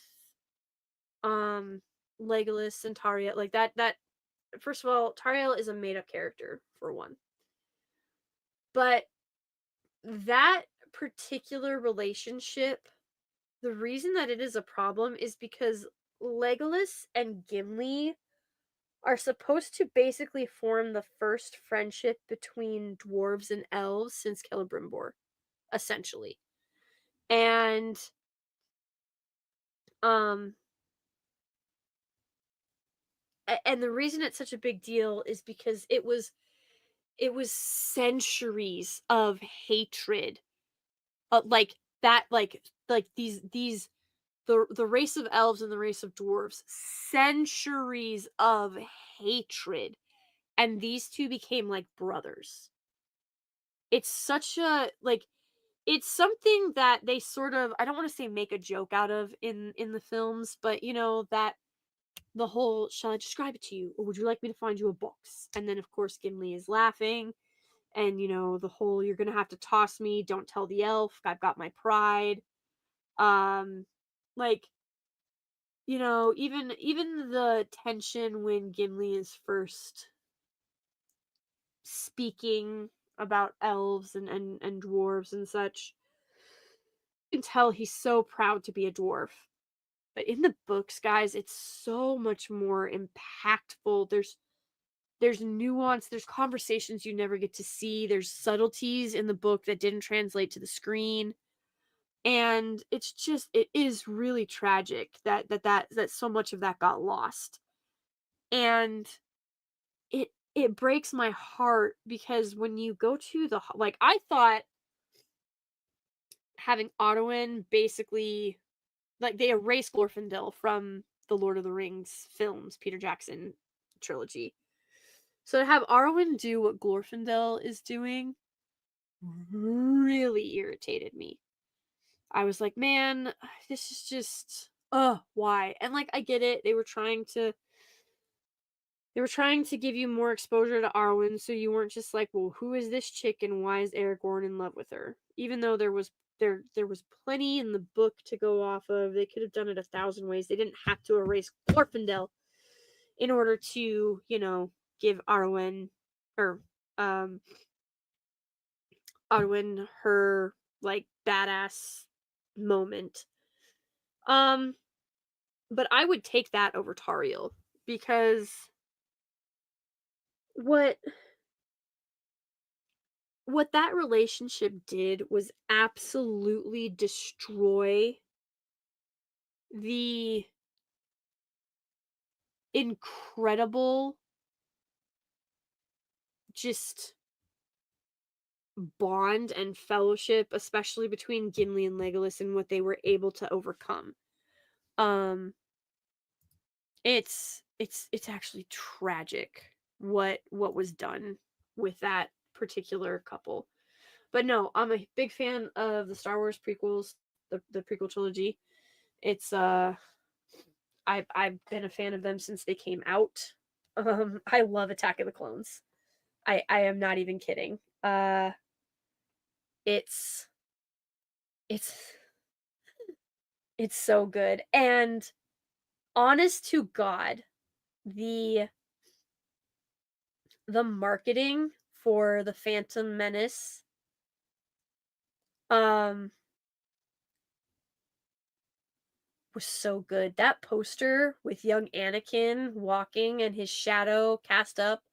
um Legolas and Taria." Like that first of all, Tariel is a made up character for one. But that particular relationship, the reason that it is a problem is because Legolas and Gimli are supposed to basically form the first friendship between dwarves and elves since Celebrimbor, essentially. And um and the reason it's such a big deal is because it was centuries of hatred, like that, like these the race of elves and the race of dwarves, centuries of hatred, and these two became like brothers. It's such a like it's something that they sort of, I don't want to say make a joke out of in the films, but that the whole, shall I describe it to you or would you like me to find you a box? And then of course Gimli is laughing, and the whole, you're gonna have to toss me, don't tell the elf, I've got my pride. um like even the tension when Gimli is first speaking about elves and dwarves and such, you can tell he's so proud to be a dwarf. But in the books, guys, it's so much more impactful. There's nuance, there's conversations you never get to see, there's subtleties in the book that didn't translate to the screen. And it is really tragic that so much of that got lost. And it breaks my heart because when you go to like, I thought having Otwin basically, like, they erased Glorfindel from the Lord of the Rings films, Peter Jackson trilogy. So to have Arwen do what Glorfindel is doing really irritated me. I was like, man, this is just, why? And like, I get it. They were trying to give you more exposure to Arwen, so you weren't just like, well, who is this chick and why is Aragorn in love with her? Even though there was plenty in the book to go off of. They could have done it 1,000 ways. They didn't have to erase Glorfindel in order to, give or um Arwen her like badass moment. Um but I would take that over Tariel because what what that relationship did was absolutely destroy the incredible just bond and fellowship, especially between Gimli and Legolas, and what they were able to overcome. Um it's actually tragic what was done with that particular couple. But no, I'm a big fan of the Star Wars prequels, the prequel trilogy. It's I've been a fan of them since they came out. I love Attack of the Clones. I am not even kidding. It's it's it's so good. And honest to God, the the marketing for the Phantom Menace um was so good. That poster with young Anakin walking and his shadow cast up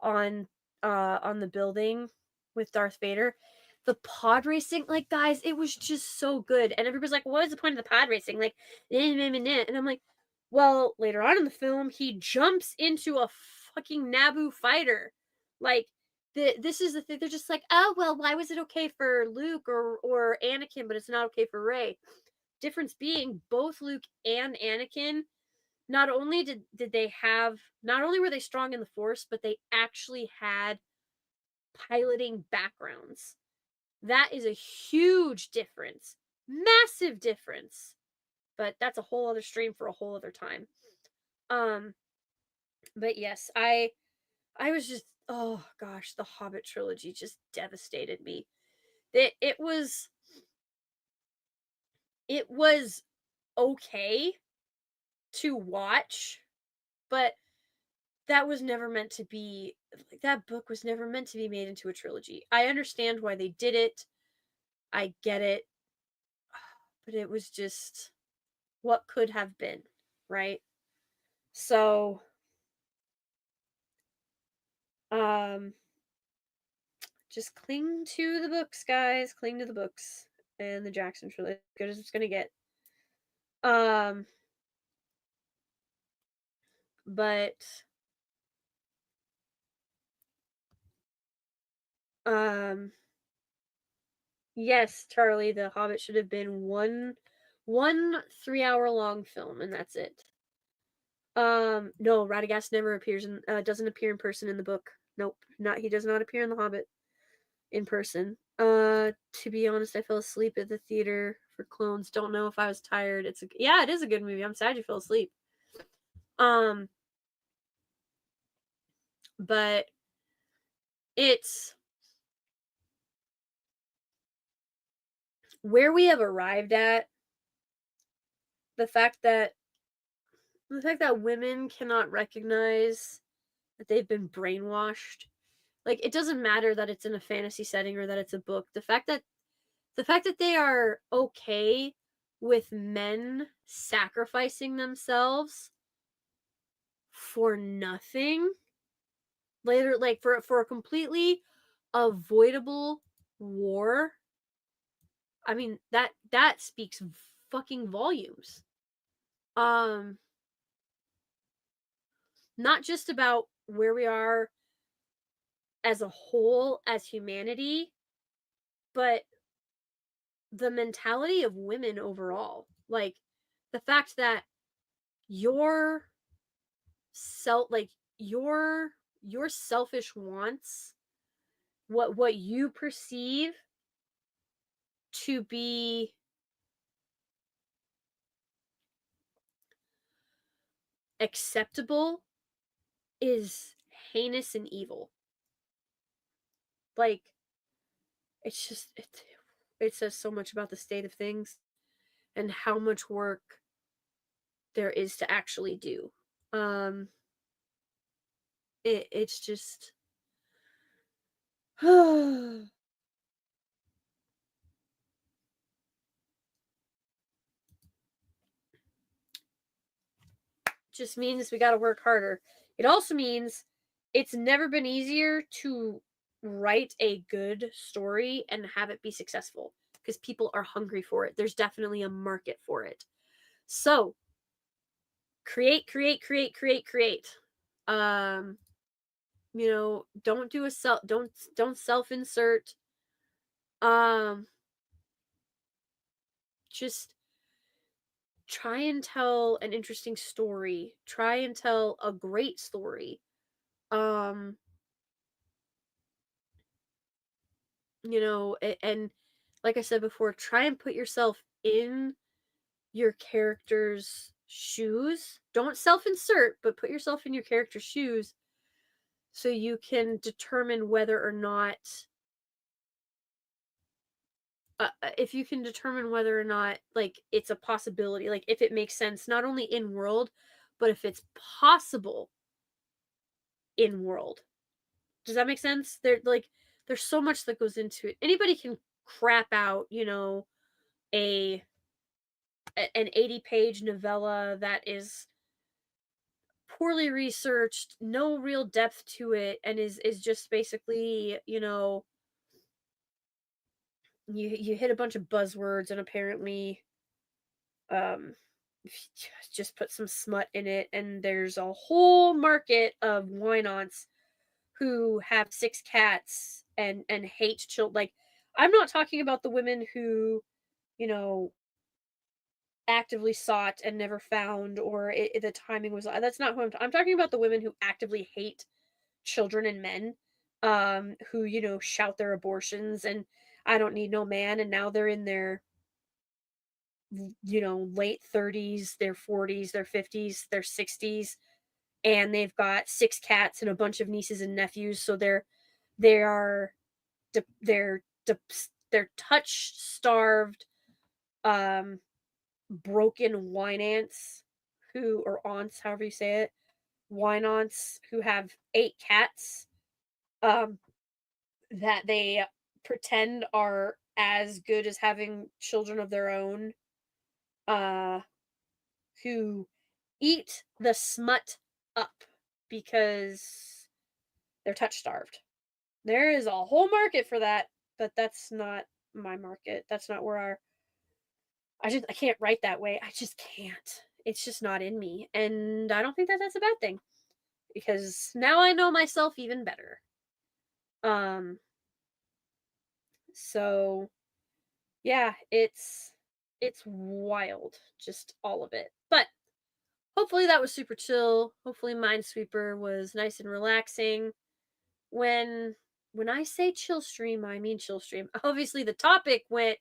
on the building with Darth Vader. The pod racing, like, guys, it was just so good. And everybody's like, what is the point of the pod racing? Like, and I'm like, well, later on in the film, he jumps into a fucking Naboo fighter. Like, this is the thing. They're just like, oh well, why was it okay for Luke or Anakin, but it's not okay for Rey? Difference being, both Luke and Anakin, not only were they strong in the Force, but they actually had piloting backgrounds. That is a huge difference. Massive difference. But that's a whole other stream for a whole other time. Um but yes, I was just, oh gosh, the Hobbit trilogy just devastated me. It was okay to watch, but that was never meant to be, like, that book was never meant to be made into a trilogy. I understand why they did it. I get it, but it was just what could have been, right? So, um just cling to the books, guys. Cling to the books and the Jackson trilogy. As good as it's gonna get. Um, but um, yes, Charlie, The Hobbit should have been one 3 hour long film, and that's it. No, Radagast never appears in doesn't appear in person in the book. Nope, not he does not appear in The Hobbit in person. To be honest, I fell asleep at the theater for Clones. Don't know if I was tired. Yeah, it is a good movie. I'm sad you fell asleep. Um, but it's where we have arrived at, the fact that women cannot recognize that they've been brainwashed. Like, it doesn't matter that it's in a fantasy setting or that it's a book. The fact that they are okay with men sacrificing themselves for nothing later, like for a completely avoidable war. I mean, that speaks fucking volumes. Um not just about where we are as a whole as humanity, but the mentality of women overall. Like, the fact that your like your selfish wants, what you perceive to be acceptable, is heinous and evil. Like, it's just it says so much about the state of things and how much work there is to actually do. Um it's just just means we got to work harder. It also means it's never been easier to write a good story and have it be successful, because people are hungry for it. There's definitely a market for it. So, create, create, create, create, create. Um, don't do a don't self-insert. Um, just try and tell an interesting story. Try and tell a great story. Um, and like I said before, try and put yourself in your character's shoes. Don't self-insert, but put yourself in your character's shoes so you can determine whether or not if you can determine whether or not, like, it's a possibility, like if it makes sense not only in world, but if it's possible in world. Does that make sense? There's so much that goes into it. Anybody can crap out, a an 80-page novella that is poorly researched, no real depth to it, and is just basically, you hit a bunch of buzzwords and apparently um just put some smut in it, and there's a whole market of why-nots who have 6 cats and hate children. Like, I'm not talking about the women who, you know actively sought and never found, or the timing was, that's not who I'm talking about. The women who actively hate children and men, who, shout their abortions and I don't need no man, and now they're in their, late 30s, their 40s, their 50s, their 60s, and they've got 6 cats and a bunch of nieces and nephews, so they are they're touch starved, um, broken wine ants who or aunts, however you say it, wine aunts who have 8 cats, um, that they pretend are as good as having children of their own, uh, who eat the smut up because they're touch starved. There is a whole market for that, but that's not my market. That's not where our I can't write that way. I just can't. It's just not in me. And I don't think that that's a bad thing because now I know myself even better. Um so yeah, it's wild, just all of it. But hopefully that was super chill. Hopefully Minesweeper was nice and relaxing. When when I say chill stream, I mean chill stream. Obviously the topic went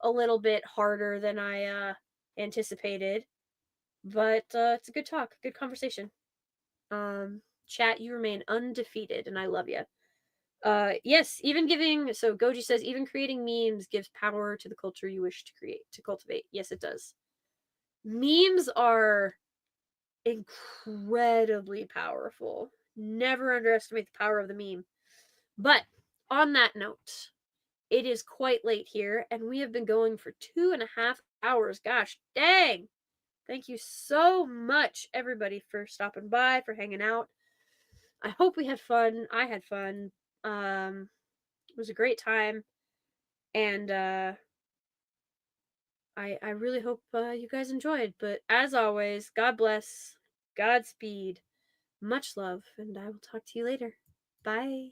a little bit harder than I anticipated, but it's a good talk, good conversation. Chat, you remain undefeated and I love you. Yes, even giving so Goji says even creating memes gives power to the culture you wish to create, to cultivate. Yes, it does. Memes are incredibly powerful. Never underestimate the power of the meme. But on that note, it is quite late here, and we have been going for 2.5 hours. Gosh dang! Thank you so much, everybody, for stopping by, for hanging out. I hope we had fun. I had fun. It was a great time, and I really hope you guys enjoyed. But as always, God bless, Godspeed, much love, and I will talk to you later. Bye.